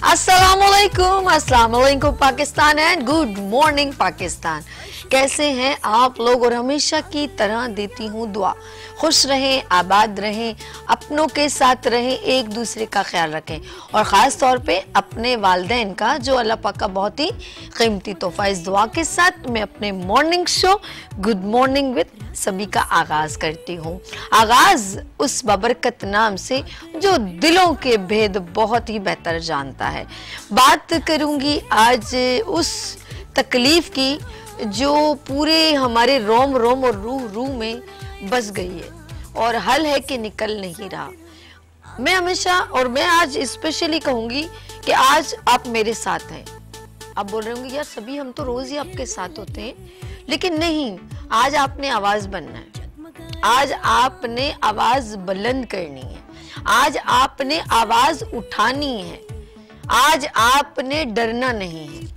अस्सलामुअलैकुम Pakistan and good morning Pakistan. कैसे हैं आप लोग? और हमेशा की तरह देती हूँ दुआ, खुश रहें, आबाद रहें, अपनों के साथ रहें, एक दूसरे का ख्याल रखें और ख़ास तौर पे अपने वालिदैन का, जो अल्लाह पाक का बहुत ही कीमती तोहफा। इस दुआ के साथ मैं अपने morning show good morning with सभी का आगाज करती हूँ। आगाज उस बबरकत नाम से जो दिलों के भेद बहुत ही बेहतर जानता है। बात करूंगी आज उस तकलीफ की जो पूरे हमारे रोम रोम और रूह रूह में बस गई है और हल है कि निकल नहीं रहा। मैं हमेशा और मैं आज स्पेशली कहूंगी कि आज आप मेरे साथ हैं। आप बोल रहे होंगे यार सभी हम तो रोज ही आपके साथ होते हैं, लेकिन नहीं, आज आपने आवाज बनना है, आज आपने आवाज बुलंद करनी है, आज आपने आवाज उठानी है, आज आपने डरना नहीं है,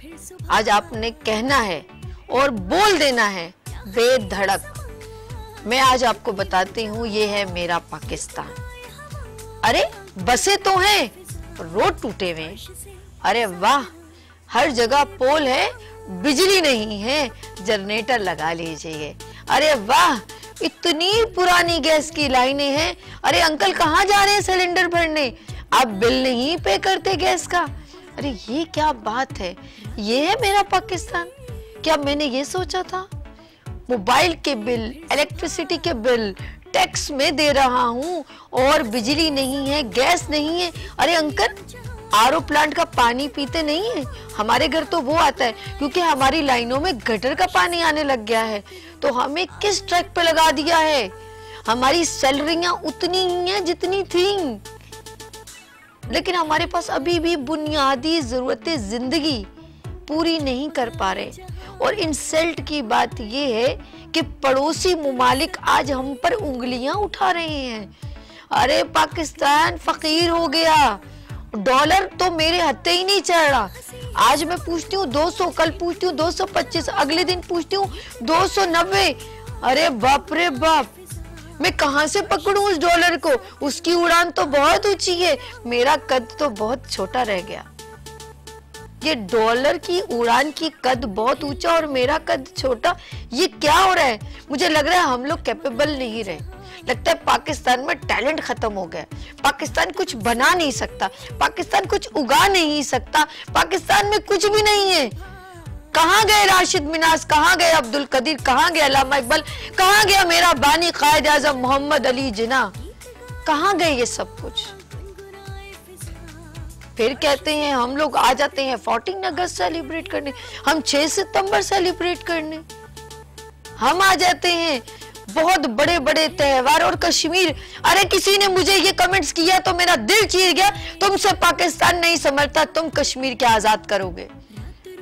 आज आपने कहना है और बोल देना है बेधड़क। मैं आज आपको बताती हूँ, ये है मेरा पाकिस्तान। अरे बसें तो हैं, रोड टूटे हुए, अरे वाह, हर जगह पोल है, बिजली नहीं है, जनरेटर लगा लीजिए। अरे वाह, इतनी पुरानी गैस की लाइनें हैं। अरे अंकल कहाँ जा रहे हैं सिलेंडर भरने? आप बिल नहीं पे करते गैस का? अरे ये क्या बात है, ये है मेरा पाकिस्तान। क्या मैंने ये सोचा था? मोबाइल के बिल, इलेक्ट्रिसिटी के बिल टैक्स में दे रहा हूँ और बिजली नहीं है, गैस नहीं है। अरे अंकल आरओ प्लांट का पानी पीते नहीं है? हमारे घर तो वो आता है क्योंकि हमारी लाइनों में गटर का पानी आने लग गया है, तो हमें किस ट्रैक पे लगा दिया है? हमारी सैलरियां उतनी ही हैं जितनी थी, लेकिन हमारे पास अभी भी बुनियादी जरूरतें जिंदगी पूरी नहीं कर पा रहे। और इंसल्ट की बात यह है कि पड़ोसी मुमालिक आज हम पर उंगलियां उठा रहे हैं। अरे पाकिस्तान फकीर हो गया, डॉलर तो मेरे हत्थे ही नहीं चढ़ रहा। आज मैं पूछती हूँ 200, कल पूछती हूँ 225, अगले दिन पूछती हूँ 290। अरे बाप रे बाप, मैं कहाँ से पकड़ूं उस डॉलर को? उसकी उड़ान तो बहुत ऊंची है, मेरा कद तो बहुत छोटा रह गया। ये डॉलर की उड़ान की कद बहुत ऊंचा और मेरा कद छोटा, ये क्या हो रहा है? मुझे लग रहा है हम लोग कैपेबल नहीं रहे। लगता है पाकिस्तान में टैलेंट खत्म हो गया। पाकिस्तान कुछ बना नहीं सकता, पाकिस्तान कुछ उगा नहीं सकता, पाकिस्तान में कुछ भी नहीं है। कहाँ गए राशिद मिनास, कहाँ गए अब्दुल कदीर, कहाँ गए अल्लामा इकबाल, कहाँ गया मेरा बानी कायद आज़म मोहम्मद अली जिन्ना, कहाँ गए ये सब कुछ? फिर कहते हैं हम लोग आ जाते हैं 14 अगस्त सेलिब्रेट करने, हम 6 सितंबर सेलिब्रेट करने, हम आ जाते हैं बहुत बड़े बड़े त्योहार। और कश्मीर, अरे किसी ने मुझे ये कमेंट्स किया तो मेरा दिल चीर गया, तुमसे पाकिस्तान नहीं समझता, तुम कश्मीर क्या आजाद करोगे?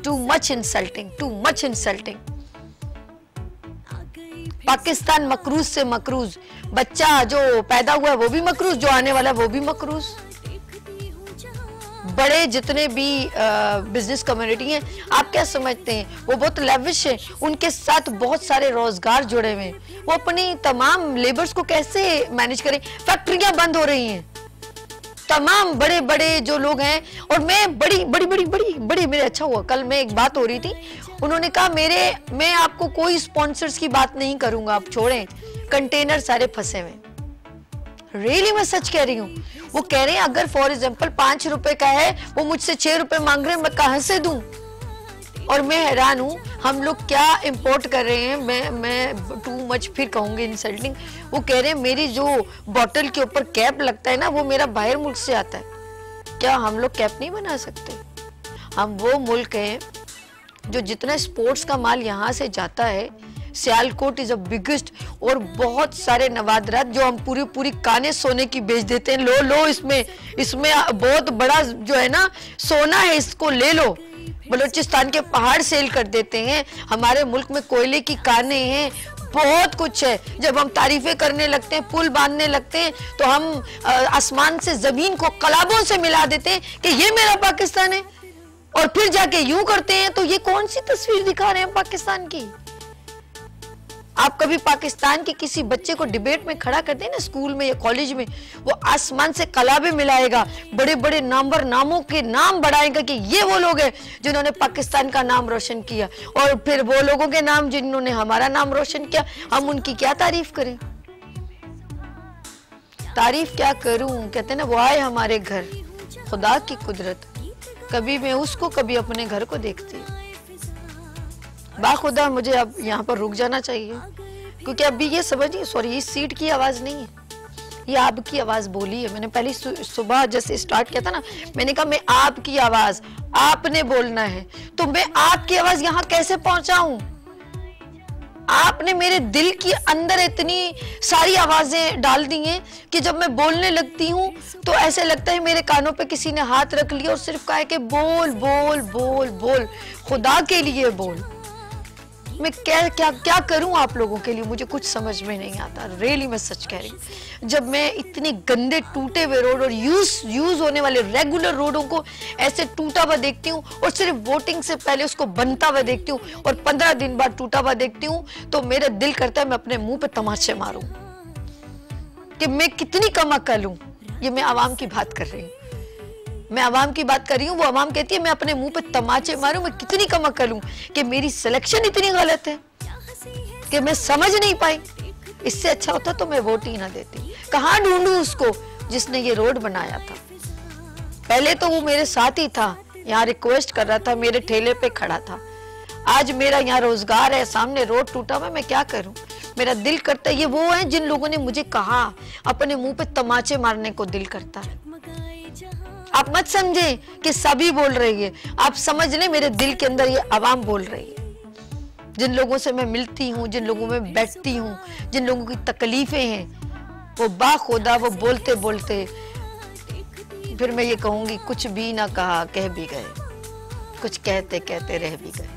Too much insulting, too much insulting. Pakistan मकरूज से मकरूज, बच्चा जो पैदा हुआ है वो भी मकरूज, जो आने वाला है वो भी मकरूज। बड़े जितने भी बिजनेस कम्युनिटी हैं, आप क्या समझते हैं? वो बहुत लेविश है, उनके साथ बहुत सारे रोजगार जुड़े हुए हैं। वो अपनी तमाम लेबर्स को कैसे मैनेज करें? फैक्ट्रियां बंद हो रही हैं, तमाम बड़े बड़े जो लोग हैं। और मैं बड़ी बड़ी बड़ी बड़ी बड़ी मेरे अच्छा हुआ, कल मैं एक बात हो रही थी, उन्होंने कहा मैं आपको कोई स्पॉन्सर्स की बात नहीं करूंगा, आप छोड़ें, कंटेनर सारे फंसे हुए। रियली मैं सच कह रही हूँ। वो कह रहे हैं अगर फॉर एग्जाम्पल 5 रुपए का है, वो मुझसे 6 रुपए मांग रहे हैं, मैं कहां से दूं? और मैं हैरान हूँ, हम लोग क्या इंपोर्ट कर रहे हैं। मैं टू मच फिर कहूंगी इंसल्टिंग। वो कह रहे हैं मेरी जो बॉटल के ऊपर कैप लगता है ना, वो मेरा बाहर मुल्क से आता है। क्या हम लोग कैप नहीं बना सकते? हम वो मुल्क हैं जो जितना स्पोर्ट्स का माल यहाँ से जाता है, सियालकोट इज अ बिगेस्ट, और बहुत सारे नवादरात जो हम पूरी काने सोने की बेच देते हैं। लो इसमें बहुत बड़ा जो है ना सोना है, इसको ले लो। बलूचिस्तान के पहाड़ सेल कर देते हैं। हमारे मुल्क में कोयले की कानें हैं, बहुत कुछ है। जब हम तारीफें करने लगते हैं, पुल बांधने लगते हैं, तो हम आसमान से जमीन को कलाबों से मिला देते हैं कि ये मेरा पाकिस्तान है, और फिर जाके यूं करते हैं। तो ये कौन सी तस्वीर दिखा रहे हैं पाकिस्तान की? आप कभी पाकिस्तान के किसी बच्चे को डिबेट में खड़ा कर दें ना, स्कूल में या कॉलेज में, वो आसमान से कलाबे मिलाएगा, बड़े बड़े नामों के नाम बढ़ाएगा कि ये वो लोग हैं जिन्होंने पाकिस्तान का नाम रोशन किया, और फिर वो लोगों के नाम जिन्होंने हमारा नाम रोशन किया, हम उनकी क्या तारीफ करें? तारीफ क्या करूं? कहते ना, वो आए हमारे घर, खुदा की कुदरत, कभी मैं उसको कभी अपने घर को देखती। बाखुदा मुझे अब यहाँ पर रुक जाना चाहिए, क्योंकि अभी ये समझिए, सॉरी, इस सीट की आवाज नहीं है, ये आपकी आवाज बोली है। मैंने पहले सुबह जैसे स्टार्ट किया था ना, मैंने कहा मैं आपकी आवाज, आपने बोलना है, तो मैं आपकी आवाज यहाँ कैसे पहुंचाऊं? आपने मेरे दिल के अंदर इतनी सारी आवाजें डाल दी हैं कि जब मैं बोलने लगती हूँ तो ऐसे लगता है मेरे कानों पे किसी ने हाथ रख लिया और सिर्फ कहा है कि बोल बोल बोल बोल, खुदा के लिए बोल। मैं क्या करूं आप लोगों के लिए, मुझे कुछ समझ में नहीं आता। रियली मैं सच कह रही हूँ, जब मैं इतने गंदे टूटे हुए रोड और यूज होने वाले रेगुलर रोडों को ऐसे टूटा हुआ देखती हूँ, और सिर्फ वोटिंग से पहले उसको बनता हुआ देखती हूँ, और 15 दिन बाद टूटा हुआ देखती हूँ, तो मेरा दिल करता है मैं अपने मुंह पे तमाचे मारूं कि मैं कितनी कम अक्ल हूं। ये मैं आवाम की बात कर रही हूँ, मैं आवाम की बात कर रही हूँ। वो आवाम कहती है मैं अपने मुंह पे तमाचे मारूं, मैं कितनी कम अक्ल हूं कि मेरी सिलेक्शन इतनी गलत है कि मैं समझ नहीं पाई। इससे अच्छा होता तो मैं वोट ही ना देती। कहाँ ढूंढूं उसको जिसने ये रोड बनाया था? पहले तो वो मेरे साथ ही था, यहाँ रिक्वेस्ट कर रहा था, मेरे ठेले पे खड़ा था। आज मेरा यहाँ रोजगार है, सामने रोड टूटा हुआ, मैं क्या करूं? मेरा दिल करता है, ये वो है जिन लोगों ने मुझे कहा अपने मुंह पे तमाचे मारने को दिल करता है। आप मत समझे कि सभी बोल रही है, आप समझ ले मेरे दिल के अंदर ये आवाम बोल रही है। जिन लोगों से मैं मिलती हूँ, जिन लोगों में बैठती हूँ, जिन लोगों की तकलीफें हैं, वो बाखुदा वो बोलते बोलते फिर मैं ये कहूंगी, कुछ भी ना कहा कह भी गए, कुछ कहते कहते रह भी गए।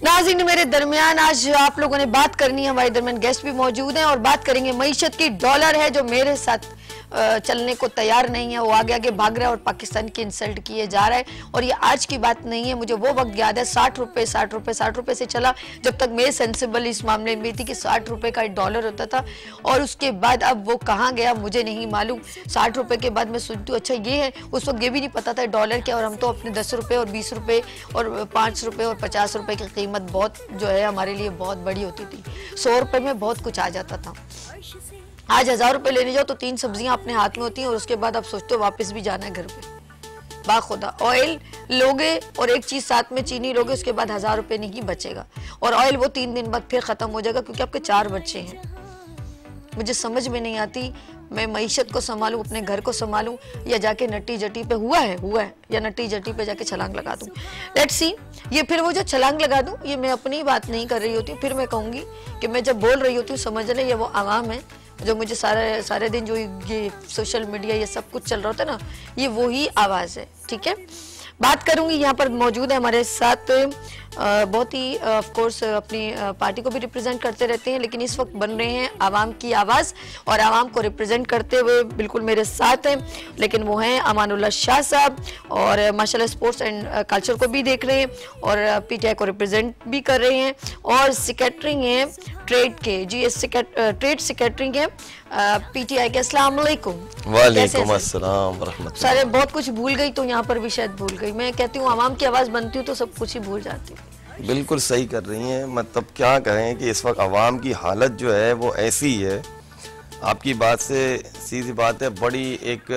नाज़रीन, मेरे दरमियान आज आप लोगों ने बात करनी है, हमारे दरमियान गेस्ट भी मौजूद हैं, और बात करेंगे मईशत की। डॉलर है जो मेरे साथ चलने को तैयार नहीं है, वो आगे आगे भाग रहा है और पाकिस्तान की इंसल्ट किए जा रहा है। और ये आज की बात नहीं है, मुझे वो वक्त याद है 60 रुपए से चला, जब तक मैं सेंसिबल इस मामले में थी कि 60 रुपए का $1 होता था, और उसके बाद अब वो कहाँ गया मुझे नहीं मालूम। 60 रुपए के बाद मैं सोचती हूँ अच्छा ये है, उस वक्त ये भी नहीं पता था डॉलर क्या, और हम तो अपने 10 रुपए और 20 रुपए और 5 रुपए और 50 रुपए की कीमत बहुत जो है हमारे लिए बहुत बड़ी होती थी। 100 रुपए में बहुत कुछ आ जाता था। आज 1000 रुपए लेने जाओ तो 3 सब्जियां अपने हाथ में होती हैं, और उसके बाद आप सोचते हो वापस भी जाना है घर पे। बाखुदा ऑयल लोगे और एक चीज साथ में चीनी लोगे, उसके बाद 1000 रुपए नहीं बचेगा, और ऑयल वो 3 दिन बाद फिर खत्म हो जाएगा, क्योंकि आपके 4 बच्चे हैं। मुझे समझ में नहीं आती, मैं मईशत को संभालूं, अपने घर को संभालूं, या जाके नट्टी जटी पे हुआ है या नट्टी जटी पे जाके छलांग लगा दूं। लेट्स सी, ये फिर वो जो छलांग लगा दूं, ये मैं अपनी बात नहीं कर रही होती, फिर मैं कहूंगी कि मैं जब बोल रही होती हूँ समझ लें ये वो आवाम है जो मुझे सारे दिन जो ये सोशल मीडिया ये सब कुछ चल रहा होता है ना, ये वही आवाज है। ठीक है, बात करूंगी। यहाँ पर मौजूद है हमारे साथ बहुत ही ऑफ कोर्स अपनी पार्टी को भी रिप्रेजेंट करते रहते हैं, लेकिन इस वक्त बन रहे हैं आवाम की आवाज़, और आवाम को रिप्रेजेंट करते हुए बिल्कुल मेरे साथ हैं, लेकिन वो हैं अमानुल्लाह शाह साहब, और माशाल्लाह स्पोर्ट्स एंड कल्चर को भी देख रहे हैं और पीटीआई को रिप्रेजेंट भी कर रहे हैं, और सेक्रेटरी हैं ट्रेड के, ट्रेड सेक्रेटरी हैं पीटीआई के। अस्सलाम वालेकुम। वालेकुम अस्सलाम व रहमतुल्लाह। सारे बहुत कुछ भूल गई, तो यहाँ पर भी शायद भूल गई। मैं कहती हूँ आवाम की आवाज़ बनती हूँ तो सब कुछ ही भूल जाती हूँ। बिल्कुल सही कर रही हैं, मतलब क्या कहें कि इस वक्त आवाम की हालत जो है वो ऐसी है। आपकी बात से सीधी बात है, बड़ी एक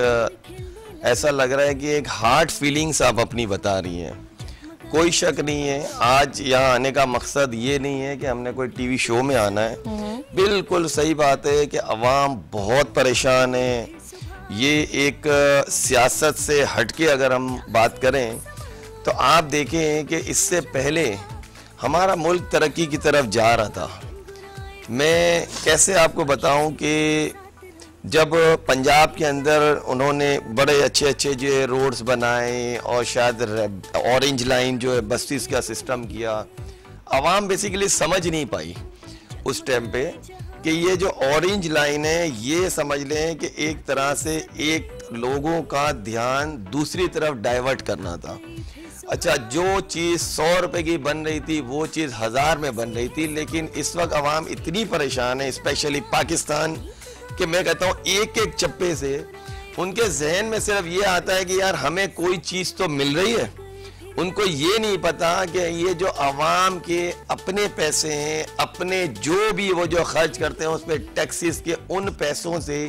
ऐसा लग रहा है कि एक हार्ट फीलिंग्स आप अपनी बता रही हैं। कोई शक नहीं है, आज यहाँ आने का मकसद ये नहीं है कि हमने कोई टीवी शो में आना है। बिल्कुल सही बात है कि अवाम बहुत परेशान है। ये एक सियासत से हटके अगर हम बात करें तो आप देखें कि इससे पहले हमारा मुल्क तरक्की की तरफ जा रहा था। मैं कैसे आपको बताऊं कि जब पंजाब के अंदर उन्होंने बड़े अच्छे अच्छे जो रोड्स बनाए और शायद ऑरेंज लाइन जो है बस्तीज का सिस्टम किया, आवाम बेसिकली समझ नहीं पाई उस टाइम पे कि ये जो ऑरेंज लाइन है ये समझ लें कि एक तरह से एक लोगों का ध्यान दूसरी तरफ डाइवर्ट करना था। अच्छा, जो चीज़ 100 रुपए की बन रही थी वो चीज़ 1000 में बन रही थी। लेकिन इस वक्त अवाम इतनी परेशान है, स्पेशली पाकिस्तान, कि मैं कहता हूँ एक एक चप्पे से उनके जहन में सिर्फ ये आता है कि यार हमें कोई चीज़ तो मिल रही है। उनको ये नहीं पता कि ये जो अवाम के अपने पैसे हैं, अपने जो भी वो जो खर्च करते हैं उस पर टैक्सेस के उन पैसों से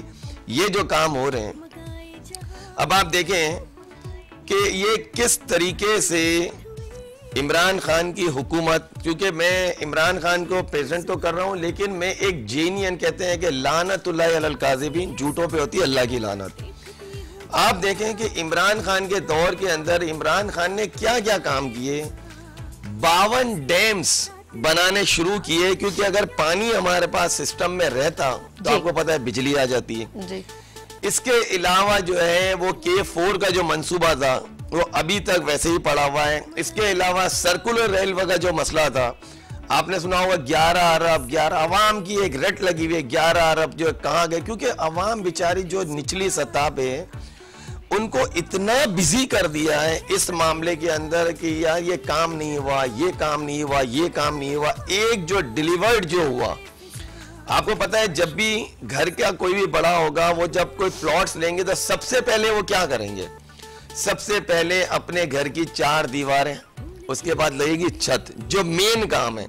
ये जो काम हो रहे हैं। अब आप देखें कि ये किस तरीके से इमरान खान की हुकूमत, क्योंकि मैं इमरान खान को प्रेजेंट तो कर रहा हूँ, लेकिन मैं एक जेनियन, कहते हैं कि लानतुल्लाह अलल काज़िबीन, झूठों पे होती है अल्लाह की लानत। आप देखें कि इमरान खान के दौर के अंदर इमरान खान ने क्या क्या काम किए। 52 डैम्स बनाने शुरू किए, क्योंकि अगर पानी हमारे पास सिस्टम में रहता तो आपको पता है बिजली आ जाती है जी। इसके अलावा जो है वो K4 का जो मंसूबा था वो अभी तक वैसे ही पड़ा हुआ है। इसके अलावा सर्कुलर रेलवे का जो मसला था, आपने सुना होगा 11 अरब, 11 अवाम की एक रट लगी हुई है, 11 अरब जो कहाँ गए, क्योंकि अवाम बेचारी जो निचली सतह पे उनको इतना बिजी कर दिया है इस मामले के अंदर कि यार ये काम नहीं हुआ, ये काम नहीं हुआ, ये काम नहीं हुआ। एक जो डिलीवर्ड जो हुआ, आपको पता है जब भी घर का कोई भी बड़ा होगा, वो जब कोई प्लॉट्स लेंगे तो सबसे पहले वो क्या करेंगे, सबसे पहले अपने घर की 4 दीवारें, उसके बाद लगेगी छत, जो मेन काम है।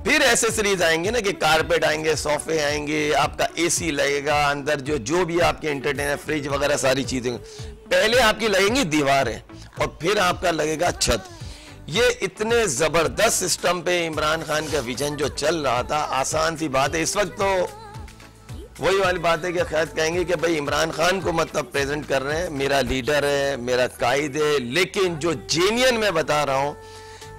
फिर एसेसरीज आएंगे ना, कि कारपेट आएंगे, सोफे आएंगे, आपका एसी लगेगा, अंदर जो भी आपके एंटरटेनर, फ्रिज वगैरह सारी चीजें। पहले आपकी लगेंगी दीवारें और फिर आपका लगेगा छत। ये इतने जबरदस्त सिस्टम पे इमरान खान का विजन जो चल रहा था, आसान सी बात है। इस वक्त तो वही वाली बात है कि खैर कहेंगे कि भाई इमरान खान को मतलब प्रेजेंट कर रहे हैं, मेरा लीडर है, मेरा कायद है। लेकिन जो जेन्युइन मैं बता रहा हूँ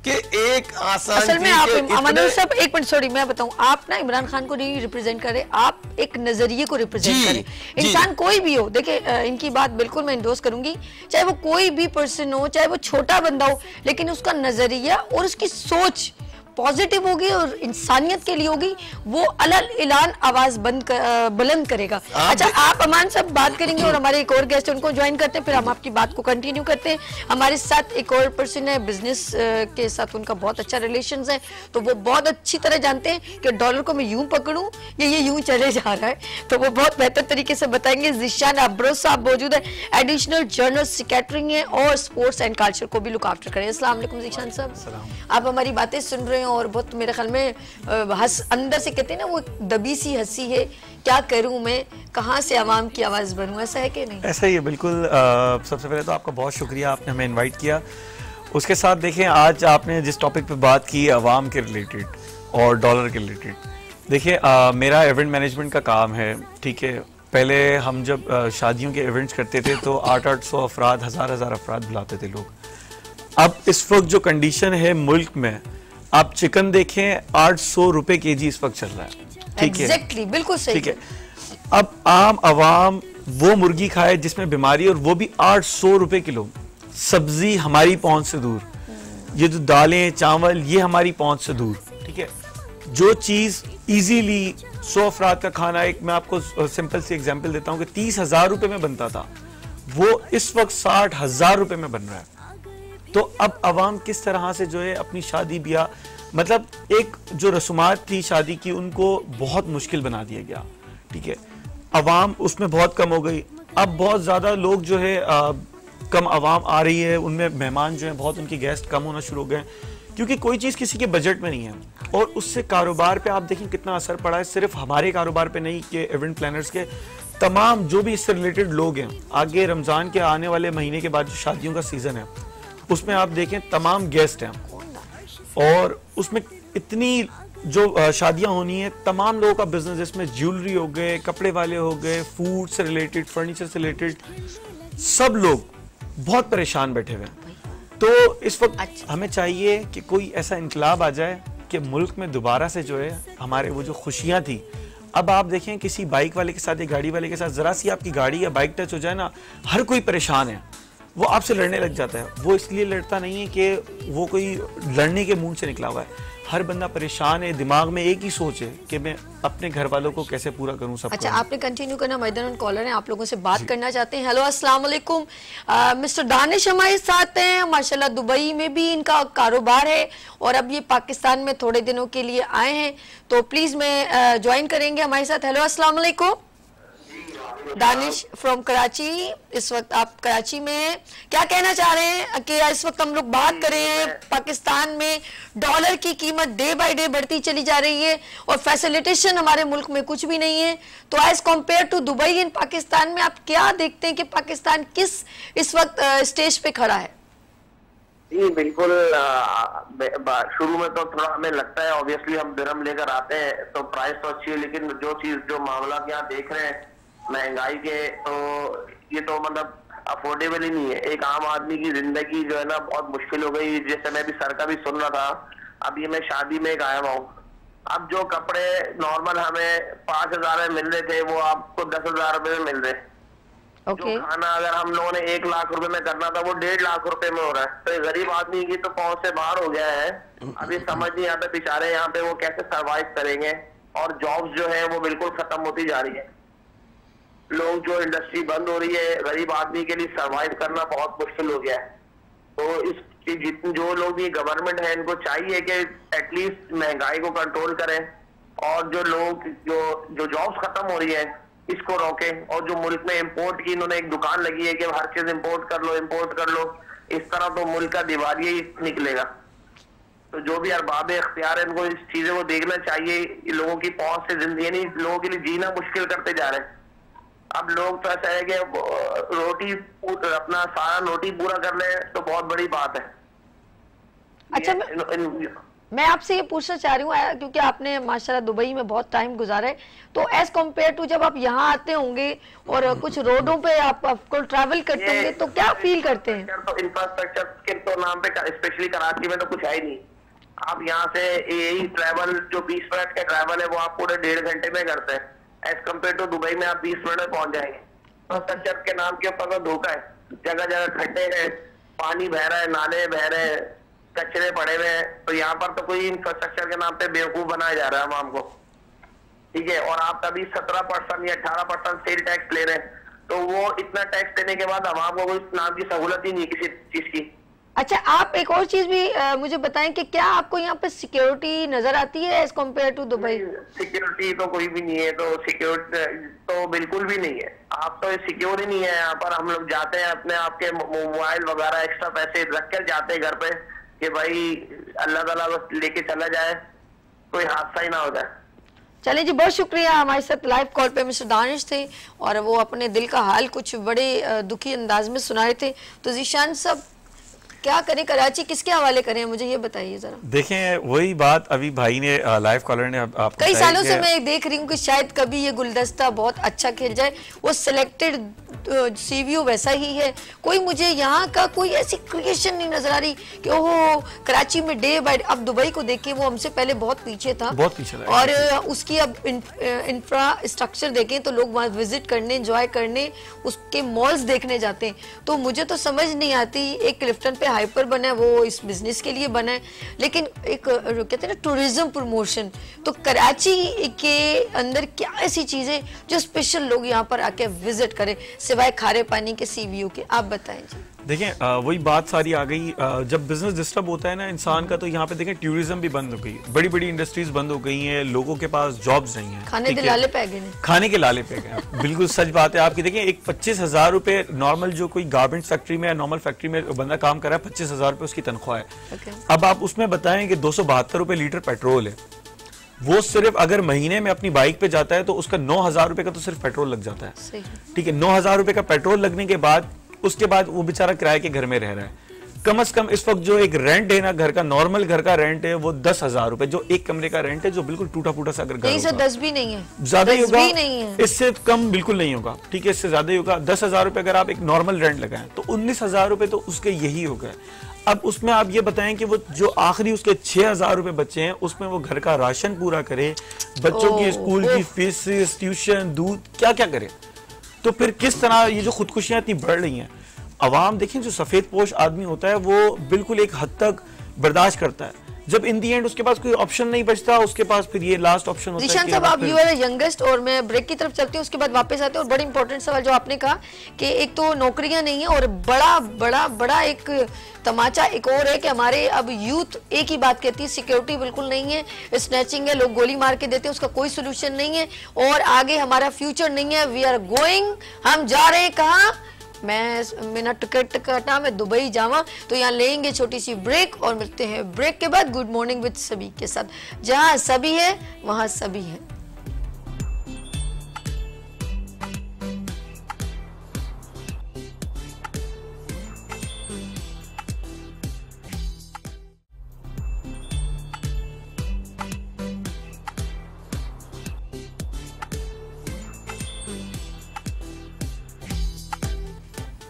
कि एक आसान असल में आप अमानुल साहब एक मिनट, सॉरी मैं बताऊं, आप ना इमरान खान को नहीं रिप्रेजेंट कर रहे, आप एक नजरिए को रिप्रेजेंट कर रहे। इंसान कोई भी हो, देखिए इनकी बात बिल्कुल मैं इंडोर्स करूंगी, चाहे वो कोई भी पर्सन हो, चाहे वो छोटा बंदा हो, लेकिन उसका नजरिया और उसकी सोच पॉजिटिव होगी और इंसानियत के लिए होगी, वो अलग ऐलान आवाज बुलंद करेगा। अच्छा, आप अमान साहब बात करेंगे और हमारे एक और गेस्ट उनको ज्वाइन करते हैं, फिर हम आपकी बात को कंटिन्यू करते हैं। हमारे साथ एक और पर्सन है, बिजनेस के साथ उनका बहुत अच्छा रिलेशंस है, तो वो बहुत अच्छी तरह जानते हैं कि डॉलर को मैं यूं पकड़ूं या ये यूं चले जा रहा है, तो वो बहुत बेहतर तरीके से बताएंगे। ज़िशान अब्रोज साहब मौजूद है, एडिशनल जनरल सेक्रेटरी हैं और स्पोर्ट्स एंड कल्चर को भी लुक आफ्टर करें। अस्सलाम वालेकुम ज़िशान साहब, आप हमारी बातें सुन रहे हैं और बहुत मेरे ख्याल में अंदर से कहते हैं ना वो दबी सी हंसी है, क्या करूं मैं, कहां से आवाम की आवाज बनूं, ऐसा है कि नहीं? ऐसा ही है बिल्कुल। सबसे पहले तो आपका बहुत शुक्रिया, आपने हमें इनवाइट किया। उसके साथ देखें, आज आपने जिस टॉपिक पे बात की आवाम के रिलेटेड और डॉलर के रिलेटेड, देखिए मेरा इवेंट मैनेजमेंट का काम है, ठीक है। पहले हम जब शादियों के इवेंट्स करते थे तो 800 अफराद, 1000 अफराद बुलाते थे लोग। अब इस वक्त जो कंडीशन है मुल्क में, आप चिकन देखें 800 रुपए केजी इस वक्त चल रहा है, ठीक है। एग्जैक्टली, बिल्कुल सही, ठीक है। अब आम आवाम वो मुर्गी खाए जिसमें बीमारी, और वो भी 800 रुपए किलो। सब्जी हमारी पहुंच से दूर, ये जो दालें चावल ये हमारी पहुंच से दूर, ठीक है। जो चीज इजीली 100 अफराद का खाना, एक मैं आपको सिंपल सी एग्जांपल देता हूं कि 30,000 रुपए में बनता था, वो इस वक्त 60,000 रुपए में बन रहा है। तो अब अवाम किस तरह से जो है अपनी शादी ब्याह, मतलब एक जो रस्मात थी शादी की, उनको बहुत मुश्किल बना दिया गया, ठीक है। अवाम उसमें बहुत कम हो गई। अब बहुत ज्यादा लोग जो है कम अवाम आ रही है, उनमें मेहमान जो है बहुत, उनके गेस्ट कम होना शुरू हो गए, क्योंकि कोई चीज किसी के बजट में नहीं है। और उससे कारोबार पे आप देखें कितना असर पड़ा है, सिर्फ हमारे कारोबार पे नहीं कि इवेंट प्लानर्स के, तमाम जो भी इससे रिलेटेड लोग हैं। आगे रमजान के आने वाले महीने के बाद जो शादियों का सीजन है, उसमें आप देखें तमाम गेस्ट हैं, और उसमें इतनी जो शादियां होनी है, तमाम लोगों का बिजनेस, इसमें ज्वेलरी हो गए, कपड़े वाले हो गए, फूड से रिलेटेड, फर्नीचर से रिलेटेड, सब लोग बहुत परेशान बैठे हुए हैं। तो इस वक्त हमें चाहिए कि कोई ऐसा इनकलाब आ जाए कि मुल्क में दोबारा से जो है हमारे वो जो खुशियां थी। अब आप देखें किसी बाइक वाले के साथ या गाड़ी वाले के साथ जरा सी आपकी गाड़ी या बाइक टच हो जाए ना, हर कोई परेशान है, वो आपसे लड़ने लग जाता है। वो इसलिए लड़ता नहीं है कि वो कोई लड़ने के मूड से निकला हुआ है, हर बंदा परेशान है, दिमाग में एक ही सोच है कि मैं अपने घर वालों को कैसे पूरा करूं सब। अच्छा, आपने कंटिन्यू करना। मैदान कॉलर हैं, आप लोगों से बात करना चाहते हैं। हेलो, अस्सलाम वालेकुम। मिस्टर दानिश हमारे साथ हैं। माशाल्लाह दुबई में भी इनका कारोबार है और अब ये पाकिस्तान में थोड़े दिनों के लिए आए हैं, तो प्लीज मैं ज्वाइन करेंगे हमारे साथ। हेलो, अस्सलाम वालेकुम। दानिश फ्रॉम कराची, इस वक्त आप कराची में हैं। क्या कहना चाह रहे हैं कि इस वक्त हम लोग बात कर रहे हैं पाकिस्तान में डॉलर की कीमत डे बाय डे बढ़ती चली जा रही है और फैसिलिटेशन हमारे मुल्क में कुछ भी नहीं है, तो एज कम्पेयर टू दुबई इन पाकिस्तान में आप क्या देखते हैं कि पाकिस्तान किस इस वक्त स्टेज पे खड़ा है? जी बिल्कुल, शुरू में तो थोड़ा हमें लगता है, ऑब्वियसली हम दिरहम लेकर आते हैं तो प्राइस तो अच्छी है, लेकिन जो मामला यहाँ देख रहे हैं महंगाई के, तो ये तो मतलब अफोर्डेबल ही नहीं है। एक आम आदमी की जिंदगी जो है ना बहुत मुश्किल हो गई। जैसे मैं भी सर का भी सुन रहा था, अब ये मैं शादी में आया हुआ हूँ, अब जो कपड़े नॉर्मल हमें 5,000 में मिल रहे थे वो आपको 10,000 रुपए में मिल रहे। जो खाना अगर हम लोगों ने 1 लाख रुपए में करना था वो 1.5 लाख रुपए में हो रहा है। तो गरीब आदमी की तो पहुंच से बाहर हो गया है। अभी समझ नहीं आता बेचारे यहाँ पे वो कैसे सरवाइव करेंगे, और जॉब्स जो है वो बिल्कुल खत्म होती जा रही है। लोग जो इंडस्ट्री बंद हो रही है, गरीब आदमी के लिए सरवाइव करना बहुत मुश्किल हो गया है। तो इस जितने जो लोग भी गवर्नमेंट है इनको चाहिए कि एटलीस्ट महंगाई को कंट्रोल करें, और जो लोग जो जॉब्स खत्म हो रही है इसको रोकें। और जो मुल्क में इंपोर्ट की इन्होंने एक दुकान लगी है कि हर चीज इंपोर्ट कर लो, इस तरह तो मुल्क का दिवालिया ही निकलेगा। तो जो भी अरबाब इख्तियार है इनको इस चीजों को देखना चाहिए। लोगों की पहुंच से जिंदगी नहीं, लोगों के लिए जीना मुश्किल करते जा रहे हैं। अब लोग तो ऐसा है कि रोटी अपना सारा रोटी पूरा कर ले तो बहुत बड़ी बात है। अच्छा, मैं आपसे ये पूछना चाह रही हूँ क्योंकि आपने माशाल्लाह दुबई में बहुत टाइम गुजारा है, तो एज कम्पेयर टू जब आप यहाँ आते होंगे और कुछ रोडों पे आपको ट्रैवल करते होंगे तो क्या फील करते हैं? तो इंफ्रास्ट्रक्चर के तो नाम पे स्पेशली कराची में तो कुछ है ही नहीं। आप यहाँ से यही ट्रैवल जो 20 मिनट का ट्रैवल है वो आप पूरे 1.5 घंटे में करते हैं। एज कम्पेयर टू दुबई में आप 20 मिनट में पहुंच जाएंगे। इंफ्रास्ट्रक्चर के नाम के ऊपर तो धोखा है। जगह जगह खड्डे हैं, पानी बह रहा है, नाले बह रहे हैं, कचरे पड़े हुए हैं। तो यहाँ पर तो कोई इंफ्रास्ट्रक्चर के नाम पे बेवकूफ बनाया जा रहा है आवाम को, ठीक है। और आप तभी 17% या 18% सेल टैक्स ले रहे हैं, तो वो इतना टैक्स देने के बाद आवाम को कोई नाम की सहूलत ही नहीं किसी चीज की। अच्छा, आप एक और चीज भी मुझे बताएं कि क्या आपको यहाँ पे सिक्योरिटी नजर आती है as compare to Dubai? Security तो कोई भी नहीं है, तो सिक्योरिटी तो बिल्कुल भी नहीं है। आप तो सिक्योर ही नहीं है यहाँ पर। हम लोग जाते हैं अपने आपके मोबाइल वगैरह एक्स्ट्रा पैसे रख कर जाते हैं घर पे कि भाई अल्लाह ताला बस लेके चला जाए, कोई हादसा ही ना हो जाए। चलिए जी, बहुत शुक्रिया। हमारे साथ लाइव कॉल पे मिस्टर दानिश थे और वो अपने दिल का हाल कुछ बड़े दुखी अंदाज में सुना रहे थे। तो जीशान साहब, क्या करें, कराची किसके हवाले करें, मुझे ये बताइए जरा। देखें, वही बात अभी भाई ने लाइव कॉलर ने आपको कई सालों से मैं देख रही हूँ कि शायद कभी ये गुलदस्ता बहुत अच्छा खेल जाए। वो सिलेक्टेड सीवीओ वैसा ही है, कोई मुझे यहाँ का कोई ऐसी क्रिएशन नहीं नजर आ रही कि ओह कराची में डे बाय। अब दुबई को देखिए, वो हमसे पहले बहुत पीछे था, बहुत पीछे था। और उसकी अब इंफ्रास्ट्रक्चर देखें तो लोग वहाँ विजिट करने, एंजॉय करने, उसके मॉल्स देखने जाते हैं। तो मुझे तो समझ नहीं आती, एक क्लिफ्टन पे हाइपर बना है वो इस बिजनेस के लिए बना है, लेकिन एक कहते हैं ना टूरिज्म प्रमोशन, तो कराची के अंदर क्या ऐसी चीजें जो स्पेशल लोग यहाँ पर आके विजिट करें सिवाय खारे पानी के सीवीओ के? आप बताएं जी। देखें, वही बात सारी आ गई। जब बिजनेस डिस्टर्ब होता है ना इंसान का, तो यहाँ पे देखें टूरिज्म भी बंद हो गई, बड़ी बड़ी इंडस्ट्रीज बंद हो गई हैं, लोगों के पास जॉब्स नहीं है, खाने के लाले पे गए, खाने के लाले पे गए। बिल्कुल सच बात है आपकी। देखें, एक 25,000 रुपए नॉर्मल जो कोई गारमेंट फैक्ट्री में, नॉर्मल फैक्ट्री में बंदा काम कर रहा है, 25,000 रुपए उसकी तनख्वाह है। अब आप उसमें बताएं कि 272 रुपए लीटर पेट्रोल है, वो सिर्फ अगर महीने में अपनी बाइक पे जाता है तो उसका 9,000 रुपए का तो सिर्फ पेट्रोल लग जाता है, ठीक है। 9,000 रुपए का पेट्रोल लगने के बाद उसके बाद वो बेचारा किराए के घर में रह रहा है। कम से कम इस वक्त जो एक रेंट है ना घर का, नॉर्मल घर का रेंट है वो 10,000 रुपए, जो एक कमरे का रेंट है, जो बिल्कुल टूटा फूटा सा अगर घर होगा, 10 भी नहीं है, ज्यादा ही होगा, इससे कम बिल्कुल नहीं होगा, ठीक है, इससे ज्यादा ही होगा। 10,000 रुपए अगर आप एक नॉर्मल रेंट लगाएं तो 19,000 रुपए तो उसके यही हो गए। अब उसमें आप ये बताएं कि वो जो आखिरी उसके 6,000 रुपए बचे हैं उसमें वो घर का राशन पूरा करे, बच्चों की स्कूल की फीस, ट्यूशन, दूध, क्या क्या करे। तो फिर किस तरह ये जो खुदकुशियां इतनी बढ़ रही हैं, अवाम देखें जो सफेद पोश आदमी होता है वो बिल्कुल एक हद तक बर्दाश्त करता है, जब इन दी एंड उसके पास कोई ऑप्शन नहीं बचता, उसके पास फिर ये लास्ट ऑप्शन होता है। निशान साहब, आप यू आर यंगेस्ट और मैं ब्रेक की तरफ चलती हूँ, उसके बाद वापस आते हैं। और बड़ी इंपॉर्टेंट सवाल जो आपने कहा कि एक तो नौकरियां नहीं है और बड़ा बड़ा बड़ा एक तमाचा एक और है कि हमारे अब यूथ एक ही बात कहती है, सिक्योरिटी बिल्कुल नहीं है, स्नैचिंग है, लोग गोली मार के देते हैं, उसका कोई सोल्यूशन नहीं है और आगे हमारा फ्यूचर नहीं है। वी आर गोइंग, हम जा रहे हैं कहाँ? मेरा टिकट कटा, मैं दुबई जावा। तो यहाँ लेंगे छोटी सी ब्रेक और मिलते हैं ब्रेक के बाद गुड मॉर्निंग विद सभी के साथ। जहाँ सभी है वहाँ सभी है।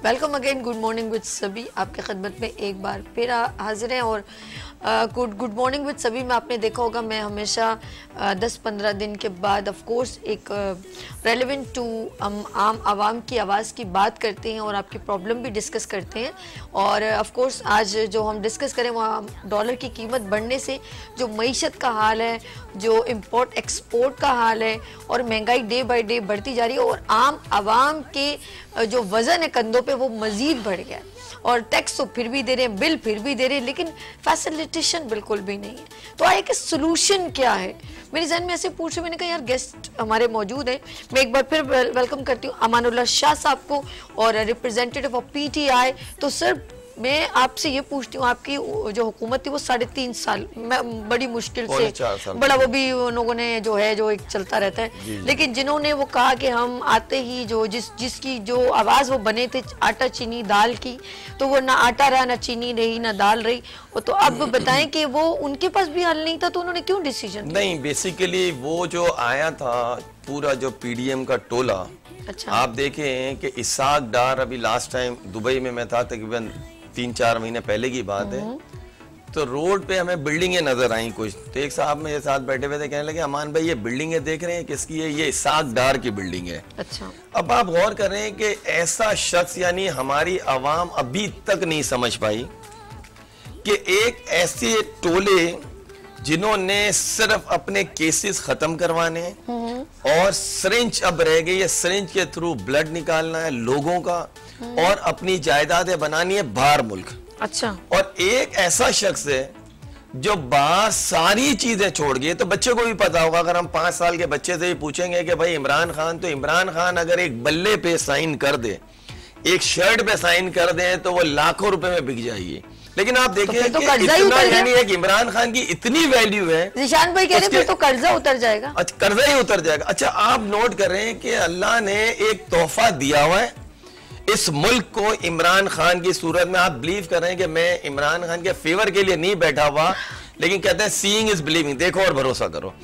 Welcome again, good morning with सभी आपके खिदमत में एक बार फिर हाजिर हैं। और गुड मॉर्निंग विद सभी में आपने देखा होगा मैं हमेशा 10-15 दिन के बाद ऑफ कोर्स एक रेलेवेंट टू आम आवाम की आवाज़ की बात करते हैं और आपकी प्रॉब्लम भी डिस्कस करते हैं। और ऑफ कोर्स आज जो हम डिस्कस करें वहाँ डॉलर की कीमत बढ़ने से जो मईशत का हाल है, जो इंपोर्ट एक्सपोर्ट का हाल है और महंगाई डे बाय डे बढ़ती जा रही है और आम आवाम के जो वज़न है कंधों पे वो मज़ीद बढ़ गया है। और टैक्स तो फिर भी दे रहे हैं, बिल फिर भी दे रहे हैं, लेकिन फैसिलिटेशन बिल्कुल भी नहीं है। तो आए कि सोल्यूशन क्या है? मेरे जहन में ऐसे पूछ रहे, मैंने कहा यार गेस्ट हमारे मौजूद हैं, मैं एक बार फिर वेलकम करती हूँ अमानुल्लाह शाह साहब को और रिप्रेजेंटेटिव ऑफ पीटीआई। तो सर मैं आपसे ये पूछती हूँ, आपकी जो हुकूमत थी वो 3.5 साल बड़ी मुश्किल से, बड़ा वो भी उन लोगों ने जो है जो एक चलता रहता है, लेकिन जिन्होंने वो कहा कि हम आते ही जो जिसकी जो आवाज़ वो बने थे आटा चीनी दाल की, तो वो ना आटा रहा, ना चीनी रही, ना दाल रही। तो अब बताएं कि वो उनके पास भी हल नहीं था तो उन्होंने क्यों डिसीजन? नहीं, बेसिकली वो जो आया था पूरा जो पीडीएम का टोला। अच्छा। आप देखें कि इसाक डार, अभी लास्ट टाइम दुबई में मैं था, तकरीबन 3-4 महीने पहले की बात है, तो रोड पे हमें बिल्डिंगें नजर आई कुछ। तो एक साहब मेरे साथ बैठे हुए थे, कहने लगे अमान भाई ये बिल्डिंगें देख रहे हैं किसकी है? ये इसाक डार की बिल्डिंग है। अच्छा। अब आप गौर कर रहे हैं कि ऐसा शख्स, यानी हमारी आवाम अभी तक नहीं समझ पाई कि एक ऐसे टोले जिन्होंने सिर्फ अपने केसेस खत्म करवाने और सिरिंज अब रह गई है, सिरिंज के थ्रू ब्लड निकालना है लोगों का और अपनी जायदादें बनानी है बाहर मुल्क। अच्छा। और एक ऐसा शख्स है जो बाहर सारी चीजें छोड़ गए। तो बच्चे को भी पता होगा, अगर हम 5 साल के बच्चे से ही पूछेंगे कि भाई इमरान खान, तो इमरान खान अगर एक बल्ले पे साइन कर दे, एक शर्ट पे साइन कर दे, तो वो लाखों रुपए में बिक जाएगी। लेकिन आप देखें तो कि इतना, यानी है कि इमरान खान की इतनी वैल्यू है। निशान भाई कह रहे हैं तो कर्जा उतर जाएगा। अच्छा, कर्जा ही उतर जाएगा। अच्छा, आप नोट कर रहे हैं कि अल्लाह ने एक तोहफा दिया हुआ है इस मुल्क को इमरान खान की सूरत में। आप बिलीव कर रहे हैं कि मैं इमरान खान के फेवर के लिए नहीं बैठा हुआ, लेकिन कहते हैं सीइंग इज बिलीविंग, देखो और भरोसा करो।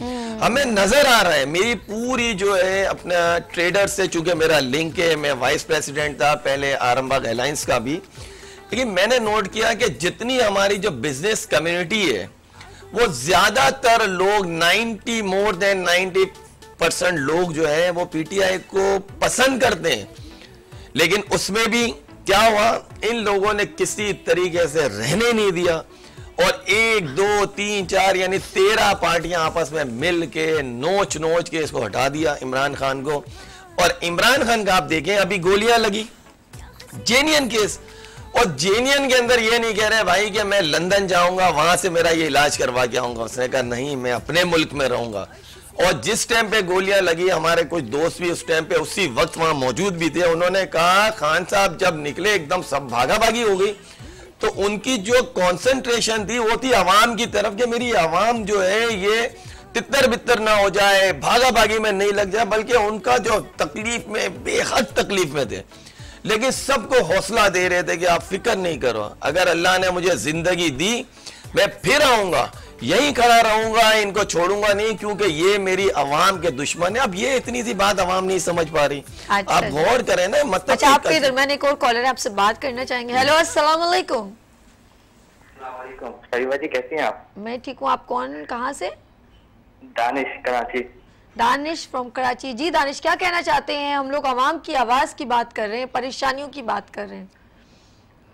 हमें नजर आ रहा है, मेरी पूरी जो है अपना ट्रेडर से चूंकि मेरा लिंक है, मैं वाइस प्रेसिडेंट था पहले आरंबाग एलायंस का भी, लेकिन मैंने नोट किया कि जितनी हमारी जो बिजनेस कम्युनिटी है वो ज्यादातर लोग 90% लोग जो है वो पीटीआई को पसंद करते हैं। लेकिन उसमें भी क्या हुआ, इन लोगों ने किसी तरीके से रहने नहीं दिया और 1, 2, 3, 4 यानी 13 पार्टियां आपस में मिल के नोच के इसको हटा दिया इमरान खान को। और इमरान खान का आप देखें, अभी गोलियां लगी, जेनियन केस, और जेनियन के अंदर ये नहीं कह रहे भाई कि मैं लंदन जाऊंगा वहां से मेरा ये इलाज करवा के आऊंगा। उसने कहा नहीं, मैं अपने मुल्क में रहूंगा। और जिस टाइम पे गोलियां लगी, हमारे कुछ दोस्त भी उस टाइम पे उसी वक्त वहां मौजूद भी थे, उन्होंने कहा खान साहब जब निकले एकदम सब भागा भागी हो गई। तो उनकी जो कंसंट्रेशन थी वो थी आवाम की तरफ, कि मेरी आवाम जो है ये तितर बितर ना हो जाए, भागा भागी में नहीं लग जाए, बल्कि उनका जो तकलीफ में, बेहद तकलीफ में थे, लेकिन सबको हौसला दे रहे थे कि आप फिक्र नहीं करो, अगर अल्लाह ने मुझे जिंदगी दी मैं फिर आऊंगा, यहीं खड़ा रहूंगा, इनको छोड़ूंगा नहीं, क्योंकि ये मेरी आवाम के दुश्मन है। अब ये इतनी सी बात आवाम नहीं समझ पा रही। अच्छा, आप गौर करें ना, मतलब अच्छा आपके दरमियान एक और कॉलर है, आपसे बात करना चाहेंगे। हेलो, अस्सलाम वालेकुम। शरीफा जी कैसी हैं आप? मैं ठीक हूँ, आप कौन, कहाँ से? दानिश, कराची। दानिश फ्रॉम कराची। जी दानिश, क्या कहना चाहते हैं? हम लोग आवाम की आवाज की बात कर रहे हैं, परेशानियों की बात कर रहे हैं।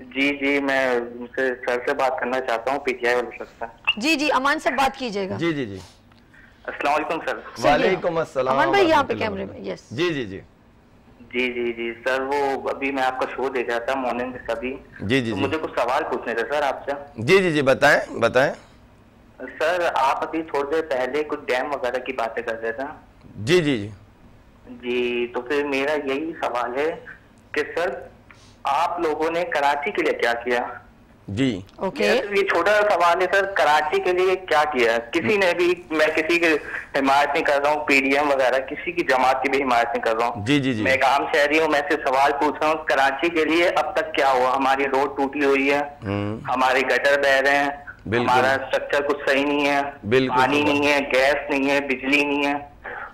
जी, मैं उनसे सर से बात करना चाहता हूँ, पीटीआई वाले सर से। जी जी, अमान से बात कीजिएगा। जी जी जी, अस्सलाम वालेकुम सर। वालेकुम अस्सलाम। अमान भाई यहाँ पे कैमरे में, यस। जी जी जी जी जी जी सर, वो अभी मैं आपका शो देख रहा था मॉर्निंग से अभी। जी जी तो जी मुझे कुछ सवाल पूछने थे सर आपसे। जी जी जी, बताएं बताएं। सर आप अभी थोड़ी देर पहले कुछ डैम वगैरह की बातें कर रहे थे। जी जी जी जी, तो फिर मेरा यही सवाल है कि सर आप लोगों ने कराची के लिए क्या किया? जी ओके, ये छोटा सा सवाल है सर, कराची के लिए क्या किया? किसी ने भी, मैं किसी की हिमायत नहीं कर रहा हूँ, पीडीएम वगैरह किसी की जमात की भी हिमायत नहीं कर रहा हूँ। जी जी जी मैं एक आम शहरी हूँ, मैं से सवाल पूछ रहा हूँ, कराची के लिए अब तक क्या हुआ? हमारी रोड टूटी हुई है, हमारे गटर बह रहे हैं, बिल्कुल। हमारा स्ट्रक्चर कुछ सही नहीं है, बिल्कुल। पानी नहीं है, गैस नहीं है, बिजली नहीं है।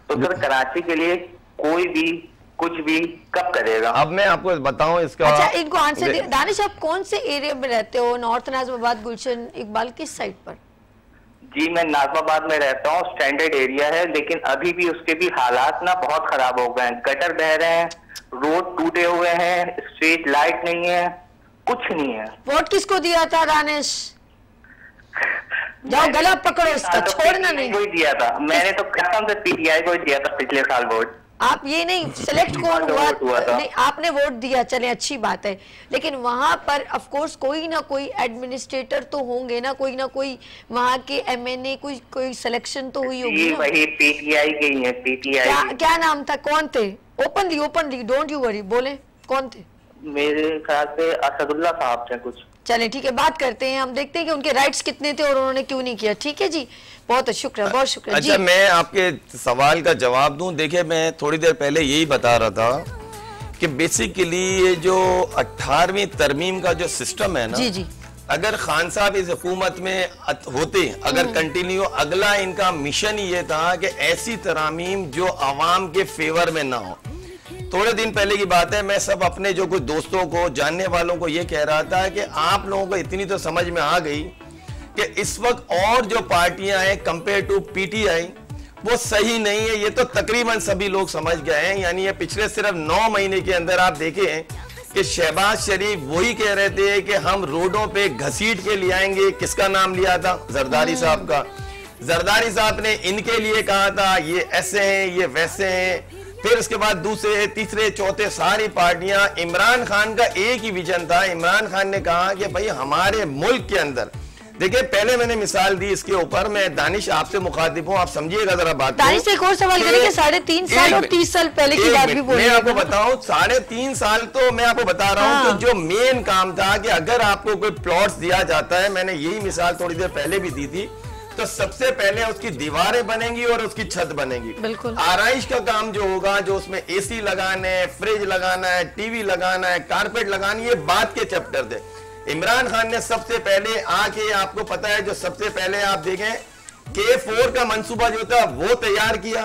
तो सर कराची के लिए कोई भी कुछ भी कब करेगा? अब मैं आपको बताऊं इसका। अच्छा इनको आंसर दिया। दानिश, आप कौन से एरिया में रहते हो? नॉर्थ नाज़िमाबाद, गुलशन, इकबाल, किस साइड पर? जी मैं नाज़िमाबाद में रहता हूँ, स्टैंडर्ड एरिया है, लेकिन अभी भी उसके भी हालात ना बहुत खराब हो गए हैं। गटर बह रहे हैं, रोड टूटे हुए हैं, स्ट्रीट लाइट नहीं है, कुछ नहीं है। वोट किसको दिया था दानिश? जाओ गला पकड़ो इसका, तो छोड़ना PTI नहीं। को ही दिया था मैंने, तो कसम से पीटीआई को ही दिया था पिछले साल वोट। आप ये नहीं सिलेक्ट कौन वोट हुआ था। नहीं, आपने वोट दिया, चले अच्छी बात है, लेकिन वहां पर ऑफ कोर्स कोई ना कोई एडमिनिस्ट्रेटर तो होंगे ना कोई वहां के एमएनए, कोई सिलेक्शन तो हुई होगी जी ना। वही पीटीआई के ही है, पीटीआई। क्या नाम था, कौन थे? ओपनली डोंट यू वरी, बोले कौन थे? मेरे ख्याल से असदुल्ला साहब थे कुछ। चले ठीक है, बात करते हैं, हम देखते हैं कि उनके राइट्स कितने थे और उन्होंने क्यों नहीं किया। ठीक है जी, बहुत शुक्रिया, बहुत शुक्रिया। अच्छा जी मैं आपके सवाल का जवाब दूं। देखिए मैं थोड़ी देर पहले यही बता रहा था कि बेसिकली ये जो 18वीं तरमीम का जो सिस्टम है ना, जी जी, अगर खान साहब इस हुकूमत में होते, अगर कंटिन्यू, अगला इनका मिशन ये था कि ऐसी तरामीम जो आवाम के फेवर में ना हो। थोड़े दिन पहले की बात है, मैं सब अपने जो कुछ दोस्तों को, जानने वालों को ये कह रहा था कि आप लोगों को इतनी तो समझ में आ गई कि इस वक्त और जो पार्टियां हैं कंपेयर टू पीटीआई वो सही नहीं है। ये तो तकरीबन सभी लोग समझ गए हैं। यानी ये पिछले सिर्फ 9 महीने के अंदर आप देखें कि शहबाज शरीफ वही कह रहे थे कि हम रोडों पे घसीट के ले आएंगे। किसका नाम लिया था? जरदारी साहब का। जरदारी साहब ने इनके लिए कहा था ये ऐसे हैं, ये वैसे हैं। फिर उसके बाद दूसरे, तीसरे, चौथे सारी पार्टियां, इमरान खान का एक ही विजन था। इमरान खान ने कहा कि भाई हमारे मुल्क के अंदर, देखिए पहले मैंने मिसाल दी इसके ऊपर, मैं दानिश आपसे मुखातिब हूँ, आप समझिएगा जरा बात। दानिश से एक और सवाल करें कि 3.5 साल और 30 साल पहले की बात भी बोली। मैं आपको बताऊं 3.5 साल तो मैं आपको बता रहा हूं कि जो मेन काम था कि अगर आपको कोई प्लॉट्स दिया जाता है, मैंने यही मिसाल थोड़ी देर पहले भी दी थी, तो सबसे पहले उसकी दीवारें बनेंगी और उसकी छत बनेगी। बिल्कुल। आराइश का काम जो होगा, जो उसमें एसी लगाना है, फ्रिज लगाना है, टीवी लगाना है, कारपेट लगानी है, बाद के चैप्टर थे। इमरान खान ने सबसे पहले आके, आपको पता है, जो सबसे पहले आप देखें K4 का मंसूबा जो था वो तैयार किया।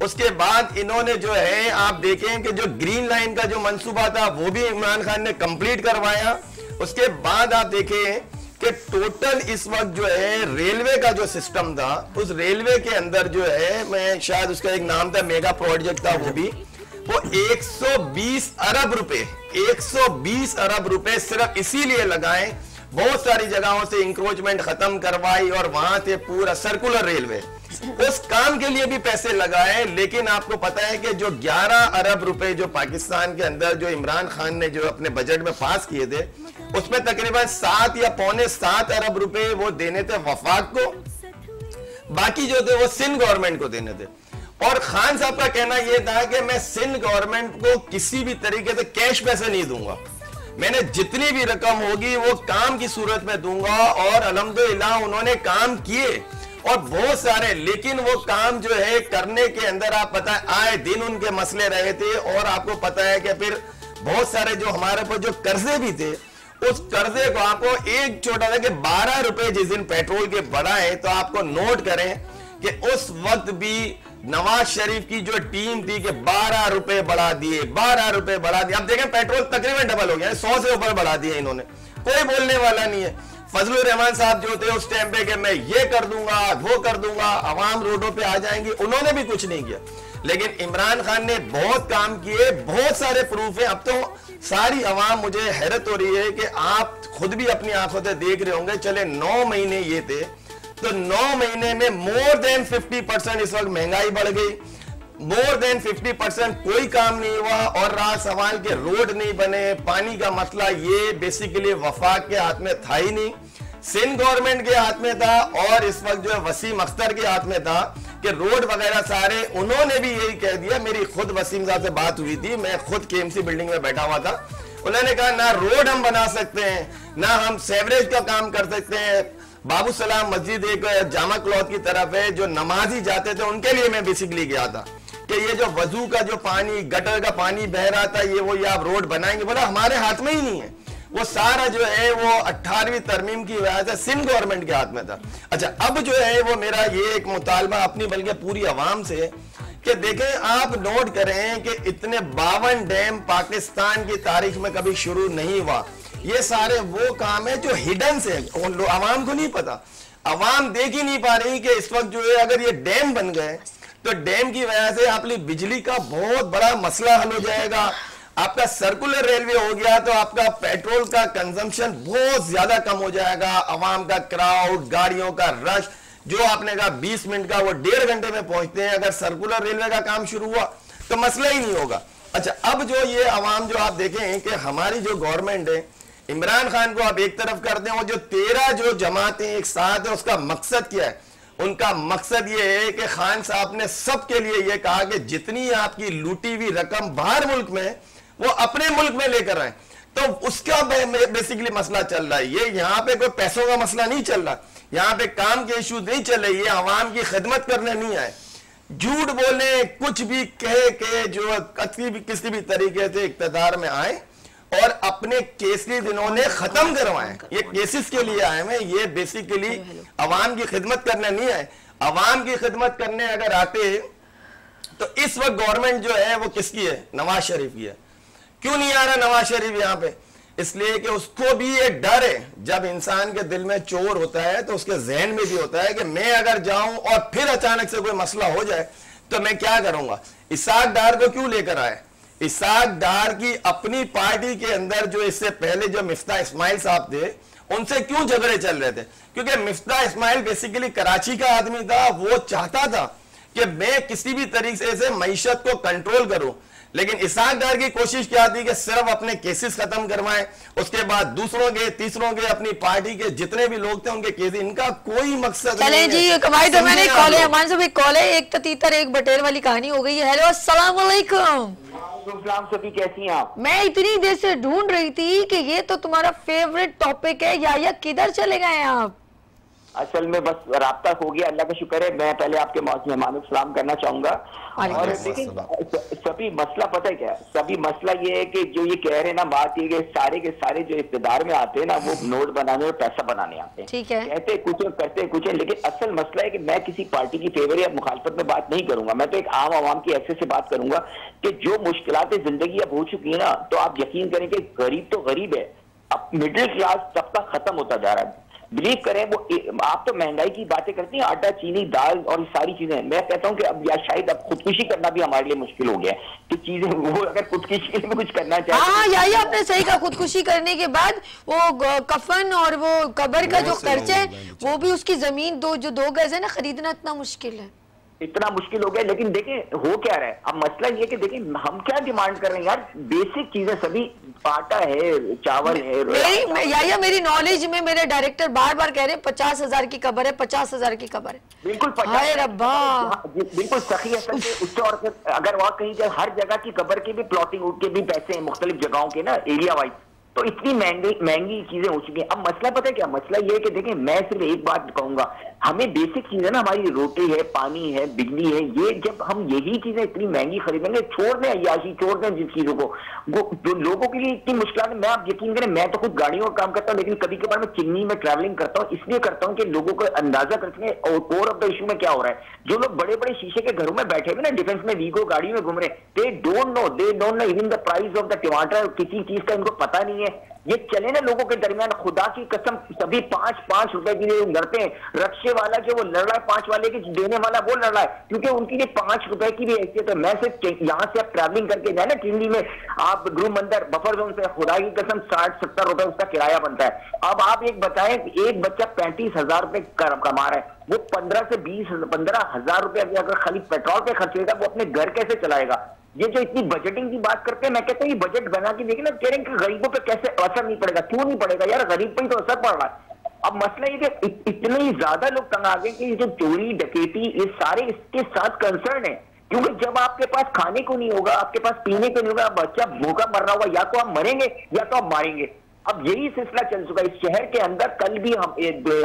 उसके बाद इन्होंने जो है आप देखें कि जो ग्रीन लाइन का जो मंसूबा था वो भी इमरान खान ने कंप्लीट करवाया। उसके बाद आप देखें कि टोटल इस वक्त जो है रेलवे का जो सिस्टम था, उस रेलवे के अंदर जो है, मैं शायद उसका एक नाम था, मेगा प्रोजेक्ट था, वो 120 अरब रुपए 120 अरब रुपए सिर्फ इसीलिए लगाए। बहुत सारी जगहों से इंक्रोचमेंट खत्म करवाई और वहां से पूरा सर्कुलर रेलवे, उस काम के लिए भी पैसे लगाए। लेकिन आपको पता है कि जो 11 अरब रुपए जो पाकिस्तान के अंदर जो इमरान खान ने जो अपने बजट में पास किए थे, उसमें तकरीबन 7 या पौने 7 अरब रुपए वो देने थे वफाक को, बाकी जो थे वो सिंध गवर्नमेंट को देने थे। और खान साहब का कहना यह था कि मैं सिंध गवर्नमेंट को किसी भी तरीके से कैश पैसे नहीं दूंगा, मैंने जितनी भी रकम होगी वो काम की सूरत में दूंगा। और अल्हम्दुलिल्लाह उन्होंने काम किए और बहुत सारे, लेकिन वो काम जो है करने के अंदर आप पता है आए दिन उनके मसले रहे थे। और आपको पता है कि फिर बहुत सारे जो हमारे पर जो कर्जे भी थे, उस कर्जे को आपको एक छोटा था कि 12 रुपए जिस दिन पेट्रोल के बढ़ाए, तो आपको नोट करें कि उस वक्त भी नवाज शरीफ की जो टीम थी कि 12 रुपए बढ़ा दिए, 12 रुपए बढ़ा दिए। अब देखें पेट्रोल तकरीबन डबल हो गया, 100 से ऊपर बढ़ा दिए इन्होंने, कोई बोलने वाला नहीं है। फजलुर रहमान साहब जो थे उस टाइम पे कि मैं ये कर दूंगा, वो कर दूंगा, आवाम रोडों पे आ जाएंगी, उन्होंने भी कुछ नहीं किया। लेकिन इमरान खान ने बहुत काम किए, बहुत सारे प्रूफ है। अब तो सारी आवाम, मुझे हैरत हो रही है कि आप खुद भी अपनी आंखों से देख रहे होंगे, चले 9 महीने ये थे, तो 9 महीने में मोर देन 50% इस वक्त महंगाई बढ़ गई, मोर देन 50% कोई काम नहीं हुआ, और रहा सवाल के रोड नहीं बने, पानी का मसला, ये बेसिकली वफाक के हाथ में था ही नहीं, सिंध गवर्नमेंट के हाथ में था, और इस वक्त जो है वसीम अख्तर के हाथ में था कि रोड वगैरह सारे, उन्होंने भी यही कह दिया। मेरी खुद वसीम साहब से बात हुई थी, मैं खुद केएमसी बिल्डिंग में बैठा हुआ था, उन्होंने कहा ना रोड हम बना सकते हैं, ना हम सेवरेज का काम कर सकते हैं। बाबू सलाम मस्जिद एक जामा क्लॉथ की तरफ है, जो नमाजी जाते थे उनके लिए मैं बेसिकली गया था कि ये जो वजू का जो पानी, गटर का पानी बह रहा था, ये आप रोड बनाएंगे, बोला हमारे हाथ में ही नहीं है, वो सारा जो है वो 18वीं तरमीम की वजह से सिंध गवर्नमेंट के हाथ में था। अच्छा, अब जो है वो मेरा ये एक मुतालबा अपनी बल्कि पूरी आवाम से कि देखें, आप नोट करें कि इतने 52 डैम पाकिस्तान की तारीख में कभी शुरू नहीं हुआ। ये सारे वो काम है जो हिडन से आवाम को नहीं पता, आवाम देख ही नहीं पा रही कि इस वक्त जो है अगर ये डैम बन गए तो डैम की वजह से आपकी बिजली का बहुत बड़ा मसला हल हो जाएगा। आपका सर्कुलर रेलवे हो गया तो आपका पेट्रोल का कंजम्पशन बहुत ज्यादा कम हो जाएगा, आवाम का क्राउड, गाड़ियों का रश, जो आपने कहा 20 मिनट का वो 1.5 घंटे में पहुंचते हैं, अगर सर्कुलर रेलवे का काम शुरू हुआ तो मसला ही नहीं होगा। अच्छा, अब जो ये आवाम जो आप देखें कि हमारी जो गवर्नमेंट है, इमरान खान को आप एक तरफ करते हैं, वो जो 13 जो जमातें एक साथ है, उसका मकसद क्या है? उनका मकसद ये है कि खान साहब ने सबके लिए ये कहा कि जितनी आपकी लूटी हुई रकम बाहर मुल्क में वो अपने मुल्क में लेकर आए, तो उसका बेसिकली मसला चल रहा है। ये यहाँ पे कोई पैसों का मसला नहीं चल रहा, यहाँ पे काम के इशू नहीं चल रहे, ये आवाम की खिदमत करने नहीं आए। झूठ बोले, कुछ भी कहे के जो किसी भी तरीके से इक्तदार में आए और अपने केसरी दिनों ने खत्म करवाए, ये केसेस के लिए आए हैं, ये बेसिकली आवाम की खिदमत करने नहीं आए। आवाम की खिदमत करने अगर आते तो इस वक्त गवर्नमेंट जो है वो किसकी है? नवाज शरीफ की है। क्यों नहीं आ रहा नवाज शरीफ यहाँ पे? इसलिए कि उसको भी एक डर है, जब इंसान के दिल में चोर होता है तो उसके जहन में भी होता है कि मैं अगर जाऊं और फिर अचानक से कोई मसला हो जाए तो मैं क्या करूंगा। इसाक डार को क्यों लेकर आए? इसाक डार की अपनी पार्टी के अंदर जो इससे पहले जो मिफ्ता इस्माइल साहब थे, उनसे क्यों झगड़े चल रहे थे? क्योंकि मिफ्ता इस्माइल बेसिकली कराची का आदमी था, वो चाहता था कि मैं किसी भी तरीके से मईशत को कंट्रोल करूं, लेकिन इसाक डार की कोशिश क्या थी कि सिर्फ अपने केसेस खत्म करवाएं, उसके बाद दूसरों के, तीसरों के, अपनी पार्टी के जितने भी लोग थे उनके केसेस, इनका कोई मकसद नहीं है। जी कमाई तो मैंने कॉल है, हमारे सब एक कॉल है, एक तो तीतर एक बटेर वाली कहानी हो गई है। हेलो अस्सलाम वालेकुम। सभी कैसी हैं आप? मैं इतनी देर से ढूंढ रही थी कि ये तो तुम्हारा फेवरेट टॉपिक है, या किधर चले गए आप? असल में बस राब्ता हो गया, अल्लाह का शुक्र है। मैं पहले आपके मेहमानों को सलाम करना चाहूंगा। और देखिए सभी मसला पता है क्या है? सभी मसला ये है कि जो ये कह रहे हैं ना, बात ये कि सारे के सारे जो इक़्तिदार में आते हैं ना, वो नोट बनाने और पैसा बनाने आते हैं। ठीक है, कहते कुछ और करते कुछ है, लेकिन असल मसला है कि मैं किसी पार्टी की फेवर या मुखालफत में बात नहीं करूंगा। मैं तो एक आम आवाम की हैसियत से बात करूंगा कि जो मुश्किलातें जिंदगी अब हो चुकी है ना, तो आप यकीन करें कि गरीब तो गरीब है, अब मिडिल क्लास तबका खत्म होता जा रहा है। बिलीव करें, वो आप तो महंगाई की बातें करती हैं, आटा, चीनी, दाल और ये सारी चीजें। मैं कहता हूं कि अब या शायद अब खुदकुशी करना भी हमारे लिए मुश्किल हो गया है कि चीजें, वो अगर खुदकुशी के लिए कुछ करना चाहे। हाँ, यही आपने सही कहा। खुदकुशी करने के बाद वो कफन और वो कब्र का जो खर्च है, वो भी उसकी जमीन जो 2 गज है ना, खरीदना इतना मुश्किल है, इतना मुश्किल हो गया। लेकिन देखें हो क्या रहा है अब, मसला ये कि देखें हम क्या डिमांड कर रहे हैं यार, बेसिक चीजें सभी, आटा है, चावल है। मेरी नॉलेज में मेरे डायरेक्टर बार बार कह रहे हैं 50,000 की कबर है, 50,000 की कबर है। बिल्कुल बिल्कुल सही है सर। उससे और अगर वहाँ कहीं जाए, हर जगह की कबर के भी प्लॉटिंग के भी पैसे हैं, मुख्तलिफ जगहों के ना, एरिया वाइज, तो इतनी महंगी चीजें हो चुकी हैं। अब मसला पता है क्या? मसला ये है कि देखें, मैं सिर्फ एक बात कहूंगा, हमें बेसिक चीजें ना, हमारी रोटी है, पानी है, बिजली है, ये जब हम यही चीजें इतनी महंगी खरीदेंगे, छोड़ दें अय्याशी, छोड़ दें जिस चीजों को, जो लोगों के लिए इतनी मुश्किल है। मैं आप यकीन करें, मैं तो खुद गाड़ियों का काम करता हूँ, लेकिन कभी कभार मैं चिमनी में ट्रैवलिंग करता हूँ, इसलिए करता हूँ कि लोगों को अंदाजा कर सकें। और कोर ऑफ द इशू में क्या हो रहा है, जो लोग बड़े बड़े शीशे के घरों में बैठे हुए ना, डिफेंस में, वीगो गाड़ी में घूम रहे, they don't know even the price of the टमाटर, किसी चीज का इनको पता नहीं है। है। ये चले ना लोगों के दरमियान, खुदा की कसम सभी 5-5 रुपए के लिए लड़ते हैं। रक्शे वाला जो वो लड़ रहा है 5 वाले की देने वाला वो लड़ रहा है, क्योंकि उनकी ये 5 रुपए की भी हैसियत है। मैं सिर्फ यहाँ से आप ट्रैवलिंग करके जाए ना टिंडी में, आप गृह मंदिर बफर जोन से, खुदा की कसम 60-70 रुपए उसका किराया बनता है। अब आप एक बताएं, एक बच्चा 35,000 रुपए कमा रहा है, वो 15,000 रुपए अगर खाली पेट्रोल पे खर्चेगा वो अपने घर कैसे चलाएगा? ये जो इतनी बजटिंग की बात करते हैं, मैं कहता हूँ ये बजट बना के देखिए ना, कह रहे हैं कि गरीबों पे कैसे असर नहीं पड़ेगा। क्यों नहीं पड़ेगा यार, गरीब पे ही तो असर पड़ रहा है। अब मसला ये कि इतने ही ज्यादा लोग तंग आ गए कि ये जो चोरी डकैती ये सारे इसके साथ कंसर्न है, क्योंकि जब आपके पास खाने को नहीं होगा, आपके पास पीने को नहीं होगा, बच्चा भूखा मर रहा होगा, या तो आप मरेंगे या तो आप मारेंगे। अब यही सिलसिला चल चुका है इस शहर के अंदर। कल भी हम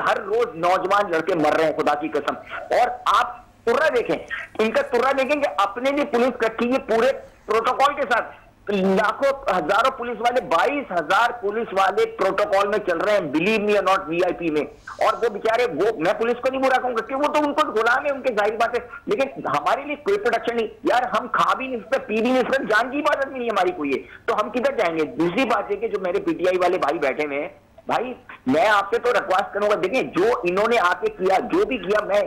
हर रोज नौजवान लड़के मर रहे हैं खुदा की कसम। और आप तुर्रा देखें, इनका तुर्रा देखेंगे, अपने लिए पुलिस रखी है पूरे प्रोटोकॉल के साथ, लाखों हजारों पुलिस वाले, 22,000 पुलिस वाले प्रोटोकॉल में चल रहे हैं, बिलीव मी और नॉट वीआईपी में। और वो बेचारे, वो मैं पुलिस को नहीं बुरा कहूंगा कि वो तो उनको गुलाम है उनके, जाहिर बात है, लेकिन हमारे लिए कोई प्रोटेक्शन नहीं यार। हम खा भी नहीं सकते, पी भी नहीं सकते, जान की इबादत भी नहीं हमारी कोई है, तो हम किधर जाएंगे? दूसरी बात है कि जो मेरे पीटीआई वाले भाई बैठे हुए हैं, भाई मैं आपसे तो रिक्वेस्ट करूंगा, देखिए जो इन्होंने आके किया, जो भी किया, मैं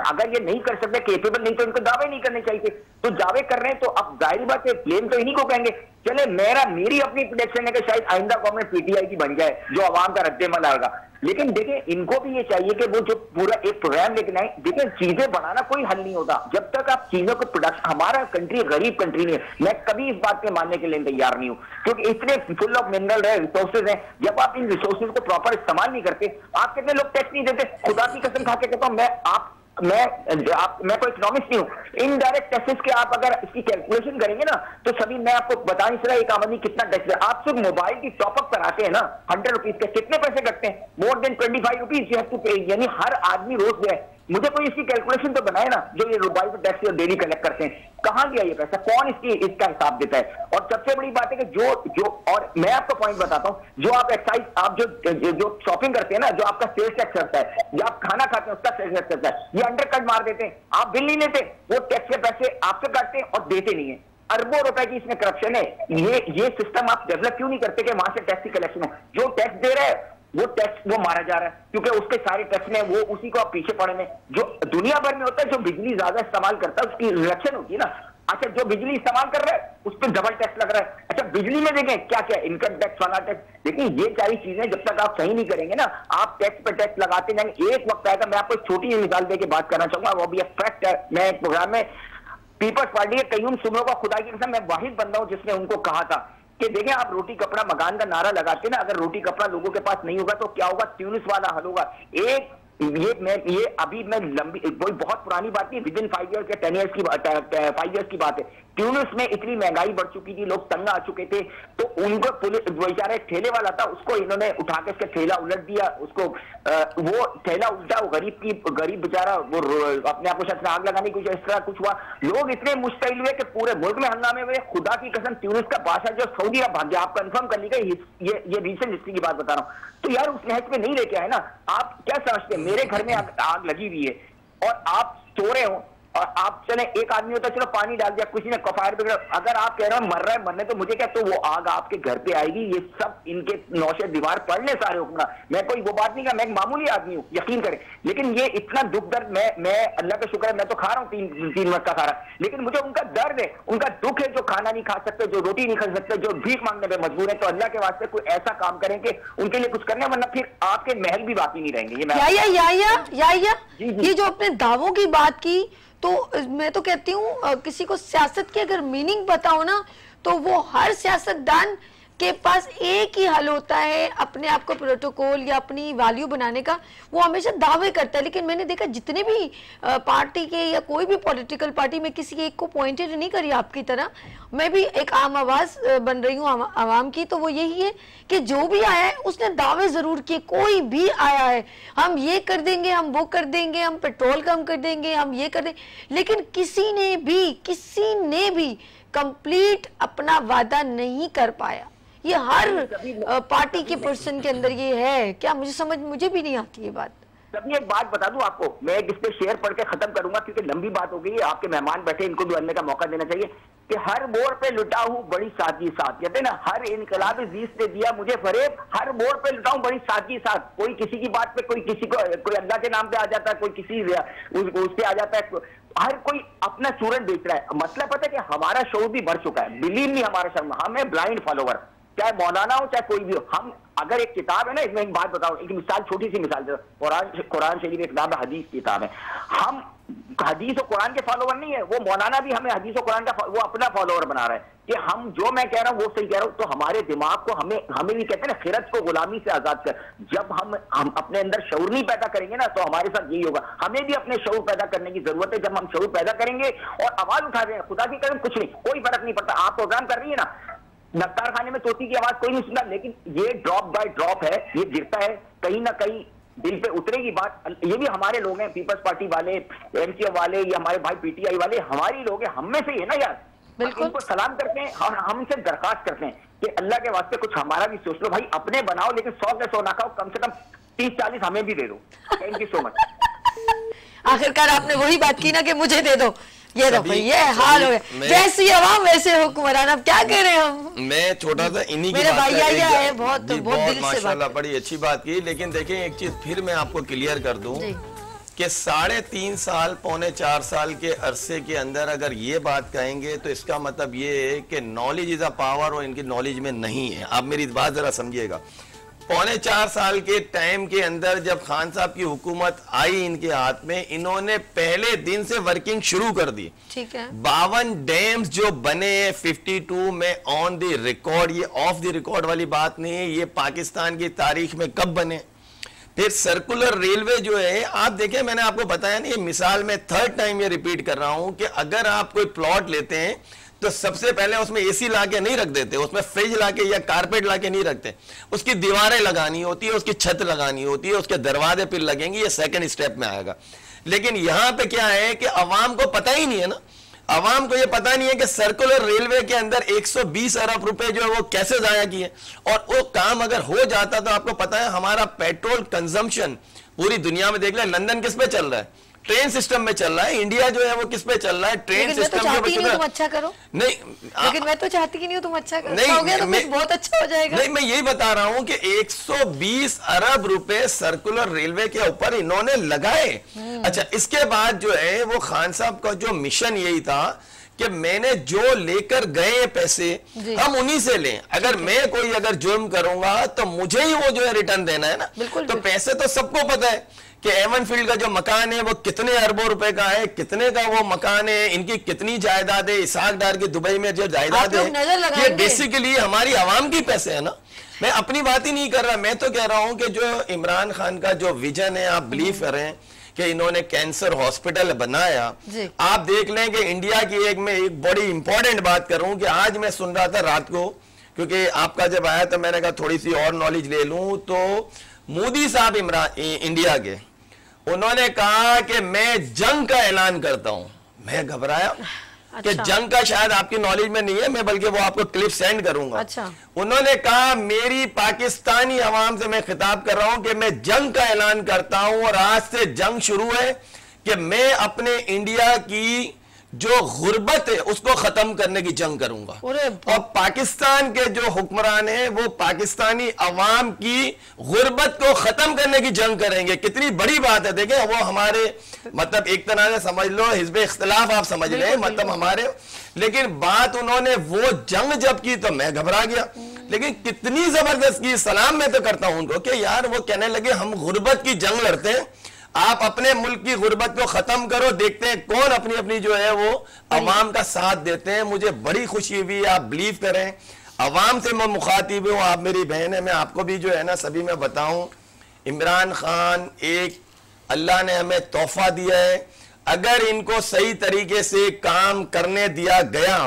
अगर ये नहीं कर सकते, केपेबल नहीं, तो इनको दावे नहीं करने चाहिए। तो दावे कर रहे हैं तो अब जाहिर बात है ब्लेम तो इन्हीं को कहेंगे। चले मेरी अपनी प्रेडिक्शन है कि शायद आइंदा गवर्नमेंट पीटीआई की बन जाए जो आवाम का रद्देमल आएगा। लेकिन देखिए इनको भी ये चाहिए कि वो जो पूरा एक प्रोग्राम लेकर आए। देखिए चीजें बनाना कोई हल नहीं होता जब तक आप चीजों को प्रोडक्शन, हमारा कंट्री गरीब कंट्री नहीं है, मैं कभी इस बात के मानने के लिए तैयार नहीं हूं, क्योंकि इतने फुल ऑफ मिनरल है, रिसोर्सेज है। जब आप इन रिसोर्सेज को प्रॉपर इस्तेमाल नहीं करते, आप कितने लोग टैक्स नहीं देते? खुदा की कसम खा के कहता हूं, मैं कोई इकोनॉमिस्ट नहीं हूं। इनडायरेक्ट टैक्सेस के आप अगर इसकी कैलकुलेशन करेंगे ना, तो सभी मैं आपको बता नहीं सकता एक आमदनी कितना टैक्स है। आप सिर्फ मोबाइल की टॉपअप कराते हैं ना 100 रुपीज के, कितने पैसे कटते हैं? More than 25 rupees you have to pay. यानी हर आदमी रोज जो है, मुझे कोई इसकी कैलकुलेशन तो बनाए ना, जो ये मोबाइल पे टैक्स डेली कलेक्ट करते हैं, कहां गया ये पैसा? कौन इसका हिसाब देता है? और सबसे बड़ी बात है कि जो और मैं आपको पॉइंट बताता हूं, जो आप एक्साइज, आप जो शॉपिंग करते हैं ना, जो आपका सेल्स टैक्स करता है, या आप खाना खाते हैं उसका सेल्स टैक्स करता है, ये अंडरकट मार देते हैं। आप बिल नहीं लेते, वो टैक्स के पैसे आपसे काटते हैं और देते नहीं है। अरबों रुपए की इसमें करप्शन है। ये सिस्टम आप डेवलप क्यों नहीं करते कि वहां से टैक्स की कलेक्शन हो? जो टैक्स दे रहा है वो टैक्स वो मारा जा रहा है, क्योंकि उसके सारे टैक्स में वो उसी को आप पीछे पड़े में। जो दुनिया भर में होता है, जो बिजली ज्यादा इस्तेमाल करता है उसकी रिडक्शन होती है ना। अच्छा, जो बिजली इस्तेमाल कर रहा है उस पर डबल टैक्स लग रहा है। अच्छा, बिजली में देखें क्या क्या, इनकम टैक्स वाला टैक्स। देखिए ये सारी चीजें जब तक आप सही नहीं करेंगे ना, आप टैक्स पे टैक्स लगाते जाएंगे। एक वक्त आएगा, मैं आपको एक छोटी सी मिसाल देके बात करना चाहूंगा, वो भी फैक्ट है। मैं एक प्रोग्राम में पीपल्स पार्टी के कईयूम सुनो का, खुदा की कसम मैं वाहिद बंदा हूं जिसने उनको कहा था कि देखें आप रोटी कपड़ा मकान का नारा लगाते ना, अगर रोटी कपड़ा लोगों के पास नहीं होगा तो क्या होगा? ट्यूनिस वाला हल होगा। ये अभी मैं लंबी, कोई बहुत पुरानी बात नहीं, विद इन 5 ईयर्स या 10 ईयर्स की 5 ईयर्स की बात है। ट्यूनिस में इतनी महंगाई बढ़ चुकी थी, लोग तंग आ चुके थे, तो उनको पुलिस, बेचारा एक ठेले वाला था, उसको इन्होंने उठा के उसका ठेला उलट दिया, उसको वो ठेला उल्टा, वो गरीब बेचारा वो अपने आप को शायद आग लगाने की इस तरह कुछ हुआ। लोग इतने मुश्तैल हुए कि पूरे मुल्क में हंगामे हुए। खुदा की कसम ट्यूनिस का बादशाह जो सऊदी अरब भाग गया, आप कंफर्म कर लीजिए, ये रीसेंट हिस्ट्री की बात बता रहा हूं। तो यार उस नहज पे नहीं लेके आए ना। आप क्या समझते हैं, मेरे घर में आग लगी हुई है और आप सो रहे हो, और आप चले, एक आदमी होता है चलो पानी डाल दिया, किसी ने फायर ब्रिगेड, अगर आप कह रहे हो मर रहा है, मरने तो मुझे क्या, तो वो आग आपके घर पे आएगी। ये सब इनके नौशे दीवार पढ़ ले सारे हुक्मरान। मैं कोई वो बात नहीं कर, मैं एक मामूली आदमी हूं, यकीन करें, लेकिन ये इतना दुख दर्द, मैं अल्लाह का शुक्र है, मैं तो खा रहा हूँ तीन वक्त का खा रहा, लेकिन मुझे उनका दर्द है, उनका दुख है, जो खाना नहीं खा सकते, जो रोटी नहीं खा सकते, जो भीख मांगने पर मजबूर है। तो अल्लाह के वास्ते कोई ऐसा काम करें कि उनके लिए कुछ करने, वरना फिर आपके महल भी बाकी नहीं रहेंगे। ये जो अपने दावों की बात की, तो मैं तो कहती हूँ किसी को सियासत की अगर मीनिंग बताओ ना, तो वो हर सियासतदान के पास एक ही हल होता है अपने आप को प्रोटोकॉल या अपनी वैल्यू बनाने का। वो हमेशा दावे करता है, लेकिन मैंने देखा जितने भी पार्टी के या कोई भी पॉलिटिकल पार्टी में किसी एक को पॉइंटेड नहीं करी आपकी तरह, मैं भी एक आम आवाज बन रही हूँ आवाम की, तो वो यही है कि जो भी आया है उसने दावे जरूर किए। कोई भी आया है, हम ये कर देंगे, हम वो कर देंगे, हम पेट्रोल कम कर देंगे, हम ये कर देंगे, लेकिन किसी ने भी कंप्लीट अपना वादा नहीं कर पाया। ये हर पार्टी के पर्सन के अंदर ये है क्या, मुझे भी नहीं आती ये बात। सभी एक बात बता दूं आपको, मैं एक इस पे शेयर पढ़ के खत्म करूंगा क्योंकि लंबी बात हो गई है, आपके मेहमान बैठे इनको भी बनने का मौका देना चाहिए कि हर मोड़ पे लुटा हूं बड़ी सादगी साथ, कहते ना हर इनकलाबी जीत ने दिया मुझे फरेब, हर मोड़ पे लुटा हूं बड़ी सादगी साथ। कोई किसी की बात पे, कोई किसी को, कोई अल्लाह के नाम पे आ जाता है, कोई किसी उस पे आ जाता है, हर कोई अपना चूरन बेच रहा है। मतलब पता है कि हमारा शोर भी बढ़ चुका है, बिलीव नहीं हमारा शर्म, हम है ब्लाइंड फॉलोवर, चाहे मौलाना हो चाहे कोई भी हो। हम अगर एक किताब है ना, इसमें एक बात बताओ, एक मिसाल, छोटी सी मिसाल दे, कुरान शरीफ एक किताब है, हदीस किताब है, हम हदीस और कुरान के फॉलोवर नहीं है, वो मौलाना भी हमें हदीस और कुरान का वो अपना फॉलोवर बना रहा है कि हम जो मैं कह रहा हूँ वो सही कह रहा हूँ। तो हमारे दिमाग को हमें भी कहते हैं ना, खिरत को गुलामी से आजाद कर। जब हम अपने अंदर शऊर नहीं पैदा करेंगे ना, तो हमारे साथ यही होगा। हमें भी अपने शऊर पैदा करने की जरूरत है। जब हम शऊर पैदा करेंगे और आवाज उठा रहे हैं, खुदा की कसम कुछ नहीं, कोई फर्क नहीं पड़ता। आप प्रोग्राम कर रही है ना, नफ्तार खाने में तोती की आवाज कोई नहीं सुनता, लेकिन ये ड्रॉप बाय ड्रॉप है, ये गिरता है, कहीं ना कहीं दिल पे उतरेगी बात। ये भी हमारे लोग हैं, पीपल्स पार्टी वाले, एमसीओ वाले, ये हमारे भाई पीटीआई वाले, हमारी लोग हैं, हम में से ही है ना यार। बिल्कुल। इनको सलाम करते हैं और हमसे दरखास्त करते हैं कि अल्लाह के वास्ते कुछ हमारा भी सोच लो भाई, अपने बनाओ लेकिन 100 के 100 ना खाओ, कम से कम 30-40 हमें भी दे दो। Thank you so much. आखिरकार आपने वही बात की ना कि मुझे दे दो, ये देखो ये हाल हो गया, जैसी आवाम वैसे हुक्मरान। अब क्या कह रहे हैं हम? मैं छोटा सा इन्हीं की मेरे बात भैया है, बहुत जी, बहुत दिल से माशाल्लाह बात। बड़ी अच्छी बात की। लेकिन देखिए एक चीज फिर मैं आपको क्लियर कर दूं कि 3.5 साल 3.25 साल के अरसे के अंदर अगर ये बात कहेंगे तो इसका मतलब ये है कि नॉलेज इज अ पावर और इनकी नॉलेज में नहीं है। आप मेरी बात जरा समझिएगा। 3.25 साल के टाइम के अंदर जब खान साहब की हुकूमत आई इनके हाथ में, इन्होंने पहले दिन से वर्किंग शुरू कर दी। ठीक है। 52 डैम्स जो बने 52 में ऑन द रिकॉर्ड, ये ऑफ द रिकॉर्ड वाली बात नहीं है, ये पाकिस्तान की तारीख में कब बने। फिर सर्कुलर रेलवे जो है, आप देखें मैंने आपको बताया नहीं, ये मिसाल में 3rd टाइम ये रिपीट कर रहा हूं कि अगर आप कोई प्लॉट लेते हैं तो सबसे पहले उसमें एसी लाके नहीं रख देते, उसमें फ्रिज लाके या कारपेट लाके नहीं रखते, उसकी दीवारें लगानी होती है, उसकी छत लगानी होती है, उसके दरवाजे फिर लगेंगे, ये 2nd स्टेप में आएगा। लेकिन यहां पे क्या है कि अवाम को पता ही नहीं है ना, अवाम को ये पता नहीं है कि सर्कुलर रेलवे के अंदर 120 अरब रुपए जो है वो कैसे जाया किए। और वो काम अगर हो जाता तो आपको पता है हमारा पेट्रोल कंजम्पशन पूरी दुनिया में देख ले, लंदन किस पे चल रहा है, ट्रेन सिस्टम में चल रहा है, इंडिया जो है वो किस पे चल रहा है, ट्रेन सिस्टम में। तुम अच्छा करो नहीं, लेकिन मैं तो चाहती ही नहीं हूं तुम अच्छा करो, नहीं, करोगे तो कुछ बहुत अच्छा हो जाएगा। नहीं, मैं यही बता रहा हूं कि 120 अरब रुपए सर्कुलर रेलवे के ऊपर इन्होंने लगाए। अच्छा, इसके बाद जो है वो खान साहब का जो मिशन यही था कि मैंने जो लेकर गए पैसे हम उन्हीं से लें। अगर मैं कोई अगर जुर्म करूंगा तो मुझे ही वो जो है रिटर्न देना है ना। तो पैसे तो सबको पता है कि एवन फील्ड का जो मकान है वो कितने अरबों रुपए का है, कितने का वो मकान है, इनकी कितनी जायदाद है, इसाक डार की दुबई में जो जायदाद है, ये बेसिकली हमारी आवाम की पैसे है ना। मैं अपनी बात ही नहीं कर रहा, मैं तो कह रहा हूं कि जो इमरान खान का जो विजन है, आप बिलीव करें कि इन्होंने कैंसर हॉस्पिटल बनाया। आप देख लें कि इंडिया की एक बड़ी इंपॉर्टेंट बात कर रहा हूं कि आज मैं सुन रहा था रात को, क्योंकि आपका जब आया तो मैंने कहा थोड़ी सी और नॉलेज ले लूं, तो मोदी साहब इंडिया के, उन्होंने कहा कि मैं जंग का ऐलान करता हूं। मैं घबराया कि जंग का शायद आपकी नॉलेज में नहीं है, मैं बल्कि वो आपको क्लिप सेंड करूंगा। उन्होंने कहा मेरी पाकिस्तानी अवाम से मैं खिताब कर रहा हूं कि मैं जंग का ऐलान करता हूं और आज से जंग शुरू है कि मैं अपने इंडिया की जो गुर्बत है उसको खत्म करने की जंग करूंगा। और पाकिस्तान के जो हुक्मरान हैं वो पाकिस्तानी अवाम की गुर्बत को खत्म करने की जंग करेंगे। कितनी बड़ी बात है, देखें वो हमारे मतलब एक तरह से समझ लो हिज़्ब इख्तिलाफ आप समझ लें, मतलब हमारे, लेकिन बात उन्होंने वो जंग जब की तो मैं घबरा गया। लेकिन कितनी जबरदस्त की, सलाम मैं तो करता हूं उनको कि यार वो कहने लगे हम गुर्बत की जंग लड़ते हैं, आप अपने मुल्क की गुर्बत को खत्म करो, देखते हैं कौन अपनी अपनी जो है वो अवाम का साथ देते हैं। मुझे बड़ी खुशी हुई, आप बिलीव करें, अवाम से मैं मुखातिब हूं, आप मेरी बहन है, मैं आपको भी जो है ना सभी मैं बताऊं, इमरान खान एक अल्लाह ने हमें तोहफा दिया है। अगर इनको सही तरीके से काम करने दिया गया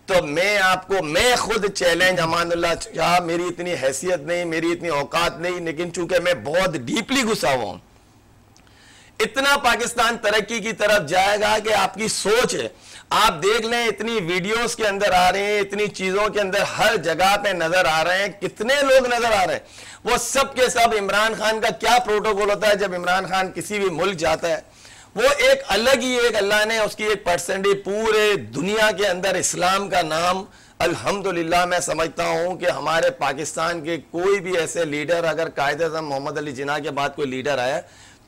तो मैं खुद चैलेंज, अमानुल्लाह शाह, मेरी इतनी हैसियत नहीं, मेरी इतनी औकात नहीं, लेकिन चूंकि मैं बहुत डीपली घुसा हुआ हूं, इतना पाकिस्तान तरक्की की तरफ जाएगा कि आपकी सोच है, आप देख लें, इतनी वीडियोस के अंदर आ रहे हैं, इतनी चीजों के अंदर हर जगह पे नजर आ रहे हैं, कितने लोग नजर आ रहे हैं। वो सब के सब इमरान खान का क्या प्रोटोकॉल होता है जब इमरान खान किसी भी मुल्क जाता है, वो एक अलग ही एक अल्लाह ने उसकी एक परसेंटेज पूरे दुनिया के अंदर इस्लाम का नाम अल्हम्दुलिल्लाह मैं समझता हूं कि हमारे पाकिस्तान के कोई भी ऐसे लीडर, अगर कायदे-ए-आज़म मोहम्मद अली जिन्ना के बाद कोई लीडर आया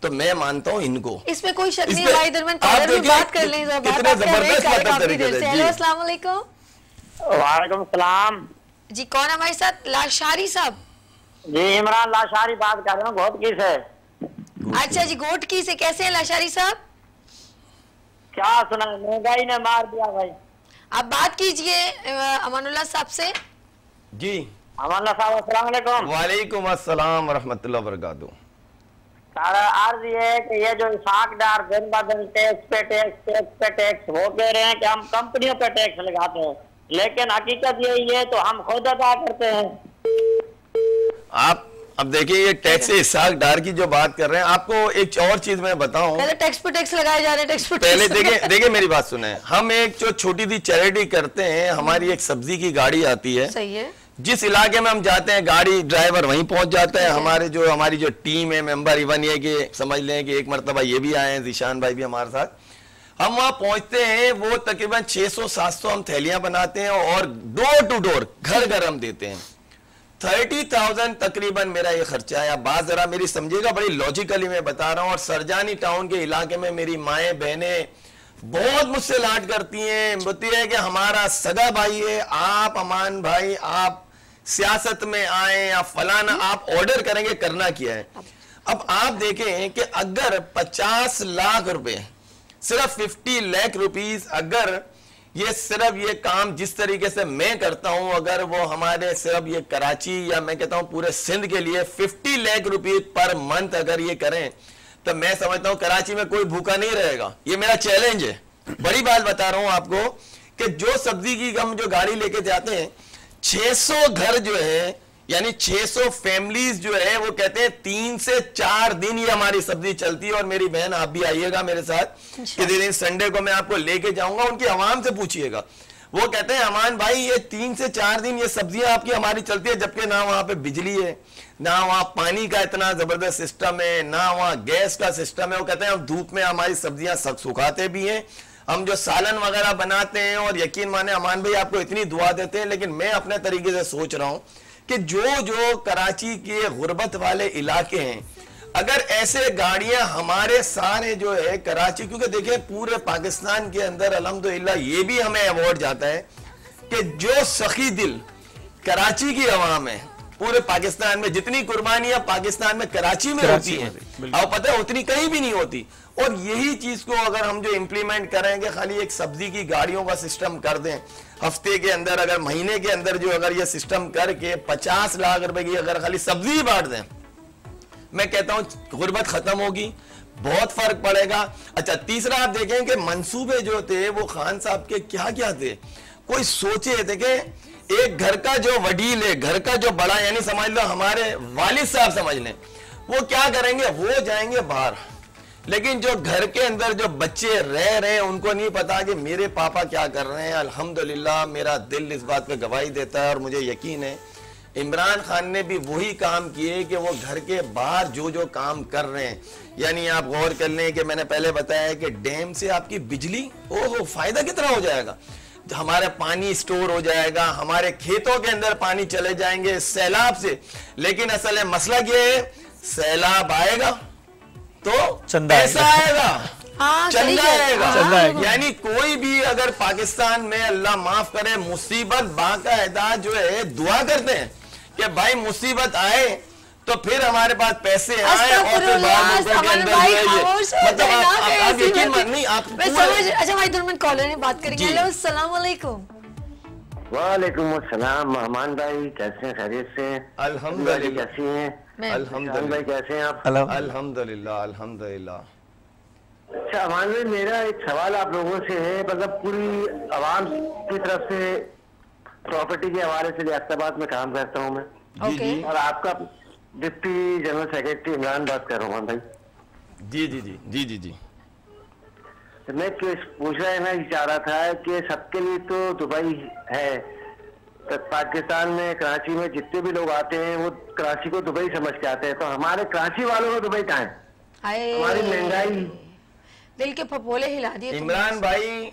तो मैं मानता हूं इनको। इसमें कोई शक नहीं है भाई दरमियान कॉलर में बात कर लें जरा, कितने जबरदस्त तरीके से। हेलो अस्सलाम वालेकुम। वालेकुम सलाम जी, कौन हमारे साथ? लाशारी साहब जी, इमरान लाशारी बात कर रहा हूँ, बहुत किस है। अच्छा जी, गोट की से कैसे हैं लाशारी साहब? क्या सुना, महंगाई ने मार दिया भाई। आप बात कीजिए अमानुल्लाह साहब से। जी अमानुल्लाह साहब अस्सलाम वालेकुम। वालेकुम अस्सलाम व रहमतुल्लाह व बरकातहू। सारा अर्ज ये है कि ये जो इसाक डार दिन ब दिन टैक्स पे टैक्स वो कह रहे हैं कि हम कंपनियों पे टैक्स लगाते हैं, लेकिन हकीकत यही है तो हम खुद अदा करते हैं। आप अब देखिए, ये टैक्स इसाक डार की जो बात कर रहे हैं, आपको एक और चीज मैं बताऊं। पहले टैक्स पे टैक्स लगाए जा रहे हैं, टैक्स पे पहले देखिए मेरी बात सुने, हम एक जो छोटी सी चैरिटी करते हैं, हमारी एक सब्जी की गाड़ी आती है, सही है, जिस इलाके में हम जाते हैं गाड़ी ड्राइवर वहीं पहुंच जाता है। हमारी जो टीम है मेंबर, इवन ये कि समझ लें कि एक मरतबा ये भी आए हैं, जीशान भाई भी हमारे साथ, हम वहां पहुंचते हैं, वो तकरीबन 600-700 हम थैलियां बनाते हैं और डोर टू डोर घर घर हम देते हैं। 30,000 तकरीबन मेरा ये खर्चा है। अब बात जरा मेरी समझिएगा, बड़ी लॉजिकली मैं बता रहा हूं। और सरजानी टाउन के इलाके में मेरी माएँ बहनें बहुत मुझसे लाड करती हैं, बोलती है कि हमारा सगा भाई है, आप अमान भाई आप सियासत में आए, आप फलाना, आप ऑर्डर करेंगे, करना क्या है। अब आप देखें कि अगर 50 लाख रुपए, सिर्फ 50 लाख रुपीस, अगर ये सिर्फ ये काम जिस तरीके से मैं करता हूं, अगर वो हमारे सिर्फ ये कराची या मैं कहता हूं पूरे सिंध के लिए 50 लाख रुपए पर मंथ अगर ये करें, तो मैं समझता हूं कराची में कोई भूखा नहीं रहेगा। ये मेरा चैलेंज है, बड़ी बात बता रहा हूं आपको कि जो सब्जी की हम जो गाड़ी लेके जाते हैं, 600 घर जो है, यानी 600 फैमिलीज जो है, वो कहते हैं 3 से 4 दिन ये हमारी सब्जी चलती है। और मेरी बहन आप भी आइएगा मेरे साथ, कि दिन संडे को मैं आपको लेके जाऊंगा, उनकी आवाम से पूछिएगा, वो कहते हैं अमान भाई ये 3 से 4 दिन ये सब्जियां आपकी हमारी चलती है, जबकि ना वहां पे बिजली है, ना वहां पानी का इतना जबरदस्त सिस्टम है, ना वहां गैस का सिस्टम है। वो कहते हैं हम धूप में हमारी सब्जियां सुखाते भी हैं, हम जो सालन वगैरह बनाते हैं, और यकीन माने अमान भाई आपको इतनी दुआ देते हैं। लेकिन मैं अपने तरीके से सोच रहा हूं कि जो कराची के गुर्बत वाले इलाके हैं, अगर ऐसे गाड़ियां हमारे सारे जो है कराची, क्योंकि देखिए पूरे पाकिस्तान के अंदर अल्हम्दुलिल्लाह ये भी हमें अवार्ड जाता है कि जो सखी दिल कराची की अवाम है, पूरे पाकिस्तान में जितनी कुर्बानियां पाकिस्तान में कराची में होती हैं, अब पता है उतनी कहीं भी नहीं होती। और यही चीज को अगर हम जो इंप्लीमेंट करेंगे, खाली एक सब्जी की गाड़ियों का सिस्टम कर दें, हफ्ते के अंदर, अगर महीने के अंदर जो अगर ये सिस्टम करके 50 लाख रुपए की अगर खाली सब्जी बांट दें, मैं कहता हूं गुर्बत खत्म होगी, बहुत फर्क पड़ेगा। अच्छा, तीसरा आप देखें कि मंसूबे जो थे वो खान साहब के क्या क्या थे, कोई सोचे थे कि एक घर का जो वडील है, घर का जो बड़ा, यानी समझ लो हमारे वालिद साहब समझ लें, वो क्या करेंगे, वो जाएंगे बाहर, लेकिन जो घर के अंदर जो बच्चे रह रहे हैं उनको नहीं पता कि मेरे पापा क्या कर रहे हैं। अल्हम्दुलिल्लाह मेरा दिल इस बात पे गवाही देता है, और मुझे यकीन है इमरान खान ने भी वही काम किए कि वो घर के बाहर जो जो काम कर रहे हैं, यानी आप गौर कर लें कि मैंने पहले बताया कि डैम से आपकी बिजली, ओहो फायदा कितना हो जाएगा, हमारा पानी स्टोर हो जाएगा, हमारे खेतों के अंदर पानी चले जाएंगे सैलाब से। लेकिन असल में मसला क्या है, सैलाब आएगा तो चंदा पैसा आएगा, चंदा आएगा। हाँ, यानी कोई भी अगर पाकिस्तान में अल्लाह माफ करे मुसीबत, बाकायदा जो है दुआ करते हैं कि भाई मुसीबत आए तो फिर हमारे पास पैसे आए, और फिर बाहर के अंदर जो है ये, मतलब आप यकीन नहीं आप समझ। अच्छा भाई दुर्मन कॉलर ने बात करेंगे। हेलो अस्सलाम वालेकुम। वालेकुम अस्सलाम। अमान भाई कैसे हैं, खैरियत से? अल्हम्दुलिल्लाह। कैसी हैं? अल्हम्दुलिल्लाह भाई कैसे हैं आप? अल्हम्दुलिल्लाह अल्हम्दुलिल्लाह। अच्छा अमान भाई, मेरा एक सवाल आप लोगों से है, मतलब पूरी आवाम की तरफ से प्रॉपर्टी के हवाले से रियासताबाद में काम करता हूँ मैं, ओके, और आपका डिप्टी जनरल सेक्रेटरी इमरान बात कर रहा हूँ भाई। जी जी जी जी जी जी। तो मैं पूछना चाह रहा था कि सबके लिए तो दुबई है, तो पाकिस्तान में कराची में जितने भी लोग आते हैं वो कराची को दुबई समझ के आते हैं, तो हमारे कराची वालों को दुबई कहाँ है? हमारी महंगाई, दिल के फपोले हिला दिए इमरान भाई,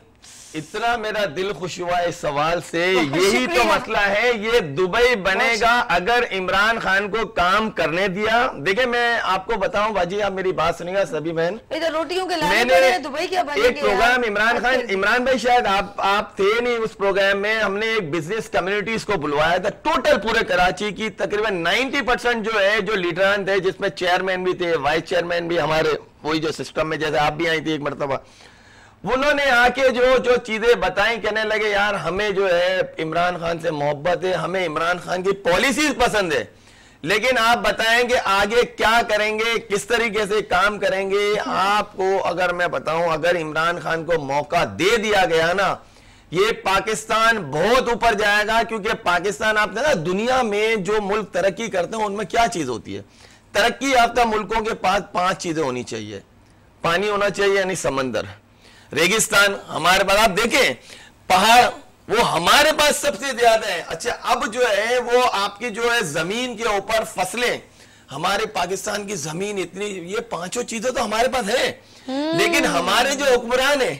इतना मेरा दिल खुश हुआ इस सवाल से। यही तो मसला है, ये दुबई बनेगा अगर इमरान खान को काम करने दिया। देखिए मैं आपको बताऊं बाजी, आप मेरी बात सुनिएगा सभी बहन, इधर रोटियों के मैंने दुबई क्या एक प्रोग्राम इमरान भाई शायद आप थे नहीं उस प्रोग्राम में, हमने एक बिजनेस कम्युनिटीज को बुलवाया था, टोटल पूरे कराची की तकरीबन 90% जो है जो लीडरान थे, जिसमें चेयरमैन भी थे, वाइस चेयरमैन भी, हमारे वही जो सिस्टम में जैसे आप भी आई थी एक मरतबा, उन्होंने आके जो चीजें बताई, कहने लगे यार हमें जो है इमरान खान से मोहब्बत है, हमें इमरान खान की पॉलिसीज पसंद है, लेकिन आप बताएंगे आगे क्या करेंगे, किस तरीके से काम करेंगे। आपको अगर मैं बताऊं, अगर इमरान खान को मौका दे दिया गया ना, ये पाकिस्तान बहुत ऊपर जाएगा। क्योंकि पाकिस्तान, आपने ना दुनिया में जो मुल्क तरक्की करते हैं उनमें क्या चीज होती है, तरक्की याफ्ता मुल्कों के पास 5 चीजें होनी चाहिए। पानी होना चाहिए यानी समंदर, रेगिस्तान हमारे पास, आप देखें पहाड़ वो हमारे पास सबसे ज्यादा है। अच्छा अब जो है वो आपकी जो है जमीन के ऊपर फसलें, हमारे पाकिस्तान की जमीन इतनी, ये 5 चीजें तो हमारे पास है, लेकिन हमारे जो हुक्मरान है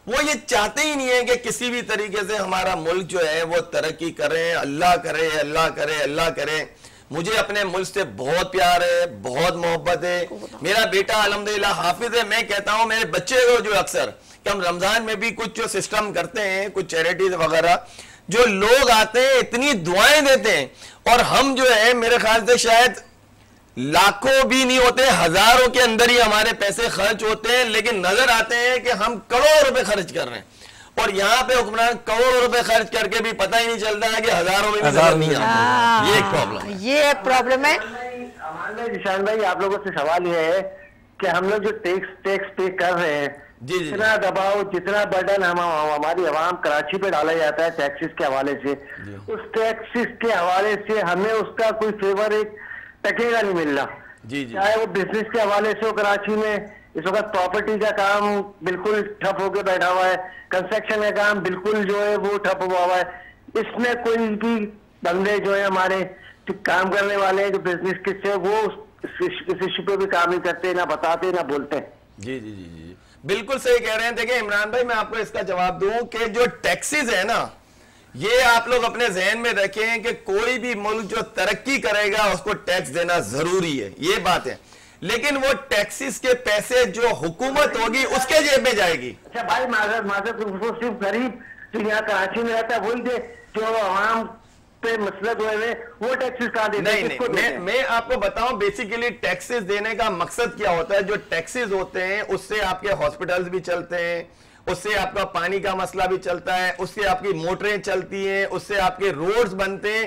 वो ये चाहते ही नहीं है कि किसी भी तरीके से हमारा मुल्क जो है वो तरक्की करे। अल्लाह करे, अल्लाह करे, अल्लाह करे। मुझे अपने मुल्क से बहुत प्यार है, बहुत मोहब्बत है। मेरा बेटा अल्हम्दुलिल्लाह हाफिज है। मैं कहता हूं मेरे बच्चे को जो अक्सर कि हम रमजान में भी कुछ जो सिस्टम करते हैं, कुछ चैरिटीज वगैरह, जो लोग आते हैं इतनी दुआएं देते हैं, और हम जो है मेरे ख्याल से शायद लाखों भी नहीं होते, हजारों के अंदर ही हमारे पैसे खर्च होते हैं, लेकिन नजर आते हैं कि हम करोड़ों रुपए खर्च कर रहे हैं, और यहाँ पे हुक्मरान करोड़ों रुपए खर्च करके भी पता ही नहीं चलता है कि हजारों में भी नजर नहीं आता। ये एक प्रॉब्लम है, ये प्रॉब्लम है। निशान भाई आप लोगों से सवाल ये है कि हम लोग जो टैक्स पे कर रहे हैं, जितना दबाव, जितना बर्डन हमारी आवाम कराची पे डाला जाता है टैक्सेस के हवाले से, उस टैक्सेस के हवाले से हमें उसका कोई फेवर एक टकेगा नहीं मिल रहा। चाहे वो बिजनेस के हवाले से हो, कराची में इस वक्त प्रॉपर्टी का काम बिल्कुल ठप होकर बैठा हुआ है, कंस्ट्रक्शन का काम बिल्कुल जो है वो ठप हुआ हुआ है। इसमें कोई भी बंदे जो है हमारे जो काम करने वाले हैं, जो बिजनेस के से, वो इस इशू पे भी काम नहीं करते, ना बताते ना बोलते। जी जी जी जी बिल्कुल सही कह रहे हैं। देखिए इमरान भाई मैं आपको इसका जवाब दूं कि जो टैक्सेस है ना, ये आप लोग अपने जहन में रखें कि कोई भी मुल्क जो तरक्की करेगा उसको टैक्स देना जरूरी है, ये बात है, लेकिन वो टैक्सेस के पैसे जो हुकूमत होगी उसके जेब में जाएगी। अच्छा भाई माजर वो सिर्फ गरीब जो यहाँ कराची में रहता है वही दे, जो आवाम पे मसला जो है वो टैक्सेस कहाँ देते हैं? नहीं, मैं आपको बताऊं बेसिकली टैक्सेस देने का मकसद क्या होता है। जो टैक्सेस होते हैं उससे आपके हॉस्पिटल्स भी चलते हैं, उससे आपका पानी का मसला भी चलता है, उससे आपकी मोटरें चलती हैं, उससे आपके रोड्स बनते हैं।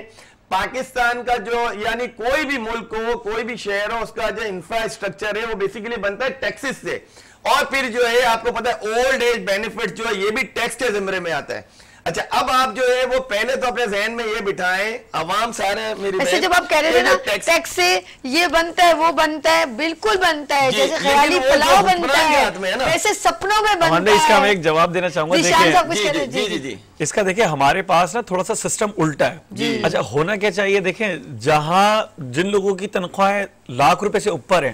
पाकिस्तान का जो यानी कोई भी मुल्क हो, कोई भी शहर हो, उसका जो इंफ्रास्ट्रक्चर है वो बेसिकली बनता है टैक्सेस से। और फिर जो है आपको पता है ओल्ड एज बेनिफिट जो है ये भी टैक्स के जिम्मे में आता है। अच्छा अब आप जो है वो पहले तो अपने जहन में ये बिठाएं, अवाम सारे मेरी ऐसे जब आप कह रहे थे ना टैक्स से ये बनता है वो बनता है, बिल्कुल बनता है, जैसे ख्याली पुलाव बनता है वैसे सपनों में बनता है। इसका मैं एक जवाब देना चाहूंगा। देखिए इसका देखिए हमारे पास ना थोड़ा सा सिस्टम उल्टा है। अच्छा होना क्या चाहिए, देखें जहां जिन लोगों की तनख्वाहें लाख रुपए से ऊपर है,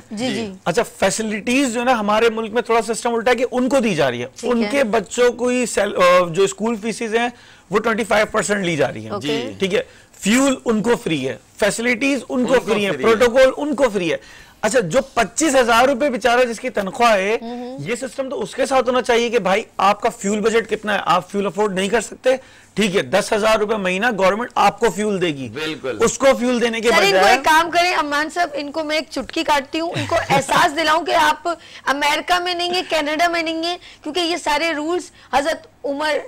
अच्छा फैसिलिटीज जो है ना हमारे मुल्क में थोड़ा सिस्टम उल्टा है कि उनको दी जा रही है, उनके बच्चों को जो स्कूल फीसिस हैं वो 25% ली जा रही है, ठीक है, फ्यूल उनको फ्री है, फैसिलिटीज उनको फ्री है, प्रोटोकॉल उनको फ्री है। अच्छा जो 25,000 रुपए बेचारा जिसकी तनख्वाह है, ये सिस्टम तो उसके साथ होना चाहिए कि भाई आपका फ्यूल बजट कितना है, आप फ्यूल अफोर्ड नहीं कर सकते, ठीक है 10,000 रुपए महीना गवर्नमेंट आपको फ्यूल देगी, बिल्कुल उसको फ्यूल देने के बजाय इनको एक काम करें अम्मान साहब, इनको मैं एक चुटकी काटती हूँ, इनको एहसास दिलाऊं कि आप अमेरिका में नहीं है, कनाडा में नहीं है, क्योंकि ये सारे रूल्स हजरत उमर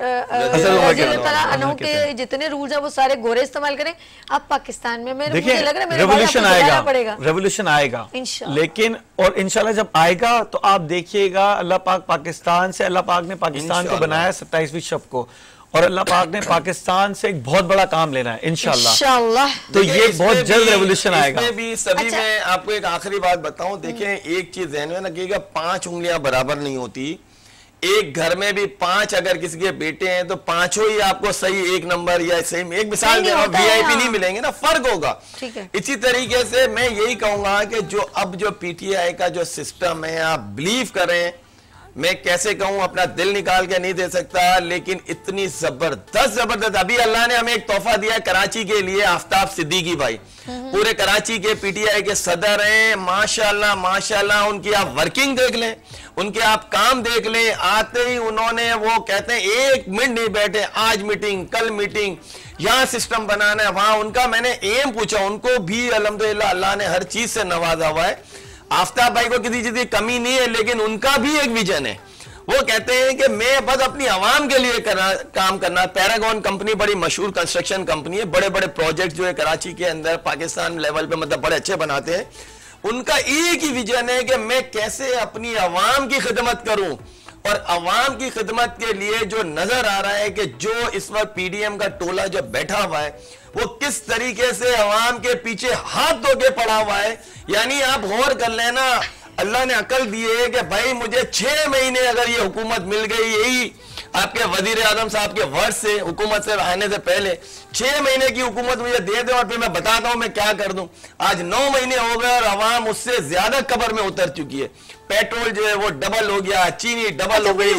के जितने रूल्स है वो सारे गोरे इस्तेमाल करें। आप पाकिस्तान में मुझे लग रहा है रेवोल्यूशन आएगा, रेवोल्यूशन आएगा, लेकिन और इंशाल्लाह जब आएगा तो आप देखिएगा अल्लाह पाक पाकिस्तान से, अल्लाह पाक ने पाकिस्तान को बनाया 27वीं शब को, और अल्लाह पाक ने पाकिस्तान से एक बहुत बड़ा काम लेना है इंशाल्लाह। तो ये बहुत जल्द रेवोल्यूशन आएगा। इसमें भी सभी में आपको एक आखिरी बात बताऊं, देखें एक चीज ध्यान में रखिएगा, 5 उंगलियां बराबर नहीं होती। एक घर में भी 5 अगर किसी के बेटे हैं तो 5 ही आपको सही 1 नंबर या सही एक मिसाल दे रहा हूं, वीआईपी नहीं मिलेंगे ना, फर्क होगा। इसी तरीके से मैं यही कहूंगा कि जो अब जो पीटीआई का जो सिस्टम है, आप बिलीव करें, मैं कैसे कहूं, अपना दिल निकाल के नहीं दे सकता, लेकिन इतनी जबरदस्त अभी अल्लाह ने हमें एक तोहफा दिया कराची के लिए, आफ्ताब सिद्दीकी भाई पूरे कराची के पीटीआई के सदर हैं, माशाल्लाह माशाल्लाह। उनकी आप वर्किंग देख लें, उनके आप काम देख लें, आते ही उन्होंने वो कहते हैं 1 मिनट नहीं बैठे, आज मीटिंग कल मीटिंग, यहां सिस्टम बनाना है वहां। उनका मैंने एम पूछा, उनको भी अल्हम्दुलिल्लाह अल्लाह ने हर चीज से नवाजा हुआ है। आफ्ताब भाई को किसी चीज की कमी नहीं है, लेकिन उनका भी एक विजन है। वो कहते हैं कि मैं बस अपनी आवाम के लिए काम करना। पैरागॉन कंपनी बड़ी मशहूर कंस्ट्रक्शन कंपनी है, बड़े बड़े प्रोजेक्ट जो है कराची के अंदर पाकिस्तान लेवल पे मतलब बड़े अच्छे बनाते हैं। उनका एक ही विजन है कि मैं कैसे अपनी आवाम की खिदमत करूं, और आवाम की खिदमत के लिए जो नजर आ रहा है कि जो इस वक्त पीडीएम का टोला जो बैठा हुआ है वो किस तरीके से आवाम के पीछे हाथ धो के पड़ा हुआ है। यानी आप गौर कर लेना, अल्लाह ने अकल दी है कि भाई मुझे 6 महीने अगर ये हुकूमत मिल गई, यही आपके वजीर आजम साहब के वर्ड से, हुकूमत से आने से पहले 6 महीने की हुकूमत मुझे दे दे और फिर मैं बताता हूं मैं क्या कर दूं। आज 9 महीने हो गए और आवाम उससे ज्यादा कब्र में उतर चुकी है। पेट्रोल जो है वो डबल हो गया, चीनी डबल हो गई,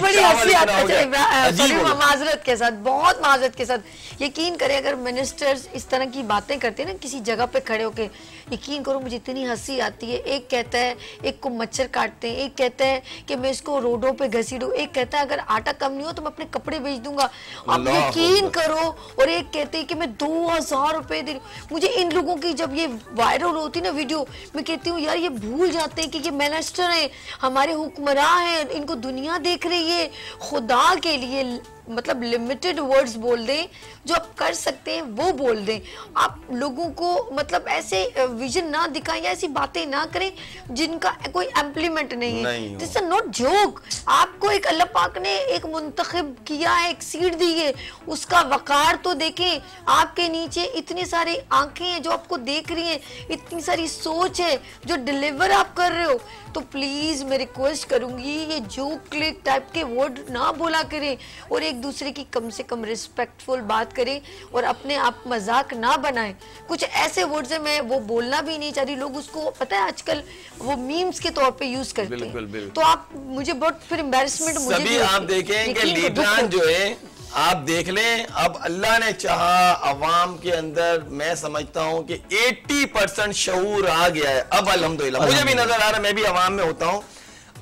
माजरत के साथ, बहुत माजरत के साथ यकीन करें, अगर मिनिस्टर्स इस तरह की बातें करते हैं ना किसी जगह पे खड़े होके, यकीन करो मुझे इतनी हंसी आती है। एक कहता है एक को मच्छर काटते हैं, एक कहता है कि मैं इसको रोडों पे घसीटूं, एक कहता है अगर आटा कम नहीं हो तो मैं अपने कपड़े बेच दूंगा। आप यकीन करो। और एक कहते हैं कि मैं 2000 रुपए दे। मुझे इन लोगों की जब ये वायरल होती ना वीडियो, मैं कहती हूँ यार ये भूल जाते हैं कि ये मिनिस्टर है, हमारे हुक्मरान हैं, इनको दुनिया देख रही है। खुदा के लिए मतलब लिमिटेड वर्ड्स बोल दें, जो आप कर सकते हैं वो बोल दें। आप लोगों को मतलब ऐसे विजन ना दिखाएं या ऐसी बातें ना करें जिनका कोई इम्प्लीमेंट नहीं है। This is not joke. आपको एक अल्लाह पाक ने एक मुंतखब किया है, एक सीट दी है, उसका वकार तो देखें। आपके नीचे इतनी सारी आंखें हैं जो आपको देख रही हैं, इतनी सारी सोच है जो डिलीवर आप कर रहे हो। तो प्लीज मैं रिक्वेस्ट करूंगी ये जोक क्लिक टाइप के वर्ड ना बोला करें और एक दूसरे की कम से कम रिस्पेक्टफुल बात करें और अपने आप मजाक ना बनाएं। कुछ ऐसे वर्ड्स है मैं वो बोलना भी नहीं चाह रही, लोग उसको पता है आजकल वो मीम्स के तौर पे यूज करते हैं। बिल्कुल। तो आप मुझे बहुत फिर एम्बैरेसमेंट मुझे भी आप देखें कि लीडरान जो है आप देख लें, अब अल्लाह ने चाहा अवाम के अंदर मैं समझता हूं कि 80% शऊर आ गया है अब अल्हम्दुलिल्लाह। मुझे भी नजर आ रहा है, मैं भी अवाम में होता हूं।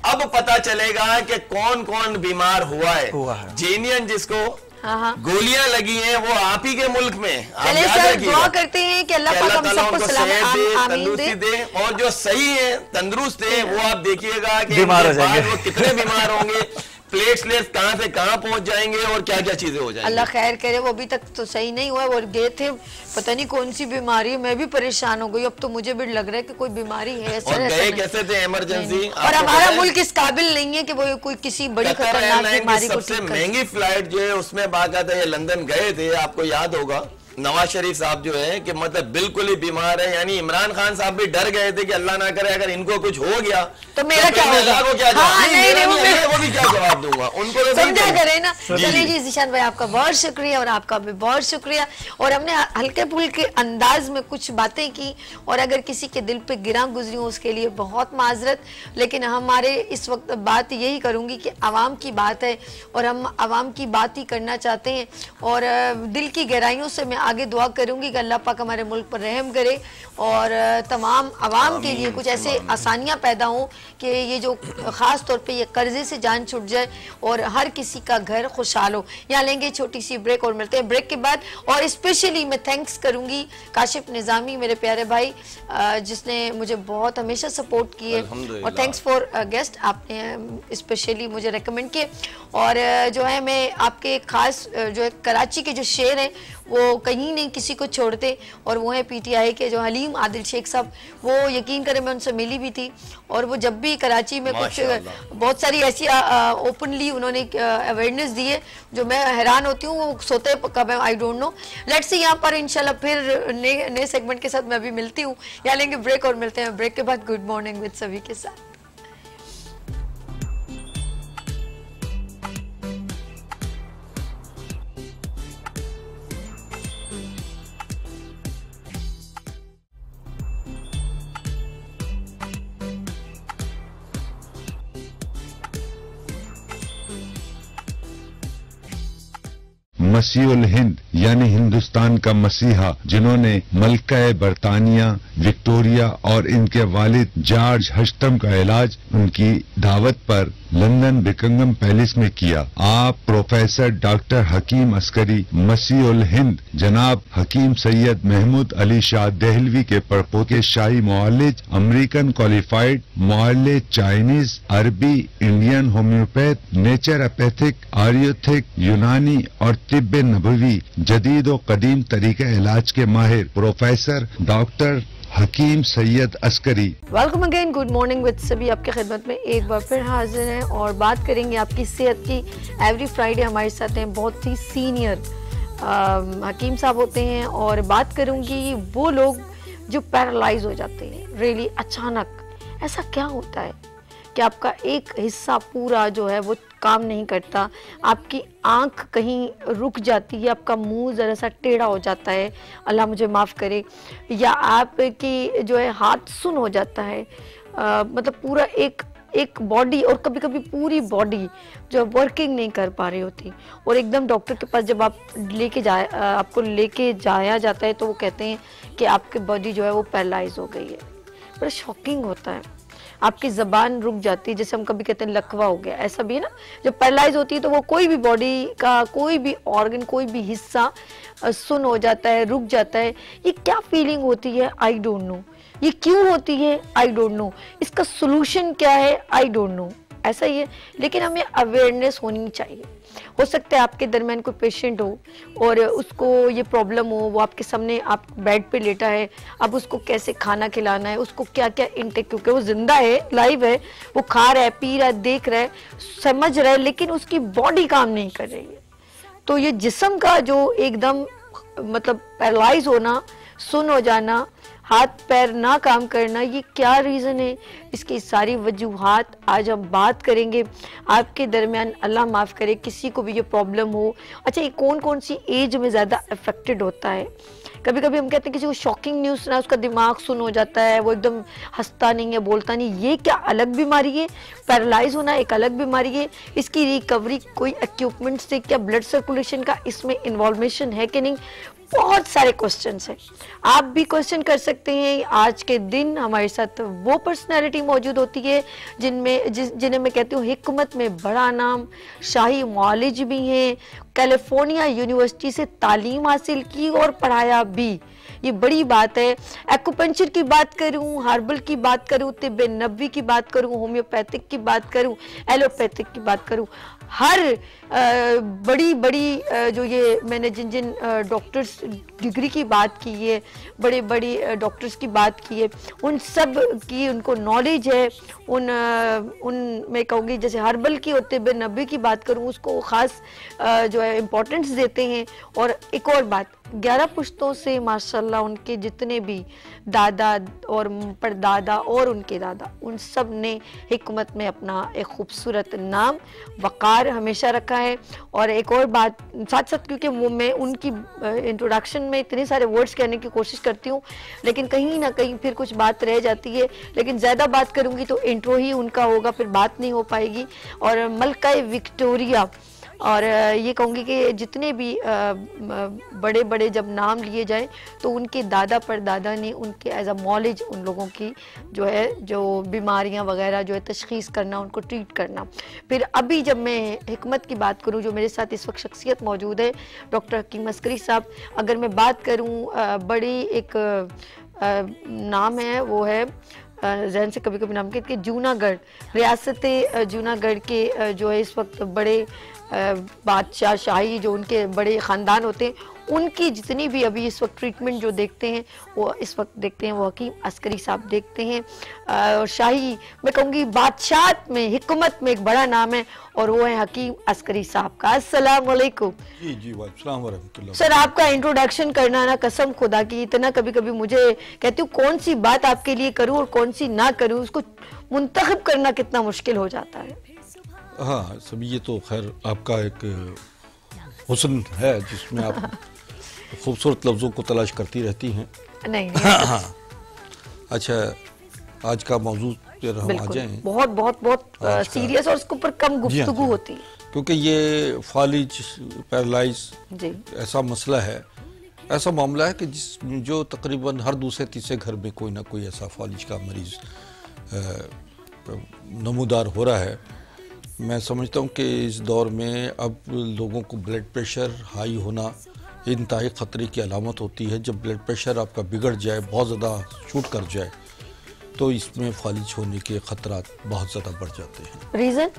अब पता चलेगा कि कौन कौन बीमार हुआ है। जेनियन जिसको गोलियां लगी हैं वो आप ही के मुल्क में। चलिए सर दुआ करते हैं कि अल्लाह पाक हम सबको तंदुरुस्ती दे और जो सही है तंदुरुस्त है वो आप देखिएगा कि बीमार हो जाएंगे, वो कितने बीमार होंगे, प्लेटलेट्स कहां से कहां पहुंच जाएंगे और क्या क्या चीजें हो जाएंगी। अल्लाह खैर करे। वो अभी तक तो सही नहीं हुआ और गए थे पता नहीं कौन सी बीमारी है, मैं भी परेशान हो गई। अब तो मुझे भी लग रहा है कि कोई बीमारी है। और गए कैसे थे इमरजेंसी। और हमारा मुल्क इस काबिल नहीं है कि वो कोई किसी बड़ी खतरनाक बीमारी को। सबसे महंगी फ्लाइट जो है उसमें बाकायदा ये लंदन गए थे, आपको याद होगा नवाज शरीफ साहब जो है कि मतलब बिल्कुल ही बीमार है। यानी इमरान खान साहब भी डर गए थे कि अल्लाह ना करे अगर इनको कुछ हो गया तो मेरा क्या होगा। वो क्या वो भी क्या जवाब दूंगा उनको, तो समझा करे ना। चलिए जी ज़ीशान भाई आपका बहुत शुक्रिया और आपका भी बहुत शुक्रिया। और हमने हल्के फुल्के अंदाज में कुछ बातें की और अगर किसी के दिल पे गिरा गुजरी हो उसके लिए बहुत माजरत। लेकिन हमारे इस वक्त बात यही करूंगी कि आवाम की बात है और हम आवाम की बात ही करना चाहते हैं और दिल की गहराइयों से मैं आगे दुआ करूंगी कि अल्लाह पाक हमारे मुल्क पर रहम करे और तमाम आवाम के लिए कुछ ऐसे आसानियां पैदा हों कि ये जो ख़ास तौर पे ये कर्जे से जान छूट जाए और हर किसी का घर खुशहाल हो। यहाँ लेंगे छोटी सी ब्रेक और मिलते हैं ब्रेक के बाद। और स्पेशली मैं थैंक्स करूंगी काशिफ निज़ामी मेरे प्यारे भाई जिसने मुझे बहुत हमेशा सपोर्ट किए और थैंक्स फॉर गेस्ट आपने स्पेशली मुझे रेकमेंड किए। और जो है मैं आपके ख़ास जो है कराची के जो शेर हैं वो कहीं नहीं किसी को छोड़ते और वो है पीटीआई के जो हलीम आदिल शेख साहब। वो यकीन करें मैं उनसे मिली भी थी और वो जब भी कराची में कुछ बहुत सारी ऐसी ओपनली उन्होंने अवेयरनेस दी है जो मैं हैरान होती हूँ वो सोते कब है I don't know. Let's see यहाँ पर इंशाल्लाह फिर नए सेगमेंट के साथ मैं अभी मिलती हूँ। यहाँ लेंगे ब्रेक और मिलते हैं ब्रेक के बाद गुड मॉर्निंग विद सभी के साथ। मसीहुल हिंद यानी हिंदुस्तान का मसीहा, जिन्होंने मलका बरतानिया विक्टोरिया और इनके वालिद जॉर्ज हस्टम का इलाज उनकी दावत पर लंदन बिकिंगम पैलेस में किया। आप प्रोफेसर डॉक्टर हकीम अस्करी मसीहुल हिंद जनाब हकीम सैयद महमूद अली शाह देहलवी के परपोते शाही मुआलिज, अमेरिकन क्वालिफाइड मुआलिज, चाइनीज, अरबी, इंडियन होम्योपैथ, नेचुरोपैथिक, आयुर्वेदिक, यूनानी और तिब्ब नबवी जदीद और कदीम तरीके इलाज के माहिर प्रोफेसर डॉक्टर हकीम Syed Askari. Welcome again, good morning with सभी आपके खिदमत में एक बार फिर हाजिर हैं और बात करेंगे आपकी सेहत की। एवरी फ्राइडे हमारे साथ हैं बहुत ही सीनियर हकीम साहब होते हैं और बात करूंगी वो लोग जो पैरालाइज हो जाते हैं रियली अचानक। ऐसा क्या होता है कि आपका एक हिस्सा पूरा जो है वो काम नहीं करता, आपकी आंख कहीं रुक जाती है, आपका मुंह ज़रा सा टेढ़ा हो जाता है, अल्लाह मुझे माफ़ करे, या आपकी जो है हाथ सुन हो जाता है, मतलब पूरा एक बॉडी और कभी कभी पूरी बॉडी जो वर्किंग नहीं कर पा रही होती, और एकदम डॉक्टर के पास जब आपको लेके जाया जाता है तो वो कहते हैं कि आपकी बॉडी जो है वो पैरालाइज हो गई है। बड़ा शॉकिंग होता है, आपकी ज़बान रुक जाती है, जैसे हम कभी कहते हैं लकवा हो गया, ऐसा भी है ना। जब पैरालाइज होती है तो वो कोई भी बॉडी का कोई भी ऑर्गन, कोई भी हिस्सा सुन हो जाता है, रुक जाता है। ये क्या फीलिंग होती है आई डोंट नो, ये क्यों होती है आई डोंट नो, इसका सोल्यूशन क्या है आई डोंट नो। ऐसा ही है, लेकिन हमें अवेयरनेस होनी चाहिए। हो सकता है आपके दरमियान कोई पेशेंट हो और उसको ये प्रॉब्लम हो, वो आपके सामने आप बेड पे लेटा है, अब उसको कैसे खाना खिलाना है, उसको क्या क्या इनटेक, क्योंकि वो जिंदा है, लाइव है, वो खा रहा है, पी रहा है, देख रहा है, समझ रहा है, लेकिन उसकी बॉडी काम नहीं कर रही है। तो ये जिस्म का जो एकदम मतलब पैरालाइज होना, सुन हो जाना, हाथ पैर ना काम करना, ये क्या रीज़न है, इसकी सारी वजूहात आज हम बात करेंगे। आपके दरमियान अल्लाह माफ़ करे किसी को भी ये प्रॉब्लम हो। अच्छा, ये कौन कौन सी एज में ज़्यादा अफेक्टेड होता है? कभी कभी हम कहते हैं किसी को शॉकिंग न्यूज़ सुना, उसका दिमाग सुन हो जाता है, वो एकदम हंसता नहीं है, बोलता नहीं। ये क्या अलग बीमारी है? पैरालाइज होना एक अलग बीमारी है। इसकी रिकवरी कोई इक्विपमेंट से, क्या ब्लड सर्कुलेशन का इसमें इन्वॉल्वेशन है कि नहीं? बहुत सारे क्वेश्चंस हैं, आप भी क्वेश्चन कर सकते हैं। आज के दिन हमारे साथ वो पर्सनैलिटी मौजूद होती है जिन्हें मैं कहती हूँ हिकमत में बड़ा नाम, शाही मुआलिज भी हैं, कैलिफोर्निया यूनिवर्सिटी से तालीम हासिल की और पढ़ाया भी, ये बड़ी बात है। एक्यूपंक्चर की बात करूं, हर्बल की बात करूं, तिब्ब नबवी की बात करूं, होम्योपैथिक की बात करूं, एलोपैथिक की बात करूं, हर बड़ी बड़ी जो ये मैंने जिन डॉक्टर्स डिग्री की बात की है, बड़े बड़ी डॉक्टर्स की बात की है, उन सब की उनको नॉलेज है। उन मैं कहूँगी जैसे हर्बल की और तिब्ब नबवी की बात करूँ, उसको ख़ास जो है इम्पोर्टेंस देते हैं। और एक और बात, 11 पुश्तों से माशाल्लाह उनके जितने भी दादा और परदादा और उनके दादा, उन सब ने हिकमत में अपना एक खूबसूरत नाम वक़ार हमेशा रखा है। और एक और बात साथ साथ, क्योंकि वो मैं उनकी इंट्रोडक्शन में इतने सारे वर्ड्स कहने की कोशिश करती हूँ, लेकिन कहीं ना कहीं फिर कुछ बात रह जाती है, लेकिन ज़्यादा बात करूँगी तो इंट्रो ही उनका होगा, फिर बात नहीं हो पाएगी। और मलका विक्टोरिया, और ये कहूँगी कि जितने भी बड़े बड़े जब नाम लिए जाए तो उनके दादा परदादा ने उनके एज अ नॉलेज उन लोगों की जो है, जो बीमारियां वगैरह जो है तशखीस करना, उनको ट्रीट करना। फिर अभी जब मैं हिकमत की बात करूं, जो मेरे साथ इस वक्त शख्सियत मौजूद है डॉक्टर हकीम अस्करी साहब, अगर मैं बात करूं बड़ी एक नाम है, वो है जहन से कभी कभी नाम के जूनागढ़, रियासत जूनागढ़ के जो है इस वक्त बड़े बादशाह शाही जो उनके बड़े ख़ानदान होते हैं, उनकी जितनी भी अभी इस वक्त ट्रीटमेंट जो देखते हैं वो इस वक्त देखते हैं, वो हकीम अस्करी साहब देखते हैं। और शाही मैं कहूँगी बादशाह में, हिकमत में एक बड़ा नाम है और वो है हकीम अस्करी साहब का। अस्सलाम वालेकुम। जी जी वालेकुम व रहमतुल्लाह। सर, आपका इंट्रोडक्शन करना ना कसम खुदा की इतना कभी कभी मुझे कहती हूँ कौन सी बात आपके लिए करूँ और कौन सी ना करूँ, उसको मुंतखब करना कितना मुश्किल हो जाता है। हाँ सब, ये तो खैर आपका एक हुस्न है जिसमें आप खूबसूरत लफ्ज़ों को तलाश करती रहती हैं। नहीं, हाँ। अच्छा, आज का मौजूद पर हम आ जाएं। बहुत बहुत बहुत सीरियस और उसके ऊपर कम गुफ्तगू होती है। क्योंकि ये फालिज, पैरालाइज ऐसा मसला है, ऐसा मामला है कि जो तकरीबन हर दूसरे तीसरे घर में कोई ना कोई ऐसा फालिज का मरीज नमूदार हो रहा है। मैं समझता हूँ कि इस दौर में अब लोगों को ब्लड प्रेशर हाई होना इंतहाई ख़तरे की अलामत होती है। जब ब्लड प्रेशर आपका बिगड़ जाए, बहुत ज़्यादा शूट कर जाए, तो इसमें फालिज होने के ख़तरात बहुत ज़्यादा बढ़ जाते हैं। रीज़न?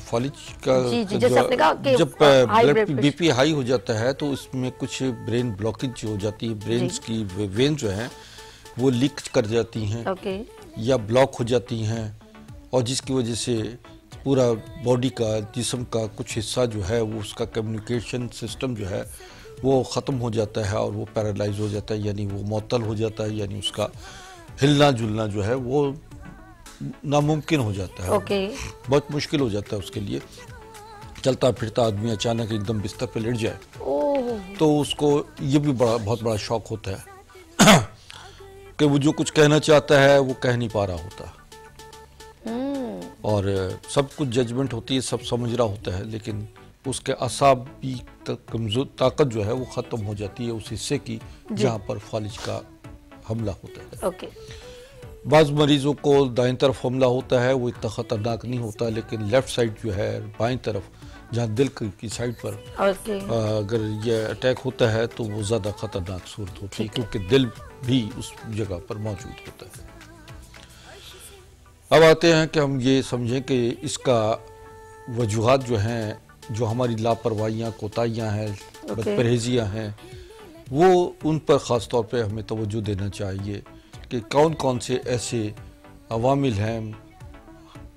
फालिज का जब ब्लड बीपी हाई हो जाता है तो इसमें कुछ ब्रेन ब्लॉकेज हो जाती है, ब्रेन की वेन जो हैं वो लीक कर जाती हैं या ब्लॉक हो जाती हैं, और जिसकी वजह से पूरा बॉडी का, जिस्म का कुछ हिस्सा जो है वो उसका कम्युनिकेशन सिस्टम जो है वो ख़त्म हो जाता है और वो पैरालाइज हो जाता है, यानी वो मुअत्तल हो जाता है, यानी उसका हिलना जुलना जो है वो नामुमकिन हो जाता है। बहुत मुश्किल हो जाता है उसके लिए। चलता फिरता आदमी अचानक एकदम बिस्तर पे लेट जाए तो उसको ये भी बहुत बड़ा शौक होता है कि वो जो कुछ कहना चाहता है वो कह नहीं पा रहा होता, और सब कुछ जजमेंट होती है, सब समझ रहा होता है, लेकिन उसके असाबी कमजोर ताकत जो है वो ख़त्म हो जाती है उस हिस्से की जहाँ पर फालिज का हमला होता है। बाज़ मरीज़ों को दाईं तरफ हमला होता है, वो इतना ख़तरनाक नहीं होता, लेकिन लेफ़्ट साइड जो है, बाईं तरफ जहाँ दिल की साइड पर अगर ये अटैक होता है तो वो ज़्यादा ख़तरनाक सूरत होती है, क्योंकि दिल भी उस जगह पर मौजूद होता है। अब आते हैं कि हम ये समझें कि इसका वजूहात जो हैं, जो हमारी लापरवाहियाँ, कोताहियाँ हैं, बदपरहेजियाँ हैं, वो उन पर ख़ास तौर पे हमें तवज्जो देना चाहिए कि कौन कौन से ऐसे अवामिल हैं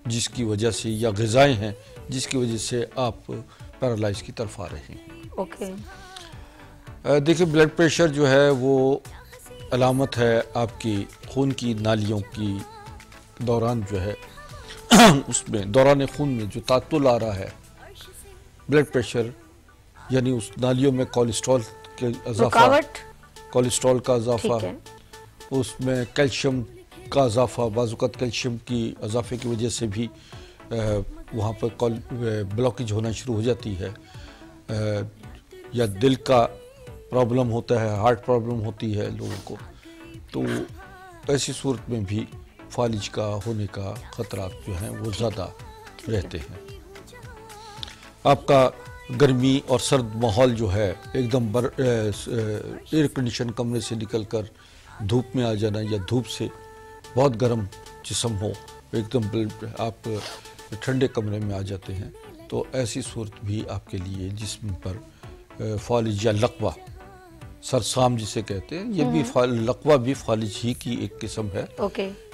जिसकी वजह से, या ग़िज़ाएँ हैं जिसकी वजह से आप पैरालाइज की तरफ आ रहे हैं। देखिए, ब्लड प्रेशर जो है वो अलामत है आपकी खून की नालियों की दौरान जो है उसमें दौरान खून में जो तातुल आ रहा है, ब्लड प्रेशर यानी उस नालियों में कोलेस्ट्रॉल के इजाफा, कोलेस्ट्रॉल का इजाफा, उसमें कैल्शियम का इजाफा, बाज़-औक़ात कैल्शियम की इजाफे की वजह से भी वहाँ पर ब्लॉकेज होना शुरू हो जाती है, या दिल का प्रॉब्लम होता है, हार्ट प्रॉब्लम होती है लोगों को, तो ऐसी सूरत में भी फालिज का होने का ख़तरात जो हैं वो ज़्यादा रहते हैं। आपका गर्मी और सर्द माहौल जो है, एकदम एयर कंडीशन कमरे से निकलकर धूप में आ जाना, या धूप से बहुत गर्म जिस्म हो, एकदम आप ठंडे कमरे में आ जाते हैं, तो ऐसी सूरत भी आपके लिए जिस्म पर फालिज या लकवा, सरसाम जिसे कहते हैं, ये भी लकवा भी फालिज ही की एक किस्म है।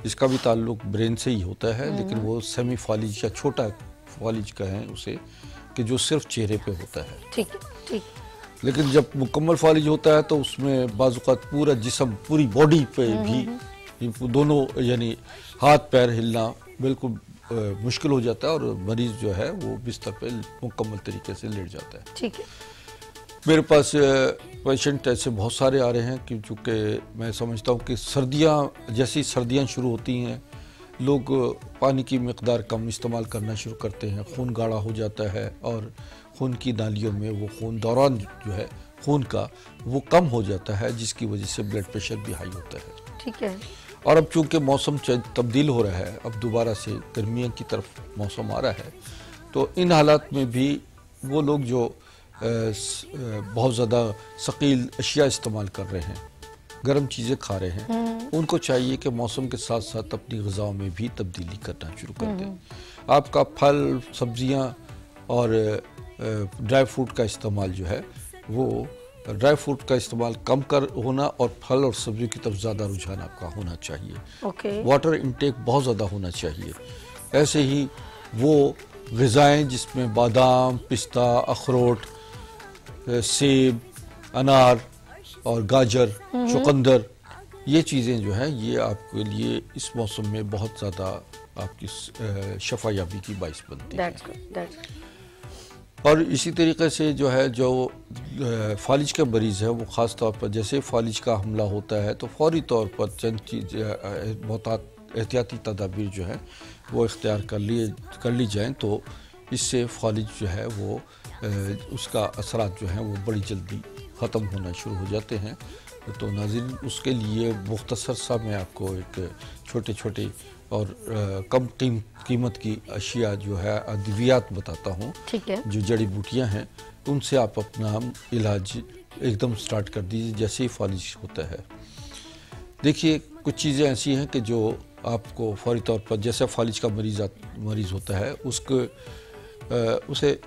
इसका भी ताल्लुक ब्रेन से ही होता है, लेकिन वो सेमी फालिज या छोटा फालिज का है उसे, कि जो सिर्फ चेहरे पे होता है। ठीक। लेकिन जब मुकम्मल फालिज होता है तो उसमें बाज़-औक़ात पूरा जिस्म, पूरी बॉडी पे भी दोनों, यानी हाथ पैर हिलना बिल्कुल मुश्किल हो जाता है, और मरीज़ जो है वो बिस्तर पे मुकम्मल तरीके से लेट जाता है। ठीक है। मेरे पास पेशेंट ऐसे बहुत सारे आ रहे हैं कि चूँकि मैं समझता हूँ कि जैसी सर्दियाँ शुरू होती हैं, लोग पानी की मिक़दार कम इस्तेमाल करना शुरू करते हैं, खून गाढ़ा हो जाता है, और खून की नालियों में वो खून दौरान जो है खून का वो कम हो जाता है, जिसकी वजह से ब्लड प्रेशर भी हाई होता है। ठीक है। और अब चूँकि मौसम तब्दील हो रहा है, अब दोबारा से गर्मियों की तरफ मौसम आ रहा है, तो इन हालात में भी वो लोग जो बहुत ज़्यादा सकील अशिया इस्तेमाल कर रहे हैं, गर्म चीज़ें खा रहे हैं, उनको चाहिए कि मौसम के साथ साथ अपनी ग़िज़ाओं में भी तब्दीली करना शुरू कर दें। आपका फल, सब्जियां और ड्राई फ्रूट का इस्तेमाल जो है वो ड्राई फ्रूट का इस्तेमाल कम होना, और फल और सब्जियों की तरफ ज़्यादा रुझान आपका होना चाहिए। वाटर इंटेक बहुत ज़्यादा होना चाहिए। ऐसे ही वो ग़िज़ाएँ जिसमें बादाम, पिस्ता, अखरोट, सेब, अनार और गाजर, चुकंदर, ये चीज़ें जो हैं ये आपके लिए इस मौसम में बहुत ज़्यादा आपकी शफायाबी की बाइस बनती है। और इसी तरीके से जो है, जो फालिज के मरीज़ है, वो ख़ास तौर पर जैसे फालिज का हमला होता है तो फौरी तौर पर चंद चीज़ एहतियाती तदाबीर जो है वो इख्तियार कर ली जाएँ तो इससे फालिज जो है वो उसका असरात जो हैं वो बड़ी जल्दी ख़त्म होना शुरू हो जाते हैं। तो नाज़रीन, उसके लिए मुख्तसर सा मैं आपको एक छोटे छोटे और कम कीमत की अशिया जो है अद्वियात बताता हूँ। ठीक है। जो जड़ी बूटियाँ हैं उनसे आप अपना इलाज एकदम स्टार्ट कर दीजिए जैसे ही फालिज होता है। देखिए, कुछ चीज़ें ऐसी हैं कि जो आपको फौरी तौर पर, जैसे फालिज का मरीज़ होता है उसे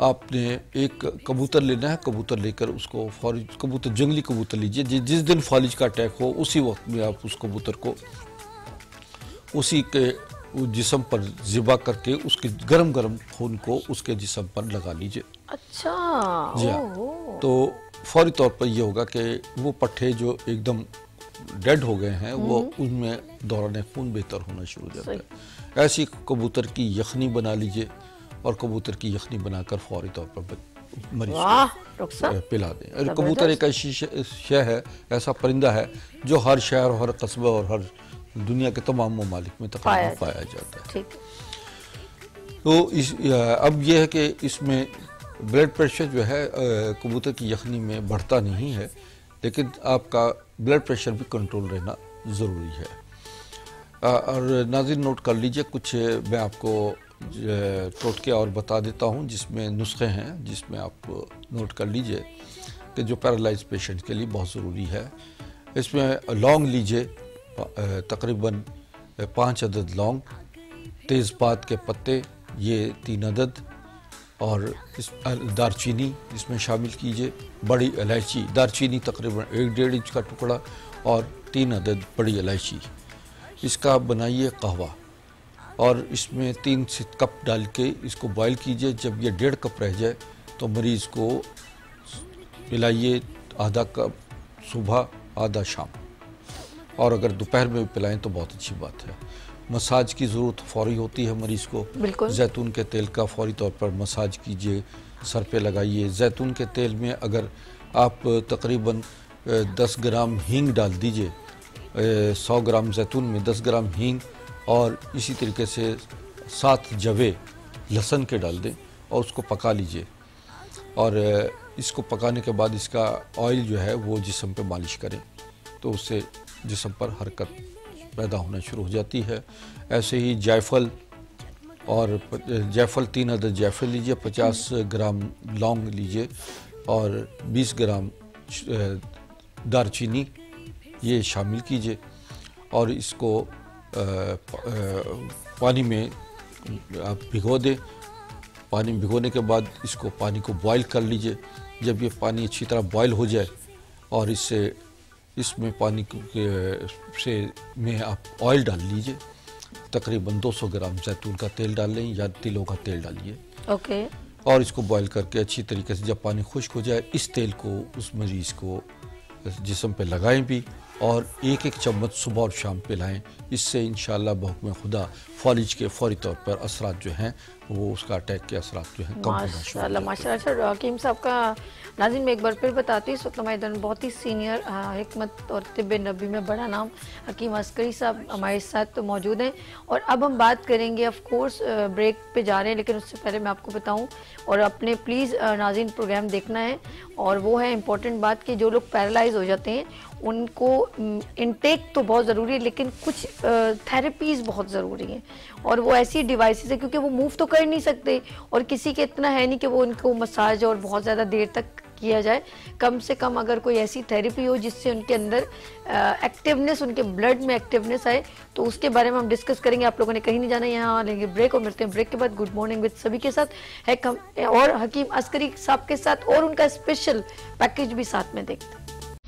आपने एक कबूतर लेना है। कबूतर लेकर उसको फौरी, कबूतर जंगली कबूतर लीजिए, जिस दिन फालिज का अटैक हो उसी वक्त में आप उस कबूतर को उसी के जिस्म पर ज़िबा करके उसके गरम गरम खून को उसके जिस्म पर लगा लीजिए। अच्छा। जी हाँ। तो फौरी तौर पर यह होगा कि वो पट्टे जो एकदम डेड हो गए हैं वो उनमें दौरान खून बेहतर होना शुरू हो जाता है। ऐसी कबूतर की यखनी बना लीजिए और कबूतर की यखनी बनाकर फौरी तौर पर मरीज को पिला दें। और कबूतर एक ऐसी शय है, ऐसा परिंदा है जो हर शहर, हर कस्बा और हर दुनिया के तमाम ममालिक में तकरीबन पाया जाता है। तो अब यह है कि इसमें ब्लड प्रेशर जो है कबूतर की यखनी में बढ़ता नहीं है, लेकिन आपका ब्लड प्रेशर भी कंट्रोल रहना ज़रूरी है। और नाज़रीन, नोट कर लीजिए, कुछ मैं आपको टोटके और बता देता हूँ जिसमें नुस्खे हैं, जिसमें आप नोट कर लीजिए कि जो पैरालाइज पेशेंट के लिए बहुत ज़रूरी है। इसमें लौंग लीजिए, तकरीबन 5 अदद लौंग, तेज़पात के पत्ते ये 3 अदद, और इस दारचीनी इसमें शामिल कीजिए, बड़ी इलायची, दारचीनी तकरीबन 1-1.5 इंच का टुकड़ा और 3 अदद बड़ी इलायची। इसका बनाइए कहवा और इसमें 3 कप डाल के इसको बॉयल कीजिए। जब ये 1.5 कप रह जाए तो मरीज़ को पिलाइए, आधा कप सुबह आधा शाम, और अगर दोपहर में भी पिलाएं तो बहुत अच्छी बात है। मसाज की ज़रूरत फ़ौरी होती है मरीज़ को। जैतून के तेल का फ़ौरी तौर पर मसाज कीजिए, सर पे लगाइए। जैतून के तेल में अगर आप तकरीबन 10 ग्राम हींग डाल दीजिए, 100 ग्राम जैतून में 10 ग्राम हींग, और इसी तरीके से 7 जवे लहसुन के डाल दें और उसको पका लीजिए। और इसको पकाने के बाद इसका ऑयल जो है वो जिस्म पे मालिश करें तो उससे जिस्म पर हरकत पैदा होना शुरू हो जाती है। ऐसे ही जायफल, और जायफल 3 अदद जायफल लीजिए, 50 ग्राम लौंग लीजिए और 20 ग्राम दारचीनी ये शामिल कीजिए, और इसको पानी में आप भिगो दें। पानी में भिगोने के बाद इसको पानी को बॉयल कर लीजिए। जब ये पानी अच्छी तरह बॉयल हो जाए और इसमें पानी में आप ऑयल डाल लीजिए, तकरीबन 200 ग्राम जैतून का तेल डाल लें या तिलों का तेल डालिए। ओके। और इसको बॉयल करके अच्छी तरीके से जब पानी खुश्क हो जाए, इस तेल को उस मरीज़ को जिस्म पे लगाएं भी, और 1-1 चम्मच सुबह और शाम पिलाएं। इससे इंशाअल्लाह बहुक्म खुदा फालिज के फौरी तौर पर असरात जो हैं वो उसका अटैक के असरात जो हैं कम होना शुरू हो जाते हैं। माशाअल्लाह। अच्छा हकीम साहब का नाज़रीन मैं एक बार फिर बताती हूँ, इस वक्त हमारे दौरान बहुत ही सीनियर हिकमत और तिब्ब नबी में बड़ा नाम हकीम अस्करी साहब हमारे साथ मौजूद हैं। और अब हम बात करेंगे, ऑफ कोर्स ब्रेक पे जा रहे हैं, लेकिन उससे पहले मैं आपको बताऊँ, और अपने प्लीज़ नाज़रीन प्रोग्राम देखना है, और वो है इम्पोर्टेंट बात कि जो लोग पैरालाइज हो जाते हैं उनको इनटेक तो बहुत ज़रूरी है, लेकिन कुछ थेरेपीज़ बहुत ज़रूरी हैं, और वो ऐसी डिवाइसेस है क्योंकि वो मूव तो कर नहीं सकते, और किसी के इतना है नहीं कि वो उनको मसाज और बहुत ज़्यादा देर तक किया जाए। कम से कम अगर कोई ऐसी थेरेपी हो जिससे उनके अंदर एक्टिवनेस, उनके ब्लड में एक्टिवनेस आए, तो उसके बारे में हम डिस्कस करेंगे। आप लोगों ने कहीं नहीं जाना, यहाँ लेंगे ब्रेक और मिलते हैं ब्रेक के बाद गुड मॉर्निंग विद सभी के साथ है और हकीम अस्करी साहब के साथ, और उनका स्पेशल पैकेज भी साथ में देखते हैं।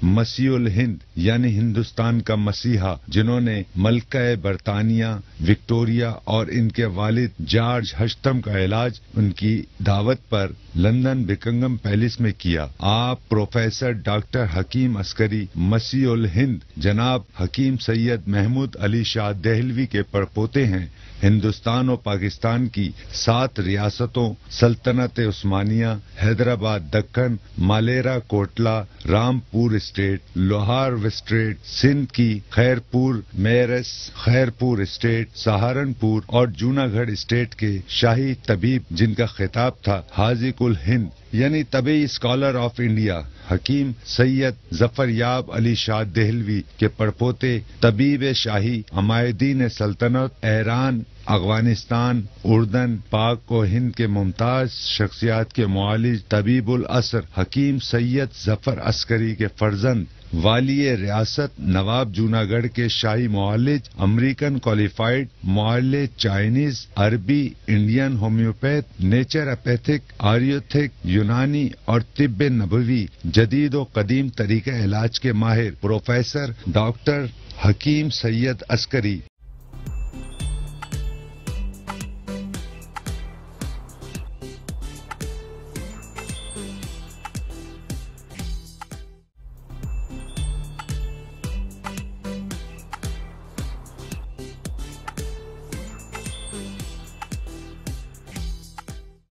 मसीहुल हिंद यानी हिंदुस्तान का मसीहा, जिन्होंने मलका बरतानिया विक्टोरिया और इनके वालिद जॉर्ज हश्तम का इलाज उनकी दावत पर लंदन बिकिंगम पैलेस में किया। आप प्रोफेसर डॉक्टर हकीम अस्करी मसीहुल हिंद जनाब हकीम सैयद महमूद अली शाह देहलवी के पड़पोते हैं। हिंदुस्तान और पाकिस्तान की 7 रियासतों सल्तनत उस्मानिया, हैदराबाद दक्कन, मालेरा कोटला, रामपुर स्टेट, लोहार स्टेट, सिंध की खैरपुर, मेरस, खैरपुर स्टेट, सहारनपुर और जूनागढ़ स्टेट के शाही तबीब जिनका खिताब था हाजी कुल हिंद यानी तबी स्कॉलर ऑफ इंडिया हकीम सैयद जफरयाब अली शाह देहलवी के पड़पोते तबीब शाही अमायदीन सल्तनत ईरान, अफगानिस्तान, उर्दन, पाक और हिंद के मुमताज शख्सियात के मुआलिज तबीबुल असर हकीम सैयद जफर अस्करी के फर्जंद वालिय रियासत नवाब जूनागढ़ के शाही मुआलिज अमेरिकन क्वालिफाइड मुआलिज चाइनीज, अरबी, इंडियन होम्योपैथ, नेचुरोपैथिक, आयुर्वेदिक, यूनानी और तिब्ब नबवी जदीद और कदीम तरीके इलाज के माहिर प्रोफेसर डॉक्टर हकीम सैयद अस्करी।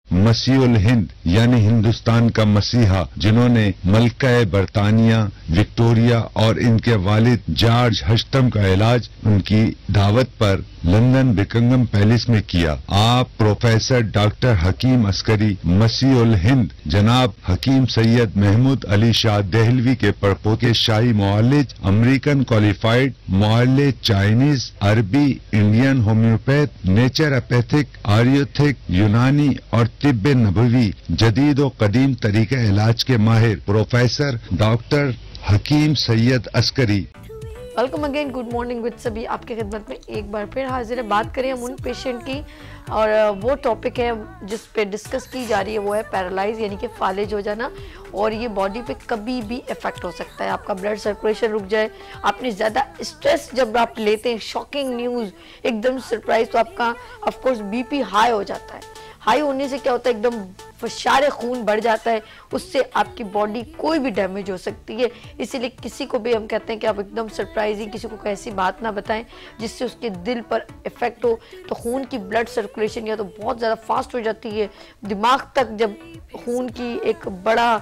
मसीहुल हिंद यानी हिंदुस्तान का मसीहा जिन्होंने मलका बरतानिया विक्टोरिया और इनके वालिद जॉर्ज हस्टम का इलाज उनकी दावत पर लंदन बिकिंगम पैलेस में किया। आप प्रोफेसर डॉक्टर हकीम अस्करी मसीहुल हिंद जनाब हकीम सैयद महमूद अली शाह देहलवी के पड़पोते शाही मुआलिज अमेरिकन क्वालिफाइड मुआलिज चाइनीज, अरबी, इंडियन होम्योपैथ, नेचुरोपैथिक, आयुर्वेदिक, यूनानी और तिब्ब नबवी जदीद और कदीम तरीके इलाज के माहिर प्रोफेसर डॉक्टर हकीम Syed Askari. Welcome again, good morning with सभी आपके खिदमत में एक बार फिर हाजिर है। बात करें हम उन पेशेंट की और वो टॉपिक है जिस पे डिस्कस की जा रही है वो है पैरालाइज यानी कि फालिज हो जाना। और ये बॉडी पे कभी भी इफेक्ट हो सकता है, आपका ब्लड सर्कुलेशन रुक जाए, आपने ज़्यादा स्ट्रेस जब आप लेते हैं, शॉकिंग न्यूज़, एकदम सरप्राइज, तो आपका ऑफकोर्स बीपी हाई हो जाता है। हाई होने से क्या होता है, एकदम फशारे खून बढ़ जाता है, उससे आपकी बॉडी कोई भी डैमेज हो सकती है। इसीलिए किसी को भी हम कहते हैं कि आप एकदम सरप्राइजिंग किसी को ऐसी बात ना बताएं जिससे उसके दिल पर इफेक्ट हो। तो खून की ब्लड सर्कुलेशन या तो बहुत ज़्यादा फास्ट हो जाती है, दिमाग तक जब खून की एक बड़ा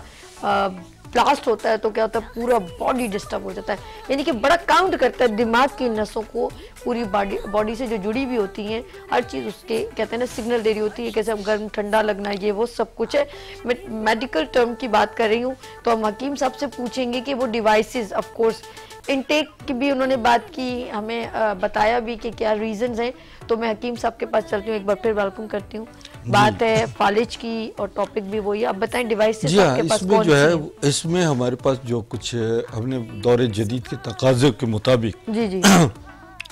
ब्लास्ट होता है तो क्या होता है, पूरा बॉडी डिस्टर्ब हो जाता है, यानी कि बड़ा काउंट करता है दिमाग की नसों को, पूरी बॉडी से जो जुड़ी हुई होती हैं हर चीज़ उसके कहते हैं ना सिग्नल दे रही होती है, कैसे हम गर्म ठंडा लगना, ये वो सब कुछ है। मैं मेडिकल टर्म की बात कर रही हूँ। तो हम हकीम साहब से पूछेंगे कि वो डिवाइसेस, ऑफ कोर्स इनटेक की भी उन्होंने बात की, हमें बताया भी कि क्या रीजंस हैं। तो मैं हकीम साहब के पास चलती हूँ, एक बार फिर वेलकम करती हूँ। बात है फालिज की और टॉपिक भी वही है। अब बताएं डिवाइसेस आपके पास कौन जो है, इसमें हमारे पास जो कुछ हमने दौरे जदीद के तकाज़े के मुताबिक जी जी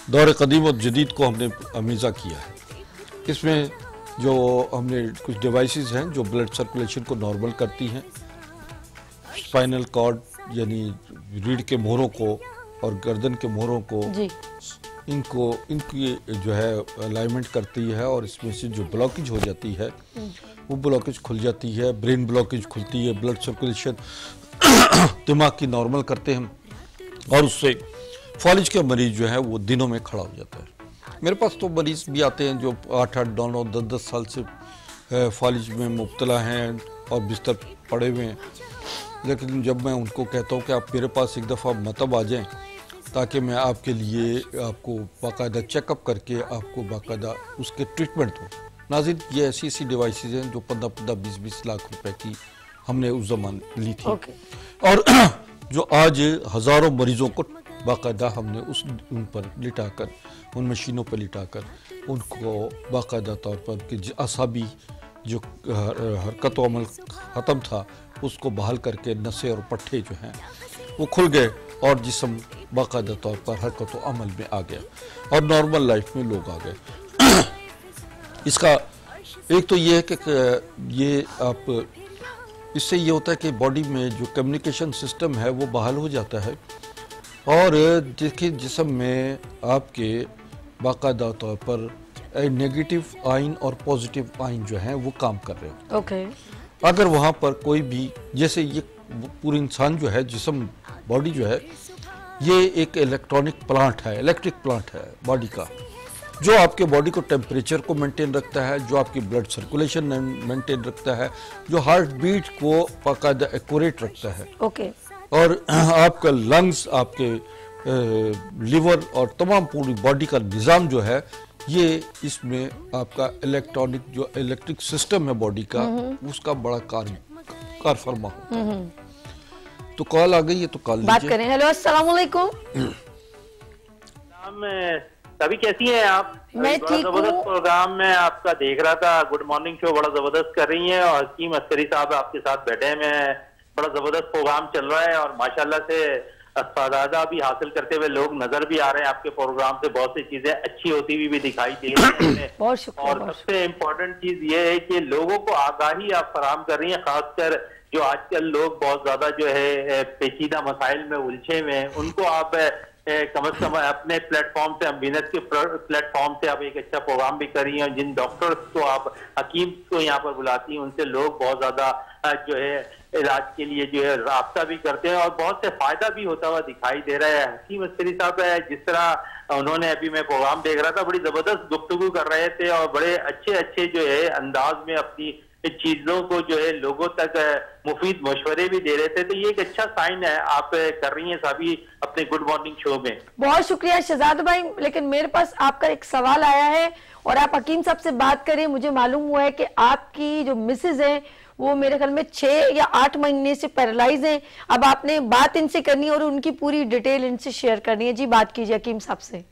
दौरे कदीम और जदीद को हमने अमीज़ा किया है। इसमें जो हमने कुछ डिवाइसेस हैं जो ब्लड सर्कुलेशन को नॉर्मल करती हैं, स्पाइनल कॉर्ड यानी रीढ़ के मोहरों को और गर्दन के मोहरों को इनकी जो है अलाइनमेंट करती है, और इसमें से जो ब्लॉकेज हो जाती है वो ब्लॉकेज खुल जाती है, ब्रेन ब्लॉकेज खुलती है, ब्लड सर्कुलेशन दिमाग की नॉर्मल करते हैं, और उससे फालिज के मरीज जो है वो दिनों में खड़ा हो जाता है। मेरे पास तो मरीज भी आते हैं जो 8-8, 9-9, 10-10 साल से फालिज में मुब्तला हैं और बिस्तर पड़े हुए हैं। लेकिन जब मैं उनको कहता हूँ कि आप मेरे पास एक दफ़ा मतलब आ जाएं ताकि मैं आपके लिए आपको बाकायदा चेकअप करके आपको बाकायदा उसके ट्रीटमेंट दूँ। नाज़रीन, ये ऐसी ऐसी डिवाइसेस हैं जो 15-15, 20-20 लाख रुपए की हमने उस ज़माने ली थी, और जो आज हज़ारों मरीज़ों को बाकायदा हमने उन पर लिटाकर, उन मशीनों पर लिटाकर उनको बाकायदा तौर पर कि असाबी जो हरकत व अमल ख़त्म था उसको बहाल करके नसें और पट्टे जो हैं वो खुल गए और जिस्म बाकायदा तौर पर हरकत व अमल में आ गया और नॉर्मल लाइफ में लोग आ गए। इसका एक तो ये है कि ये आप इससे ये होता है कि बॉडी में जो कम्युनिकेशन सिस्टम है वो बहाल हो जाता है, और देखिए जिस्म में आपके बाकायदा तौर पर नेगेटिव आइन और पॉजिटिव आइन जो हैं वो काम कर रहे हो। ओके। अगर वहाँ पर कोई भी, जैसे ये पूरी इंसान जो है जिस्म बॉडी जो है ये एक इलेक्ट्रॉनिक प्लांट है, इलेक्ट्रिक प्लांट है बॉडी का। जो आपके बॉडी को टेम्परेचर को मेंटेन रखता है, जो आपकी ब्लड सर्कुलेशन मेंटेन रखता है, जो हार्ट बीट को बाकायदा एक्यूरेट रखता है। ओके। और आपका लंग्स, आपके लिवर और तमाम पूरी बॉडी का निज़ाम जो है, ये इसमें आपका इलेक्ट्रिक सिस्टम है बॉडी का, उसका बड़ा कार फरमा होता है। तो कॉल आ गई है, तो कॉल बात करें। हेलो, अस्सलाम वालेकुम। सभी कैसी हैं आप? मैं ठीक हूँ। प्रोग्राम में आपका देख रहा था, गुड मॉर्निंग शो बड़ा जबरदस्त कर रही हैं और हकीम अस्करी साहब आपके साथ बैठे हैं। मैं बड़ा जबरदस्त प्रोग्राम चल रहा है और माशाल्लाह से फायदा भी हासिल करते हुए लोग नजर भी आ रहे हैं। आपके प्रोग्राम से बहुत सी चीजें अच्छी होती हुई भी दिखाई दे रही हैं। बहुत शुक्रिया। और सबसे इम्पोर्टेंट चीज ये है कि लोगों को आगाही आप फराहम कर रही हैं, खासकर जो आजकल लोग बहुत ज्यादा जो है पेचीदा मसाइल में उलझे हुए हैं, उनको आप कम से कम अपने प्लेटफॉर्म से, अम्बिनत के प्लेटफॉर्म से आप एक अच्छा प्रोग्राम भी कर रही हैं। जिन डॉक्टर्स को आप, हकीम को यहाँ पर बुलाती हैं, उनसे लोग बहुत ज्यादा जो है इलाज के लिए जो है राब्ता भी करते हैं और बहुत से फायदा भी होता हुआ दिखाई दे रहा है। हकीम अस्करी साहब जिस तरह उन्होंने, अभी मैं प्रोग्राम देख रहा था, बड़ी जबरदस्त गुफ्तगू कर रहे थे और बड़े अच्छे जो है अंदाज में अपनी चीजों को जो है लोगों तक मुफीद मशवरे भी दे रहे थे। तो ये एक अच्छा साइन है आप कर रही हैं सभी अपने गुड मॉर्निंग शो में। बहुत शुक्रिया शहजाद भाई, लेकिन मेरे पास आपका एक सवाल आया है और आप हकीम साहब से बात करें। मुझे मालूम हुआ है कि आपकी जो मिसेज है वो मेरे ख्याल में 6 या 8 महीने से पैरालाइज हैं। अब आपने बात इनसे करनी है और उनकी पूरी डिटेल इनसे शेयर करनी है। जी बात कीजिए हकीम साहब से।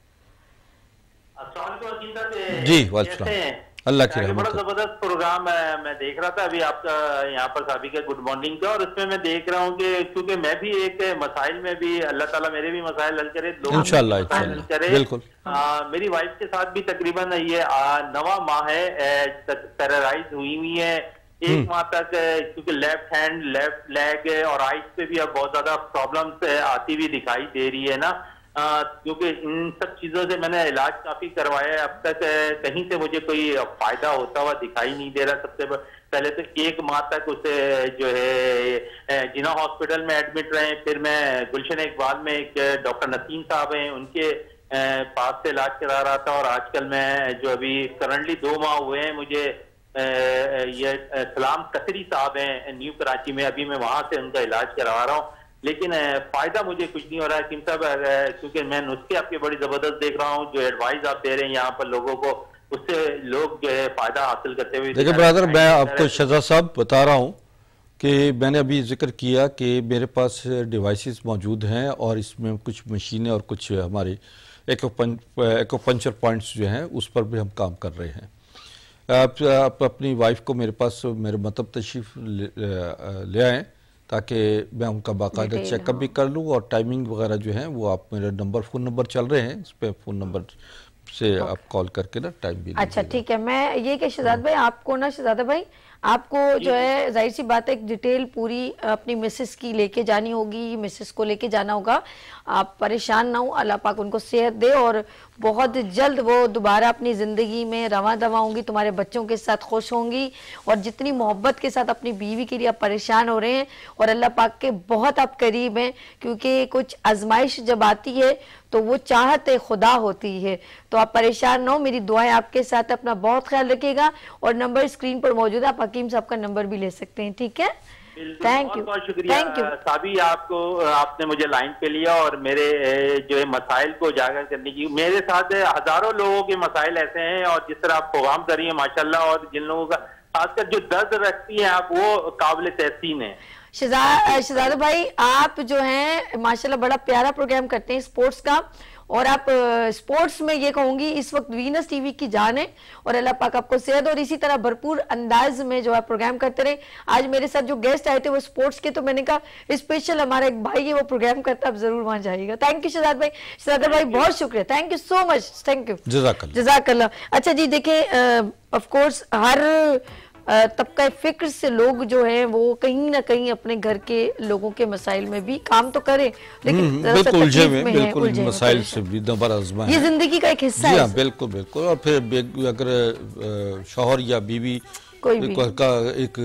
जी वालेकुम, अल्लाह की रहमत। बड़ा जबरदस्त प्रोग्राम मैं देख रहा था अभी आपका यहाँ पर साबी का गुड मॉर्निंग का, और इसमें मैं देख रहा हूँ कि क्योंकि मैं भी एक मसाइल में भी, अल्लाह ताला मेरे भी मसाइल हल करे, इंशाअल्लाह बिल्कुल। मेरी वाइफ के साथ भी तकरीबन ये 9वां माह है पैरालाइज हुई है। एक माह तक क्योंकि लेफ्ट हैंड, लेफ्ट लेग और आइज पे भी अब बहुत ज्यादा प्रॉब्लम्स आती हुई दिखाई दे रही है ना, क्योंकि इन सब चीजों से मैंने इलाज काफी करवाया है। अब तक कहीं से मुझे कोई फायदा होता हुआ दिखाई नहीं दे रहा। सबसे पहले तो 1 माह तक उसे जो है जिना हॉस्पिटल में एडमिट रहे, फिर मैं गुलशन इकबाल में एक डॉक्टर नसीम साहब हैं उनके पास से इलाज करा रहा था, और आजकल मैं जो अभी करंटली 2 माह हुए हैं मुझे ये सलाम कसरी साहब हैं न्यू कराची में, अभी मैं वहां से उनका इलाज करवा रहा हूँ, लेकिन फायदा मुझे कुछ नहीं हो रहा है हकीम साहब, क्योंकि मैं नुस्खे आपके बड़ी जबरदस्त देख रहा हूँ, जो एडवाइस आप दे रहे हैं यहाँ पर लोगों को, उससे लोग जो है फायदा हासिल करते हुए। देखिए ब्रदर, मैं आपको शहजाद साहब बता रहा हूँ कि मैंने अभी जिक्र किया कि मेरे पास डिवाइसेस मौजूद हैं और इसमें कुछ मशीनें और कुछ हमारे एक्यूपंक्चर पॉइंट्स जो हैं उस पर भी हम काम कर रहे हैं। आप अपनी वाइफ को मेरे पास मेरे मतलब तशरीफ़ ले आएँ ताकि मैं उनका बाकायदा चेकअप भी कर लूँ, और टाइमिंग वगैरह जो है वो आप मेरे फ़ोन नंबर चल रहे हैं, इस पर फ़ोन नंबर से आप कॉल करके ना टाइम भी। अच्छा ठीक है। मैं ये कि शहजाद भाई आपको ना, शहजादा भाई आपको जो है जाहिर सी बात है एक डिटेल पूरी अपनी मिसेस की लेके जानी होगी, मिसेस को लेके जाना होगा। आप परेशान ना हो, अल्लाह पाक उनको सेहत दे और बहुत जल्द वो दोबारा अपनी ज़िंदगी में रवां दवा होंगी, तुम्हारे बच्चों के साथ खुश होंगी, और जितनी मोहब्बत के साथ अपनी बीवी के लिए आप परेशान हो रहे हैं और अल्लाह पाक के बहुत आप करीब हैं, क्योंकि कुछ आजमाइश जब आती है तो वो चाहत खुदा होती है। तो आप परेशान ना हो, मेरी दुआएं आपके साथ, अपना बहुत ख्याल रखिएगा, और नंबर स्क्रीन पर मौजूद है, आप हकीम साहब का नंबर भी ले सकते हैं। ठीक है, थैंक यू। बहुत शुक्रिया साबी, आपने मुझे लाइन पे लिया और मेरे जो है मसाइल को उजागर करने की। मेरे साथ हजारों लोगों के मसाइल ऐसे हैं, और जिस तरह आप प्रोग्राम कर रही है माशाल्लाह, और जिन लोगों का खासकर जो दर्द रखती हैं आप, वो काबिल तहसीन है। शहजादा भाई आप जो हैं माशाल्लाह बड़ा प्यारा प्रोग्राम करते हैं स्पोर्ट्स का, और आप स्पोर्ट्स में ये कहूंगी इस वक्त वीनस टीवी की जान है, और अल्लाह पाक आपको सेहत और इसी तरह भरपूर अंदाज में जो है प्रोग्राम करते रहे। आज मेरे साथ जो गेस्ट आए थे वो स्पोर्ट्स के, तो मैंने कहा स्पेशल हमारा एक भाई है वो प्रोग्राम करता है, आप जरूर वहां जाइएगा। थैंक यू शहजाद भाई। शहजादा भाई बहुत शुक्रिया, thank you so much, thank you, जज़ाकल्लाह। अच्छा जी, देखिए ऑफ कोर्स हर तबका फिक्र से लोग जो है वो कहीं ना कहीं अपने घर के लोगों के मसाइल में भी काम तो करें, लेकिन बिल्कुल उलझे में मसाइल से भी दबर आजमा ये जिंदगी का एक हिस्सा है। बिल्कुल बिल्कुल। और फिर अगर शौहर या बीवी का एक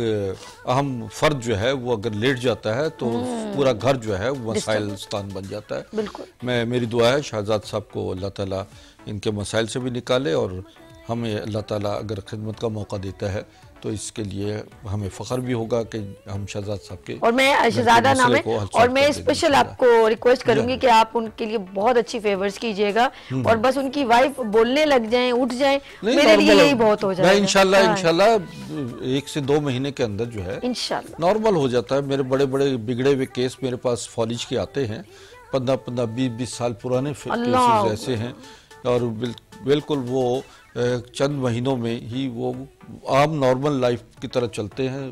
अहम फर्द जो है वो अगर लेट जाता है तो पूरा घर जो है वो मसाइल स्थान बन जाता है। बिल्कुल। मेरी दुआ है शहजाद साहब को अल्लाह ताला इनके मसाइल से भी निकाले, और हमें अल्लाह ताला अगर खिदमत का मौका देता है तो इसके लिए हमें फ़ख्र भी होगा कि हम शहजाद साहब के, और मैं शहजादा नाम है, और मैं स्पेशल आपको रिक्वेस्ट करूंगी कि आप उनके लिए बहुत अच्छी फेवर्स कीजिएगा, और बस उनकी वाइफ बोलने लग जाएं, उठ जाएं, मेरे लिए यही बहुत हो जाएगा। इंशाल्लाह 1 से 2 महीने के अंदर जो है इंशाल्लाह नॉर्मल हो जाता है। मेरे बड़े बड़े बिगड़े हुए केस मेरे पास फॉलिज के आते हैं, 15-15, 20-20 साल पुराने केसेस ऐसे हैं, और बिल्कुल वो चंद महीनों में ही वो आम नॉर्मल लाइफ की तरह चलते हैं,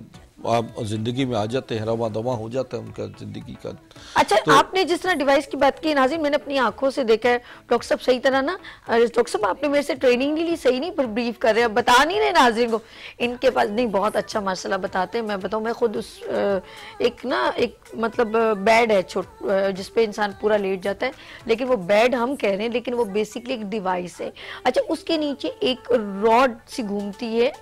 आप जिंदगी में आ जाते हैं, रवा दवा हो जाता है उनका जिंदगी का। अच्छा, तो आपने जिस तरह डिवाइस की बात की नाज़रीन, मैंने अपनी आंखों से देखा है। डॉक्टर साहब सही तरह ना, डॉक्टर साहब आपने मेरे से ट्रेनिंग नहीं ली, सही नहीं पर ब्रीफ कर रहे हैं, बता नहीं रहे नाज़रीन को। इनके पास नहीं, बहुत अच्छा माशाल्लाह बताते हैं। मैं बताऊं, मैं खुद उस एक मतलब बेड है जिसपे इंसान पूरा लेट जाता है, लेकिन वो बेड हम कह रहे हैं, लेकिन वो बेसिकली एक डिवाइस है। अच्छा, उसके नीचे एक रॉड सी घूमती है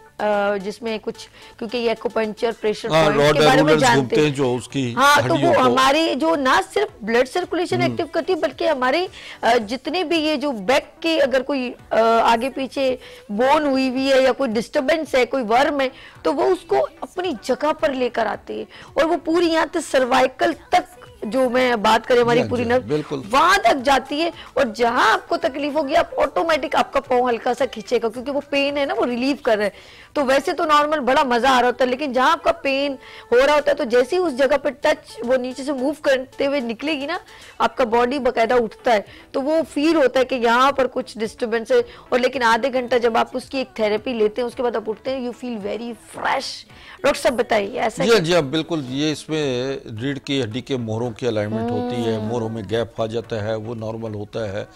जिसमें कुछ, क्योंकि ये एक्यूपंक्चर प्रेशर पॉइंट के बारे में जानते हैं जो उसकी, हाँ, तो वो हमारे जो ना सिर्फ ब्लड सर्कुलेशन एक्टिव करती है, बल्कि हमारे जितने भी ये जो बैक के अगर कोई आगे पीछे बोन हुई है या कोई डिस्टरबेंस है, कोई वर्म है, तो वो उसको अपनी जगह पर लेकर आती है, और वो पूरी यहाँ तक सर्वाइकल तक जो मैं बात करें हमारी पूरी नर्व वहां तक जाती है, और जहां आपको तकलीफ होगी आप ऑटोमेटिक आपका पाँव हल्का सा खींचेगा, क्योंकि वो पेन है ना, वो रिलीव कर रहा है। तो वैसे तो नॉर्मल बड़ा मजा आ रहा होता है, लेकिन जहां आपका पेन हो रहा होता है, तो जैसे ही उस जगह पे टच वो नीचे से मूव करते हुए निकलेगी ना, आपका बॉडी बकायदा उठता है, तो वो फील होता है कि यहाँ पर कुछ डिस्टर्बेंस है। और लेकिन आधे घंटा जब आप उसकी एक थेरेपी लेते हैं, उसके बाद आप उठते हैं, you feel very fresh. Doctor साहब बताइए ऐसा? जी बिल्कुल, ये इसमें रीढ़ की हड्डी के मोहरों की अलाइनमेंट होती है, मोहरों में गैप आ जाता है, वो नॉर्मल होता है।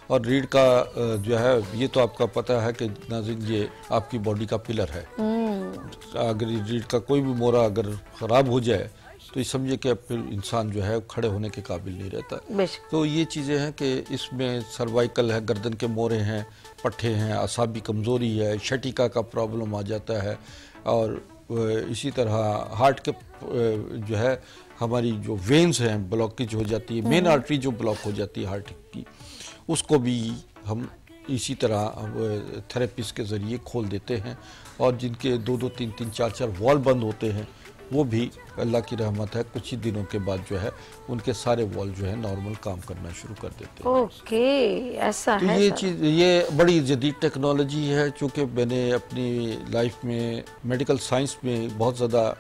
और रीढ़ का जो है, ये तो आपका पता है कि नाज़रीन ये आपकी बॉडी का पिलर है। अगर रीढ़ का कोई भी मोहरा अगर ख़राब हो जाए तो ये समझिए कि फिर इंसान जो है खड़े होने के काबिल नहीं रहता। तो ये चीज़ें हैं कि इसमें सर्वाइकल है, गर्दन के मोहरे हैं, पट्ठे हैं, असाबी कमज़ोरी है, शटिका का प्रॉब्लम आ जाता है, और इसी तरह हार्ट के जो है हमारी जो वेन्स हैं ब्लॉकेज हो जाती है, मेन आर्टरी जो ब्लॉक हो जाती है हार्ट की, उसको भी हम इसी तरह थेरेपिस्ट के ज़रिए खोल देते हैं। और जिनके 2-2, 3-3, 4-4 वॉल्व बंद होते हैं, वो भी अल्लाह की रहमत है, कुछ ही दिनों के बाद जो है उनके सारे वॉल्व जो है नॉर्मल काम करना शुरू कर देते हैं। ओके, ऐसा तो है। ये चीज़, ये बड़ी जदीद टेक्नोलॉजी है, चूँकि मैंने अपनी लाइफ में मेडिकल साइंस में बहुत ज़्यादा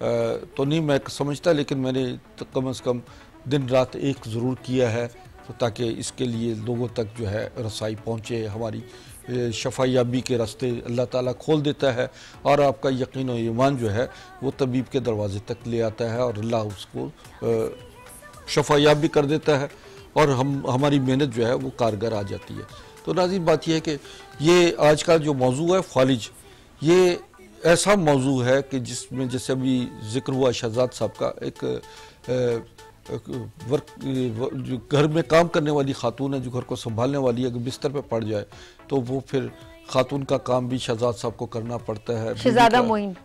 तो नहीं मैं समझता, लेकिन मैंने तो कम से कम दिन रात एक ज़रूर किया है, तो ताकि इसके लिए लोगों तक जो है रसाई पहुँचे, हमारी शफायाबी के रास्ते अल्लाह ताला खोल देता है, और आपका यकीन और ईमान जो है वो तबीब के दरवाजे तक ले आता है, और अल्लाह उसको शफायाबी कर देता है, और हमारी मेहनत जो है वो कारगर आ जाती है। तो नाज़रीन, बात यह है कि ये आज का जो मौजू है फालिज, ये ऐसा मौजू है कि जिसमें जैसे अभी जिक्र हुआ शहजाद साहब का, एक जो घर में काम करने वाली खातून है, जो घर को संभालने वाली है, अगर बिस्तर पे पड़ जाए तो वो फिर खातून का काम भी शहजाद साहब को करना पड़ता है। शहजादा मोइन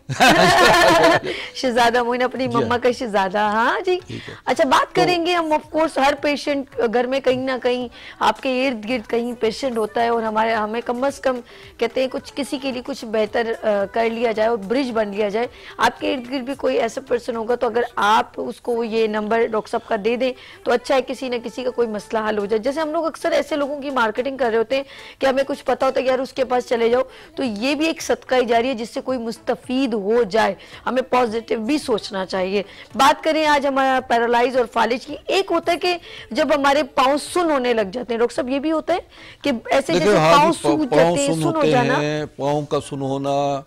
शहजादा मोइन अपनी मम्मा का शहजादा। हाँ जी, अच्छा बात करेंगे हम। ऑफ कोर्स हर पेशेंट घर में कहीं ना कहीं आपके इर्द गिर्द कहीं पेशेंट होता है, और हमें कम से कम कहते हैं कुछ किसी के लिए कुछ बेहतर कर लिया जाए और ब्रिज बन लिया जाए। आपके इर्द गिर्द भी कोई ऐसा पर्सन होगा, तो अगर आप उसको ये नंबर डॉक्टर साहब का दे दें तो अच्छा है, किसी न किसी का कोई मसला हल हो जाए। जैसे हम लोग अक्सर ऐसे लोगों की मार्केटिंग कर रहे होते हैं कि हमें कुछ पता होता है यार उसके पास चले जाओ, तो ये भी एक सदका जारी है जिससे कोई मुस्तफीद हो जाए। हमें पॉजिटिव भी सोचना चाहिए। बात करें आज हमारा पैरालाइज और फालिज की, एक होता है कि जब हमारे पाँव सुन होने लग जाते हैं, डॉक्टर साहब ये भी होता है कि ऐसे जैसे पाँव सूज जाते हैं, सुन हो जाना, पाँव का सुन होना,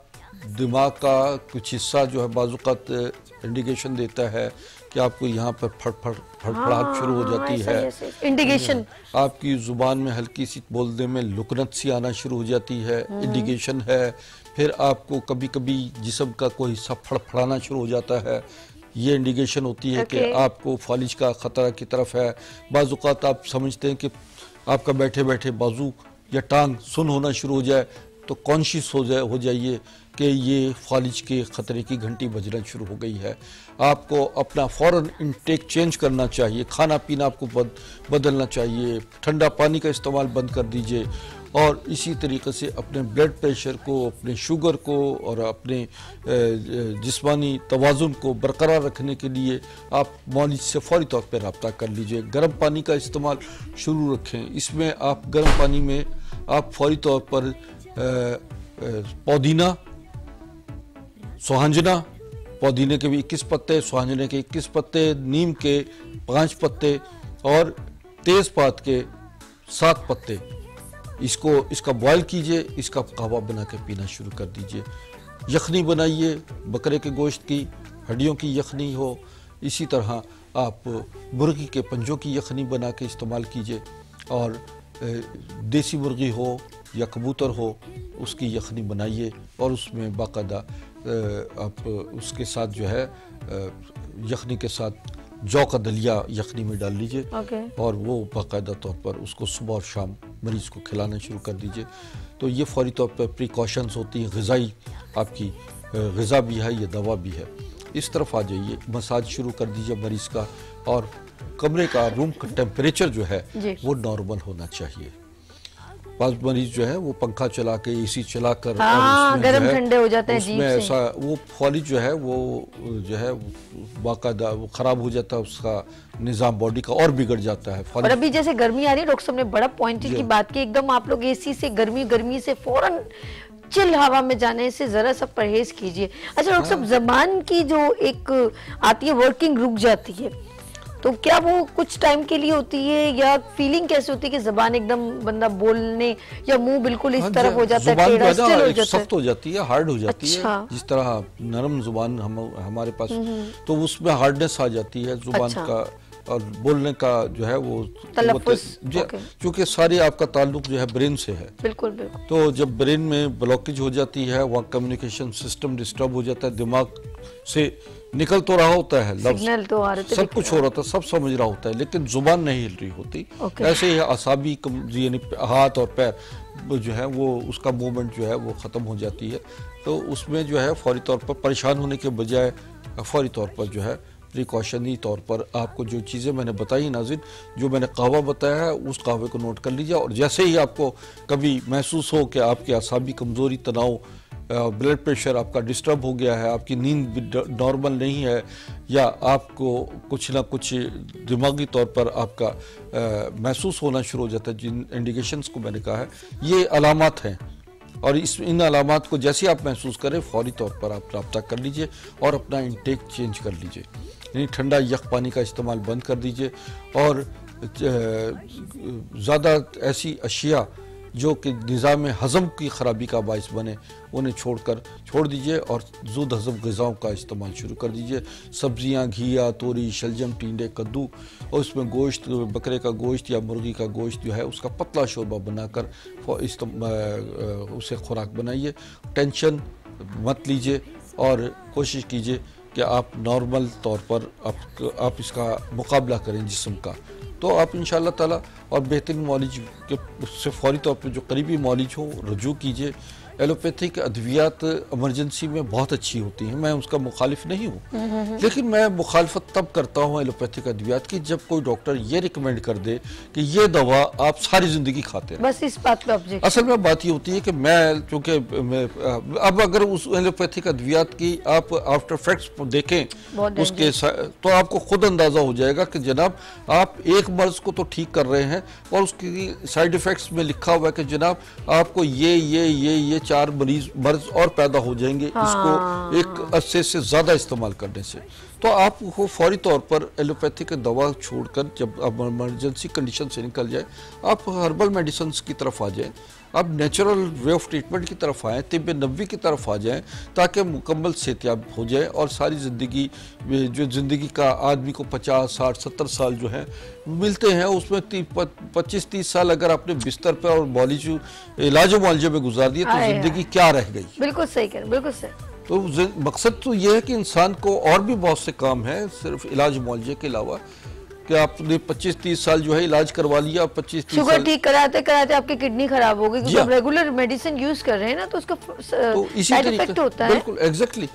दिमाग का कुछ हिस्सा जो है बाजुकात इंडिकेशन देता है कि आपको यहाँ पर फड़फड़ाहट शुरू हो जाती है, इंडिकेशन, आपकी जुबान में हल्की सी बोलने में लुकनत सी आना शुरू हो जाती है, इंडिकेशन है। फिर आपको कभी कभी जिस्म का कोई हिस्सा फड़फड़ाना शुरू हो जाता है, ये इंडिकेशन होती है कि आपको फालिज का खतरा की तरफ है। बाज़ औक़ात आप समझते हैं कि आपका बैठे बैठे बाजू या टांग सुन होना शुरू हो जाए, तो कॉन्शियस हो जाइए कि ये फालिज के ख़तरे की घंटी बजना शुरू हो गई है। आपको अपना फ़ौरन इंटेक चेंज करना चाहिए, खाना पीना आपको बदलना चाहिए, ठंडा पानी का इस्तेमाल बंद कर दीजिए, और इसी तरीके से अपने ब्लड प्रेशर को, अपने शुगर को और अपने जिस्मानी तवाज़ुन को बरकरार रखने के लिए आप मौलिज से फ़ौरी तौर पर रब्ता कर लीजिए। गर्म पानी का इस्तेमाल शुरू रखें। इसमें आप गर्म पानी में आप फ़ौरी तौर पर पुदीना, सुहांजना, पुदीने के भी 21 पत्ते, सुहांजने के 21 पत्ते, नीम के 5 पत्ते और तेज़पात के 7 पत्ते, इसका बॉयल कीजिए, इसका कहवा बना के पीना शुरू कर दीजिए। यखनी बनाइए, बकरे के गोश्त की हड्डियों की यखनी हो, इसी तरह आप मुर्गी के पंजों की यखनी बना के इस्तेमाल कीजिए, और देसी मुर्गी हो या कबूतर हो उसकी यखनी बनाइए, और उसमें बाकायदा आप उसके साथ जो है यखनी के साथ जौ का दलिया यखनी में डाल लीजिए, और वो बाकायदा तौर पर उसको सुबह और शाम मरीज़ को खिलाना शुरू कर दीजिए। तो ये फौरी तौर पर प्रिकॉशंस होती हैं, ग़िज़ाई आपकी ग़िज़ा भी है, ये दवा भी है। इस तरफ आ जाइए, मसाज शुरू कर दीजिए मरीज़ का, और कमरे का रूम का टेम्परेचर जो है वो नॉर्मल होना चाहिए। पास मरीज जो है वो पंखा चला के, एसी चला कर, गर्म ठंडे हो जाते हैं, उसमें ऐसा वो फौली जो है वो बाकायदा वो खराब हो जाता है, उसका निज़ाम बॉडी का और बिगड़ जाता है। और अभी जैसे गर्मी आ रही है, डॉक्टर साहब ने बड़ा पॉइंट की बात की, एकदम आप लोग एसी से गर्मी से फौरन चिल हवा में जाने से जरा सा परहेज कीजिए। अच्छा डॉक्टर साहब, ज़बान की जो एक आती है वर्किंग रुक जाती है, तो क्या वो कुछ टाइम के लिए होती है, या फीलिंग कैसे होती है कि ज़बान एकदम बंदा बोलने या मुंह बिल्कुल इस तरफ हो जाता है, टेढ़ा स्टिल हो जाता है, सख्त हो जाती है, हार्ड हो जाती है। जिस तरह नरम जुबान हमारे पास, तो उसमें हार्डनेस आ जाती है जुबान का, और बोलने का जो है वो क्योंकि सारी आपका ताल्लुक जो है ब्रेन से है। बिल्कुल बिल्कुल। तो जब ब्रेन में ब्लॉकेज हो जाती है, वहाँ कम्युनिकेशन सिस्टम डिस्टर्ब हो जाता है, दिमाग से निकल तो रहा होता है लफ्ज़, तो आ रहे थे, सब कुछ हो रहा था, सब समझ रहा होता है, लेकिन जुबान नहीं हिल रही होती। ऐसे ही असाबी यानी हाथ और पैर जो है वो उसका मूवमेंट जो है वो ख़त्म हो जाती है। तो उसमें जो है फौरी तौर पर परेशान होने के बजाय फौरी तौर पर जो है प्रिकॉशनरी तौर पर आपको जो चीज़ें मैंने बताई नाज़रीन, जो मैंने कहवा बताया है, उस कहवे को नोट कर लीजिए, और जैसे ही आपको कभी महसूस हो कि आपके असाबी कमज़ोरी, तनाव, ब्लड प्रेशर आपका डिस्टर्ब हो गया है, आपकी नींद नॉर्मल नहीं है, या आपको कुछ ना कुछ दिमागी तौर पर आपका महसूस होना शुरू हो जाता है, जिन इंडिकेशंस को मैंने कहा है, ये अलामात हैं। और इन अलामात को जैसे आप महसूस करें, फौरी तौर पर आप रब्ता कर लीजिए और अपना इंटेक चेंज कर लीजिए, यानी ठंडा यख पानी का इस्तेमाल बंद कर दीजिए, और ज़्यादा ऐसी अशिया जो कि निज़ाम हज़म की ख़राबी का बाइस बने, उन्हें छोड़ दीजिए, और ज़ुद हज़म ग़िज़ाओं का इस्तेमाल शुरू कर दीजिए। सब्ज़ियाँ, घिया, तोरी, शलजम, टिंडे, कद्दू, और उसमें गोश्त, बकरे का गोश्त या मुर्गी का गोश्त जो है उसका पतला शोरबा बनाकर उसे खुराक बनाइए। टेंशन मत लीजिए, और कोशिश कीजिए कि आप नॉर्मल तौर पर आप इसका मुकाबला करें जिस्म का, तो आप इंशाअल्लाह ताला, और बेहतरीन मौलिज के उससे फौरी तौर पर जो करीबी मौलिज हो रुजू कीजिए। एलोपैथिक अद्वियात इमरजेंसी में बहुत अच्छी होती हैं, मैं उसका मुखालिफ नहीं हूँ, लेकिन मैं मुखालफत तब करता हूँ एलोपैथिक अद्वियात की जब कोई डॉक्टर ये रिकमेंड कर दे कि ये दवा आप सारी ज़िंदगी खाते हैं। बस इस बात पे ऑब्जेक्शन। असल में बात ये होती है कि मैं चूँकि अब अगर उस एलोपैथिक अद्वियात की आप आफ्टर इफेक्ट्स देखें उसके, तो आपको खुद अंदाज़ा हो जाएगा कि जनाब आप एक मर्ज़ को तो ठीक कर रहे हैं, और उसकी साइड इफ़ेक्ट्स में लिखा हुआ है कि जनाब आपको ये 4 मर्ज और पैदा हो जाएंगे, इसको एक अरसे से ज़्यादा इस्तेमाल करने से। तो आपको फौरी तौर पर एलोपैथिक दवा छोड़कर, जब आप इमरजेंसी कंडीशन से निकल जाए, आप हर्बल मेडिसिन की तरफ आ जाएं, आप नेचुरल वे ऑफ ट्रीटमेंट की तरफ आएँ, तिब्ब नबवी की तरफ आ जाएं, ताकि मुकम्मल सेहतियाब हो जाए, और सारी ज़िंदगी जो ज़िंदगी का आदमी को 50, 60, 70 साल जो है मिलते हैं, उसमें 25-30 साल अगर आपने बिस्तर पर और इलाज मुआलजे में गुजार दिए, तो ज़िंदगी क्या रह गई। बिल्कुल सही कह रहे, बिल्कुल सही। तो मकसद तो ये है कि इंसान को और भी बहुत से काम हैं सिर्फ इलाज मुआलजे के अलावा, कि आपने 25-30 साल जो है इलाज करवा लिया, 25-30 शुगर साल ठीक कराते कराते आपकी किडनी खराब हो गई, क्योंकि आप रेगुलर मेडिसिन यूज कर रहे हैं ना, तो उसका साइड इफेक्ट होता है। बिल्कुल एग्जैक्टली।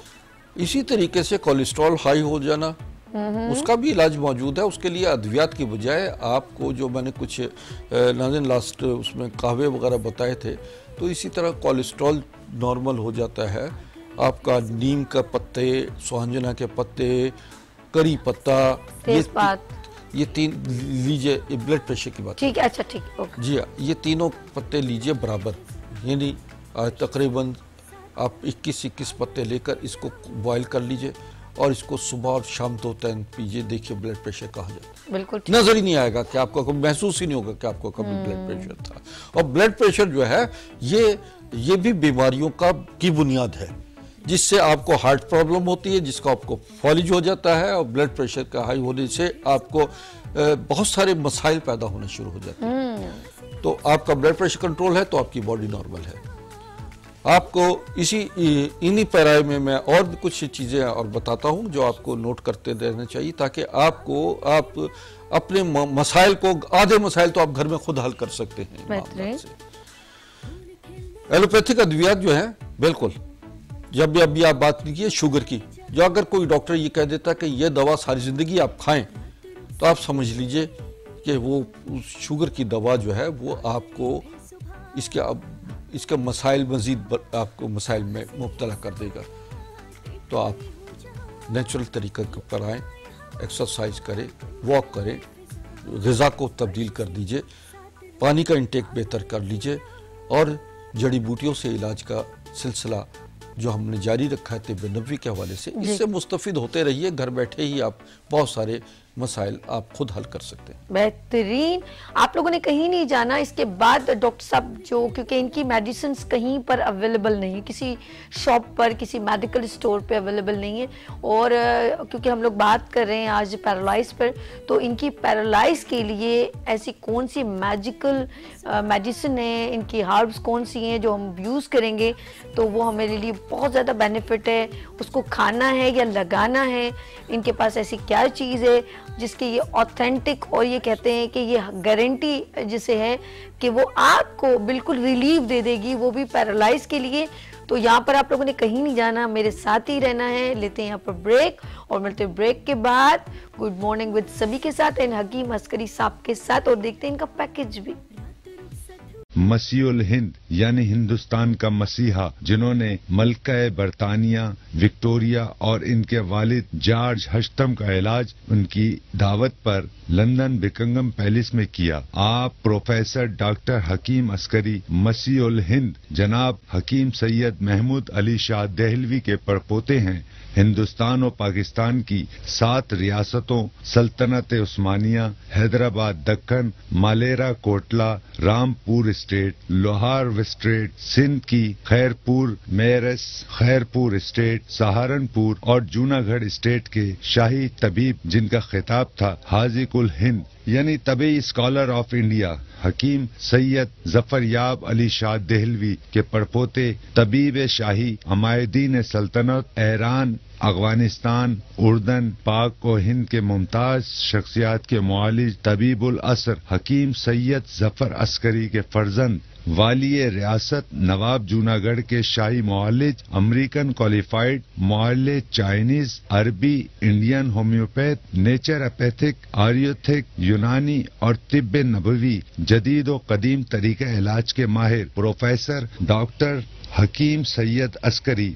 इसी तरीके से कोलेस्ट्रॉल हाई हो जाना, उसका भी इलाज मौजूद है। उसके लिए अद्वियात की बजाय आपको जो मैंने कुछ नाज़रीन लास्ट उसमें कहवे वगैरह बताए थे, तो इसी तरह कोलेस्ट्रॉल नॉर्मल हो जाता है। आपका नीम का पत्ते, सुहांजना के पत्ते, करी पत्ता, ये 3 लीजिए। ब्लड प्रेशर की बात, ठीक है, अच्छा ठीक, जी हाँ, ये तीनों पत्ते लीजिए बराबर, यानी तकरीबन आप 21 पत्ते लेकर इसको बॉयल कर लीजिए और इसको सुबह और शाम 2 टाइम पीजिए। देखिए ब्लड प्रेशर कहाँ जाता है, बिल्कुल नजर ही नहीं आएगा कि आपको महसूस ही नहीं होगा कि आपको कभी ब्लड प्रेशर था। और ब्लड प्रेशर जो है ये भी बीमारियों की बुनियाद है, जिससे आपको हार्ट प्रॉब्लम होती है, जिसका आपको फॉलिज हो जाता है, और ब्लड प्रेशर का हाई होने से आपको बहुत सारे मसाइल पैदा होने शुरू हो जाते हैं। तो आपका ब्लड प्रेशर कंट्रोल है तो आपकी बॉडी नॉर्मल है। आपको इन्हीं पैराए में मैं और भी कुछ चीज़ें और बताता हूँ जो आपको नोट करते रहना चाहिए, ताकि आप अपने मसाइल को, आधे मसाइल तो आप घर में खुद हल कर सकते हैं। एलोपैथिक अद्वियात जो है, बिल्कुल जब भी अभी आप बात कीजिए शुगर की, जो अगर कोई डॉक्टर ये कह देता कि ये दवा सारी ज़िंदगी आप खाएं, तो आप समझ लीजिए कि वो शुगर की दवा जो है वो आपको इसके मसाइल मज़ीद आपको मसाइल में मुब्तला कर देगा। तो आप नेचुरल तरीक़ा पर आएँ, एक्सरसाइज करें, वॉक करें, ग़िज़ा को तब्दील कर दीजिए, पानी का इंटेक बेहतर कर लीजिए, और जड़ी बूटियों से इलाज का सिलसिला जो हमने जारी रखा है तिब्ब नबवी के हवाले से, इससे मुस्तफ़िद होते रहिए। घर बैठे ही आप बहुत सारे मसाइल आप खुद हल कर सकते हैं। बेहतरीन, आप लोगों ने कहीं नहीं जाना। इसके बाद डॉक्टर साहब जो, क्योंकि इनकी मेडिसिन कहीं पर अवेलेबल नहीं, किसी शॉप पर, किसी मेडिकल स्टोर पे अवेलेबल नहीं है। और क्योंकि हम लोग बात कर रहे हैं आज पैरालाइज पर, तो इनकी पैरालाइज के लिए ऐसी कौन सी मैजिकल मेडिसिन है, इनकी हर्ब्स कौन सी हैं जो हम यूज़ करेंगे तो वो हमारे लिए बहुत ज़्यादा बेनिफिट है। उसको खाना है या लगाना है, इनके पास ऐसी क्या चीज़ है जिसकी ये ऑथेंटिक, और ये कहते हैं कि ये गारंटी जिसे है कि वो आपको बिल्कुल रिलीफ दे देगी, वो भी पैरालाइज के लिए। तो यहाँ पर आप लोगों ने कहीं नहीं जाना, मेरे साथ ही रहना है। लेते हैं यहाँ पर ब्रेक और मिलते हैं ब्रेक के बाद गुड मॉर्निंग विद सभी के साथ, एंड हकीम अस्करी साहब के साथ, और देखते हैं इनका पैकेज भी। मसीहुल हिंद यानी हिंदुस्तान का मसीहा, जिन्होंने मलका बरतानिया विक्टोरिया और इनके वालिद जॉर्ज हश्तम का इलाज उनकी दावत पर लंदन बिकिंगम पैलेस में किया। आप प्रोफेसर डॉक्टर हकीम अस्करी मसीहुल हिंद जनाब हकीम सैयद महमूद अली शाह देहलवी के परपोते हैं। हिंदुस्तान और पाकिस्तान की 7 रियासतों सल्तनत उस्मानिया, हैदराबाद, दक्कन, मालेरा कोटला, रामपुर स्टेट, लोहार स्टेट, सिंध की खैरपुर, मेरस, खैरपुर स्टेट, सहारनपुर और जूनागढ़ स्टेट के शाही तबीब, जिनका खिताब था हाजी कुल हिंद यानी तबी स्कॉलर ऑफ इंडिया, हकीम सैयद जफरयाब अली शाह देहलवी के परपोते तबीब शाही अमायदीन सल्तनत, ईरान, अफगानिस्तान, उर्दन, पाक और हिंद के मुमताज शख्सियात के मुआलिज तबीबुल असर हकीम सैयद जफर अस्करी के फर्जंद वालिय रियासत नवाब जूनागढ़ के शाही मुआलिज, अमेरिकन क्वालिफाइड मुआलिज, चाइनीज, अरबी, इंडियन होम्योपैथ, नेचुरोपैथिक, आयुर्वेदिक, यूनानी और तिब्ब नबवी जदीद और कदीम तरीका इलाज के माहिर प्रोफेसर डॉक्टर हकीम सैयद अस्करी।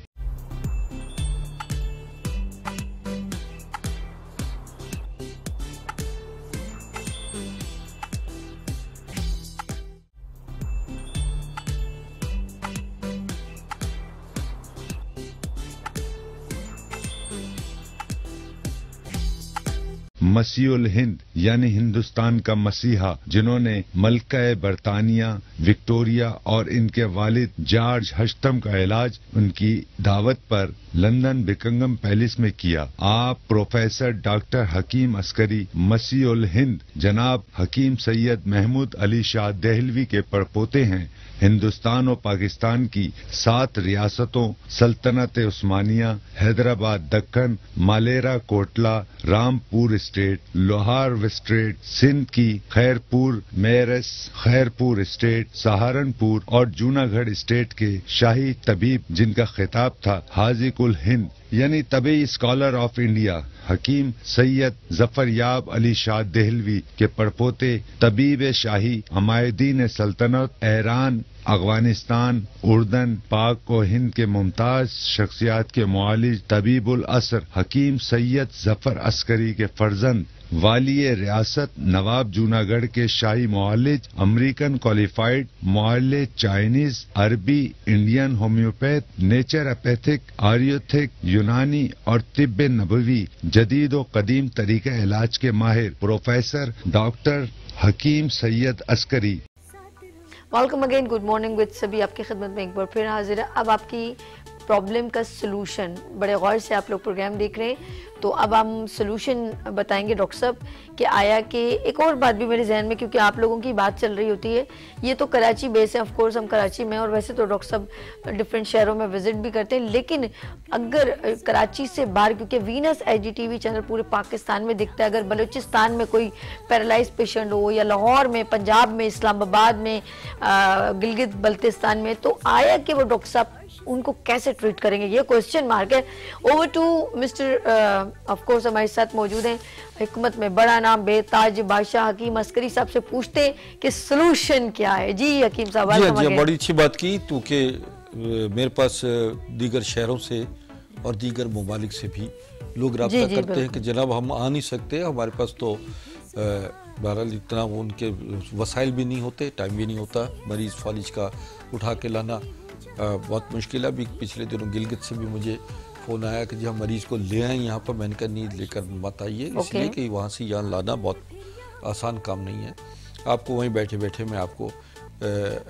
मसीहुल हिंद यानी हिंदुस्तान का मसीहा, जिन्होंने मलका बरतानिया विक्टोरिया और इनके वालिद जॉर्ज हश्तम का इलाज उनकी दावत पर लंदन बिकिंगम पैलेस में किया। आप प्रोफेसर डॉक्टर हकीम अस्करी मसीहुल हिंद जनाब हकीम सैयद महमूद अली शाह देहलवी के परपोते हैं। हिंदुस्तान और पाकिस्तान की 7 रियासतों सल्तनत उस्मानिया, हैदराबाद, दक्कन, मालेरा कोटला, रामपुर स्टेट, स्टेट, लोहार स्टेट, सिंध की खैरपुर, मेरस, खैरपुर स्टेट, सहारनपुर और जूनागढ़ स्टेट के शाही तबीब जिनका खिताब था हाजी कुल हिंद यानी तबी स्कॉलर ऑफ इंडिया हकीम सैयद जफरयाब अली शाह देहलवी के पड़पोते तबीब शाही अमायदीन सल्तनत, ईरान, अफगानिस्तान, उर्दन, पाक और हिंद के मुमताज शख्सियात के मुआलिज तबीबुल असर हकीम सैयद जफर अस्करी के फर्जंद वालिय रियासत नवाब जूनागढ़ के शाही मुआलिज, अमेरिकन क्वालिफाइड मुआलिज, चाइनीज, अरबी, इंडियन होम्योपैथ, नेचुरोपैथिक, आयुर्वेदिक, यूनानी और तिब्ब नबवी जदीद व कदीम तरीका इलाज के माहिर प्रोफेसर डॉक्टर हकीम Syed Askari. Welcome again, good morning with सभी आपकी खिदमत में एक बार फिर हाजिर है। अब आपकी प्रॉब्लम का सलूशन, बड़े गौर से आप लोग प्रोग्राम देख रहे हैं तो अब हम सलूशन बताएंगे डॉक्टर साहब कि आया कि एक और बात भी मेरे जहन में, क्योंकि आप लोगों की बात चल रही होती है, ये तो कराची बेस है, ऑफ कोर्स हम कराची में, और वैसे तो डॉक्टर साहब डिफरेंट शहरों में विजिट भी करते हैं, लेकिन अगर कराची से बाहर, क्योंकि वीनस IGTV चैनल पूरे पाकिस्तान में दिखता है, अगर बलूचिस्तान में कोई पैरालाइज पेशेंट हो या लाहौर में, पंजाब में, इस्लामाबाद में, गिलगित बल्तिस्तान में, तो आया कि वो डॉक्टर साहब उनको कैसे ट्रीट करेंगे, ये क्वेश्चन मार्क है। Over to mister, of course हमारे साथ मौजूद हैं हिकमत में बड़ा नाम बेताज बादशाह हकीम अस्करी साहब से पूछते हैं कि सलूशन क्या है। जी हकीम साहब, जी बड़ी अच्छी बात की, क्योंकि मेरे पास दीगर शहरों से और दीगर ममालिक से भी लोग रब्ता करते हैं कि जनाब हम आ नहीं सकते, हमारे पास तो बहरहाल इतना उनके वसाइल भी नहीं होते, टाइम भी नहीं होता, मरीज़ फालिज का उठा के लाना बहुत मुश्किल है। अभी पिछले दिनों गिलगित से भी मुझे फ़ोन आया कि जब मरीज़ को ले आए यहाँ पर, मैंने कहा नहीं लेकर मत आइए, इसलिए कि वहाँ से यहाँ लाना बहुत आसान काम नहीं है। आपको वहीं बैठे बैठे मैं आपको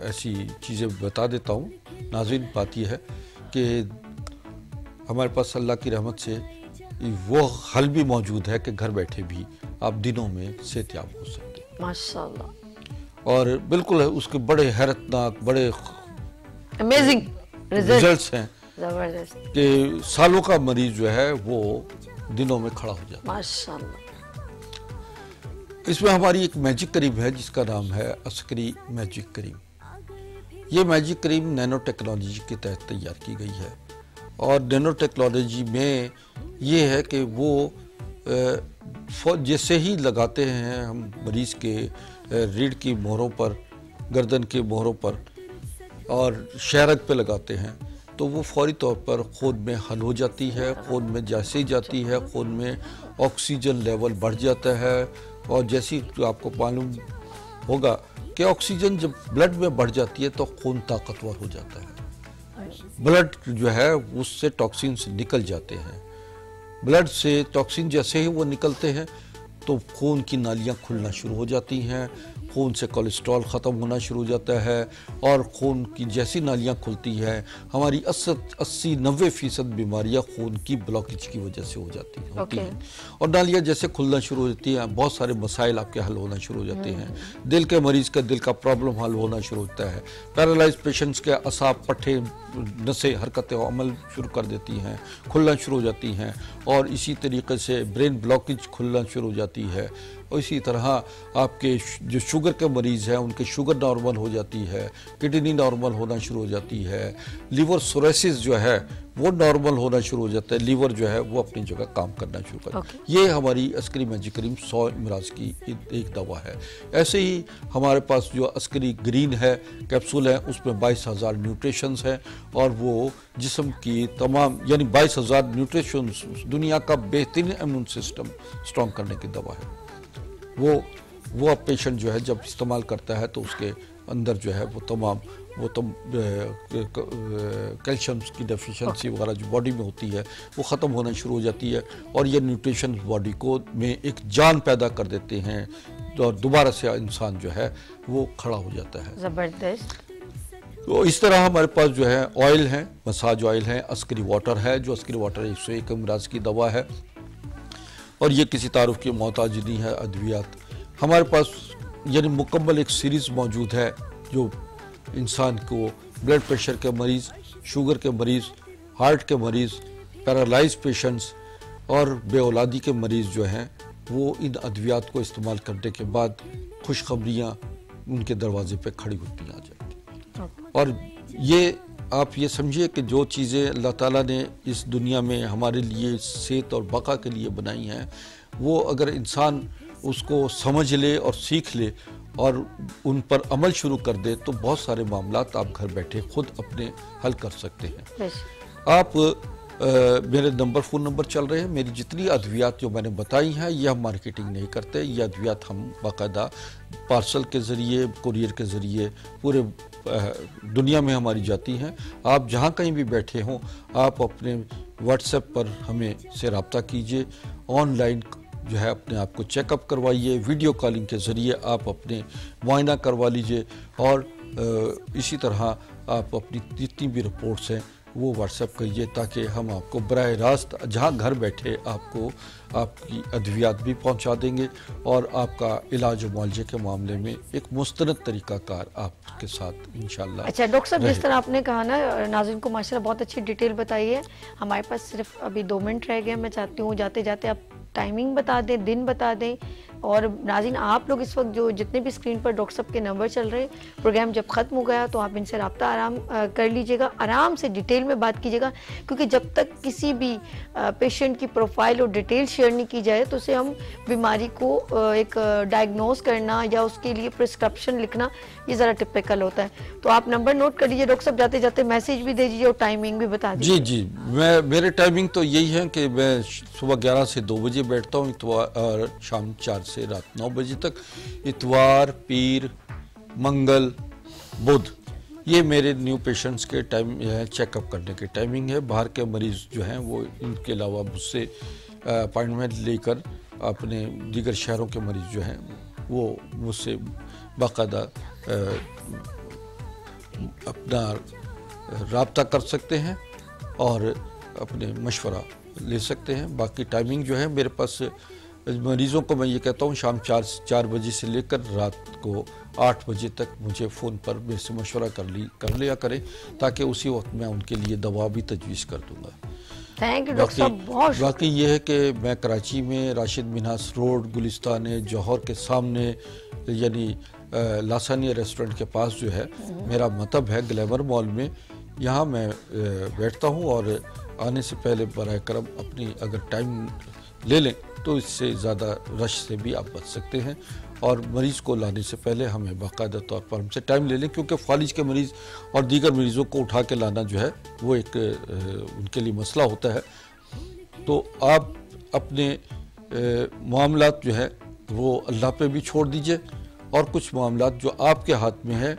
ऐसी चीज़ें बता देता हूँ। नाज़रीन, बात यह है कि हमारे पास अल्लाह की रहमत से वो हल भी मौजूद है कि घर बैठे भी आप दिनों में सेहतयाब हो सकते हैं माशाल्लाह, और बिल्कुल है उसके बड़े हैरतनाक, बड़े अमेजिंग रिजल्ट्स हैं जबरदस्त कि सालों का मरीज जो है वो दिनों में खड़ा हो जाता है माशाल्लाह। इसमें हमारी एक मैजिक क्रीम है जिसका नाम है अस्करी मैजिक क्रीम। ये मैजिक क्रीम नैनो टेक्नोलॉजी के तहत तैयार की गई है, और नैनो टेक्नोलॉजी में ये है कि वो जैसे ही लगाते हैं हम मरीज़ के रीढ़ की मोहरों पर, गर्दन के मोहरों पर और शहरक पे लगाते हैं, तो वो फौरी तौर पर खून में हल हो जाती है। खून में जैसे ही जाती है, खून में ऑक्सीजन लेवल बढ़ जाता है, और जैसी आपको मालूम होगा कि ऑक्सीजन जब ब्लड में बढ़ जाती है तो खून ताकतवर हो जाता है, ब्लड जो है उससे टॉक्सिन्स निकल जाते हैं। ब्लड से टॉक्सिन जैसे ही वो निकलते हैं तो खून की नालियाँ खुलना शुरू हो जाती हैं, खून से कोलेस्ट्रॉल ख़त्म होना शुरू हो जाता है, और खून की जैसी नालियाँ खुलती हैं हमारी 80-90% बीमारियाँ खून की ब्लॉकेज की वजह से हो जाती होती हैं, और नालियाँ जैसे खुलना शुरू हो जाती हैं बहुत सारे मसाइल आपके हल होना शुरू हो जाते हैं। दिल के मरीज़ का दिल का प्रॉब्लम हल होना शुरू होता है, पैरालाइज पेशेंट्स के असाब, पट्टे, नसें हरकतें अमल शुरू कर देती हैं, खुलना शुरू हो जाती हैं, और इसी तरीके से ब्रेन ब्लॉकेज खुलना शुरू हो जाती है। और इसी तरह आपके जो शुगर के मरीज़ हैं उनके शुगर नॉर्मल हो जाती है, किडनी नॉर्मल होना शुरू हो जाती है, लीवर सोरेसिस जो है वो नॉर्मल होना शुरू हो जाता है, लीवर जो है वो अपनी जगह काम करना शुरू करता है। ये हमारी अस्करी मैजिक क्रीम 100 अमराज की एक दवा है। ऐसे ही हमारे पास जो अस्करी ग्रीन है कैप्सूल है उसमें 22,000 न्यूट्रिशंस हैं, और वो जिस्म की तमाम यानी 22,000 न्यूट्रिशंस, दुनिया का बेहतरीन इम्यून सिस्टम स्ट्रॉन्ग करने की दवा है। वो अब पेशेंट जो है जब इस्तेमाल करता है तो उसके अंदर जो है वो तमाम कैल्शियम की डेफिशिएंसी वगैरह जो बॉडी में होती है वो ख़त्म होना शुरू हो जाती है, और ये न्यूट्रिशन बॉडी को में एक जान पैदा कर देते हैं, और दोबारा से इंसान जो है वो खड़ा हो जाता है। ज़बरदस्त। तो इस तरह हमारे पास जो है ऑयल है, मसाज ऑयल है, अस्करी वाटर है, जो अस्करी वाटर 101 अमराज की दवा है, और ये किसी तारुफ की मोहताज नहीं है अद्वियात। हमारे पास यानी मुकम्मल एक सीरीज़ मौजूद है जो इंसान को ब्लड प्रेशर के मरीज़, शुगर के मरीज़, हार्ट के मरीज़, पैरालाइज पेशेंट्स और बेऔलादी के मरीज़ जो हैं वो इन अद्वियात को इस्तेमाल करने के बाद खुशखबरियाँ उनके दरवाजे पे खड़ी होती आ जाती। और ये आप ये समझिए कि जो चीज़ें अल्लाह ताला ने इस दुनिया में हमारे लिए सेहत और बका के लिए बनाई हैं, वो अगर इंसान उसको समझ ले और सीख ले और उन पर अमल शुरू कर दे तो बहुत सारे मामलात आप घर बैठे खुद अपने हल कर सकते हैं। आप मेरे फ़ोन नंबर चल रहे हैं। मेरी जितनी अद्वियात जो मैंने बताई हैं, ये हम मार्केटिंग नहीं करते। ये अद्वियात हम बाकायदा पार्सल के ज़रिए, कुरियर के ज़रिए पूरे दुनिया में हमारी जाती हैं। आप जहाँ कहीं भी बैठे हों, आप अपने व्हाट्सएप पर हमें से रब्ता कीजिए, ऑनलाइन जो है अपने आप को चेकअप करवाइए, वीडियो कॉलिंग के ज़रिए आप अपने मुआयना करवा लीजिए और इसी तरह आप अपनी जितनी भी रिपोर्ट्स हैं वो व्हाट्सएप करिए ताकि हम आपको बराह रास्त जहाँ घर बैठे आपको आपकी अद्वियात भी पहुँचा देंगे और आपका इलाज और मुआवजे के मामले में एक मुस्तनद तरीक़ाकार आपके साथ इंशाल्लाह। अच्छा डॉक्टर साहब, जिस तरह आपने कहा ना, नाज़रीन को माशाल्लाह बहुत अच्छी डिटेल बताई है। हमारे पास सिर्फ अभी 2 मिनट रह गए। मैं चाहती हूँ जाते जाते आप टाइमिंग बता दें, दिन बता दें। और नाज़रीन आप लोग इस वक्त जो जितने भी स्क्रीन पर डॉक्टर साहब के नंबर चल रहे हैं, प्रोग्राम जब ख़त्म हो गया तो आप इनसे रब्ता आराम कर लीजिएगा, आराम से डिटेल में बात कीजिएगा, क्योंकि जब तक किसी भी पेशेंट की प्रोफाइल और डिटेल शेयर नहीं की जाए तो उसे हम बीमारी को एक डायग्नोज करना या उसके लिए प्रिस्क्रिप्शन लिखना ये ज़रा टिपिकल होता है। तो आप नंबर नोट कर लीजिए डॉक्टर साहब, जाते जाते मैसेज भी दे दीजिए और टाइमिंग भी बता दीजिए। जी, मेरे टाइमिंग तो यही है कि मैं सुबह 11 से 2 बजे बैठता हूँ और शाम 4 से रात 9 बजे तक। इतवार, पीर, मंगल, बुध ये मेरे न्यू पेशेंट्स के टाइम है, चेकअप करने के टाइमिंग है। बाहर के मरीज़ जो हैं वो इनके अलावा मुझसे अपॉइंटमेंट लेकर अपने दीगर शहरों के मरीज़ जो हैं वो मुझसे बाकायदा अपना रब्ता कर सकते हैं और अपने मशवरा ले सकते हैं। बाकी टाइमिंग जो है मेरे पास मरीज़ों को मैं ये कहता हूँ शाम 4 बजे से लेकर रात को 8 बजे तक मुझे फ़ोन पर मेरे से मशवरा कर लिया करें ताकि उसी वक्त मैं उनके लिए दवा भी तजवीज़ कर दूँगा। थैंक यू डॉक्टर साहब, बहुत बाकी ये है कि मैं कराची में राशिद मिन्हास रोड गुलिस्तान जौहर के सामने यानी लासानिया रेस्टोरेंट के पास जो है मेरा मतब है ग्लैमर मॉल में, यहाँ मैं बैठता हूँ और आने से पहले बराए करम अपनी अगर टाइम ले लें तो इससे ज़्यादा रश से भी आप बच सकते हैं। और मरीज़ को लाने से पहले हमें बाकायदा तौर पर हमसे टाइम ले लें, क्योंकि फालिज के मरीज़ और दीगर मरीज़ों को उठा के लाना जो है वो एक उनके लिए मसला होता है। तो आप अपने मामलात जो है वो अल्लाह पे भी छोड़ दीजिए और कुछ मामलात जो आपके हाथ में है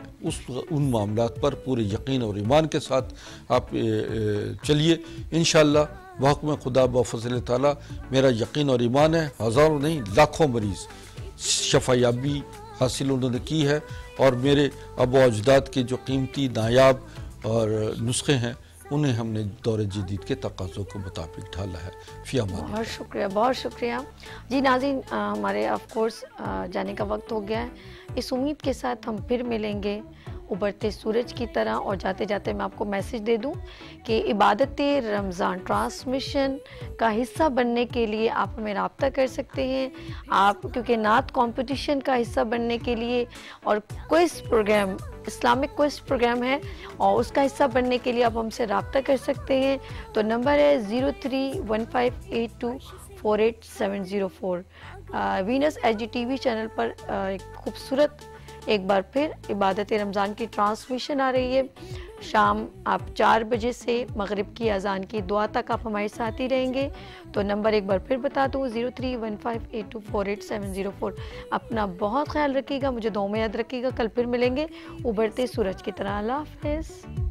उन मामलात पर पूरे यकीन और ईमान के साथ आप चलिए। इंशाअल्लाह वहुक्म खुदा ब फज़ल ताला मेरा यकीन और ईमान है हज़ारों नहीं लाखों मरीज़ शफ़ायाबी हासिल उन्होंने की है और मेरे आबा अजदाद के जो कीमती नायाब और नुस्खे हैं उन्हें हमने दौर जदीद के तकाज़ों के मुताबिक ढाला है। बहुत शुक्रिया, बहुत शुक्रिया जी। नाज़रीन हमारे ऑफ कोर्स जाने का वक्त हो गया है। इस उम्मीद के साथ हम फिर मिलेंगे उभरते सूरज की तरह। और जाते जाते मैं आपको मैसेज दे दूं कि इबादत रमज़ान ट्रांसमिशन का हिस्सा बनने के लिए आप हमें रब्ता कर सकते हैं। आप क्योंकि नात कंपटीशन का हिस्सा बनने के लिए और quiz program Islamic quiz program है और उसका हिस्सा बनने के लिए आप हमसे रब्ता कर सकते हैं। तो नंबर है 031582487004। वीनस HGTV चैनल पर एक खूबसूरत एक बार फिर इबादत रमज़ान की ट्रांसमिशन आ रही है। शाम आप 4 बजे से मगरिब की अजान की दुआ तक आप हमारे साथ ही रहेंगे। तो नंबर एक बार फिर बता दूँ 031582487004। अपना बहुत ख्याल रखिएगा, मुझे दुआ में याद रखिएगा। कल फिर मिलेंगे उभरते सूरज की तरह। अल्लाह हाफ़िज़।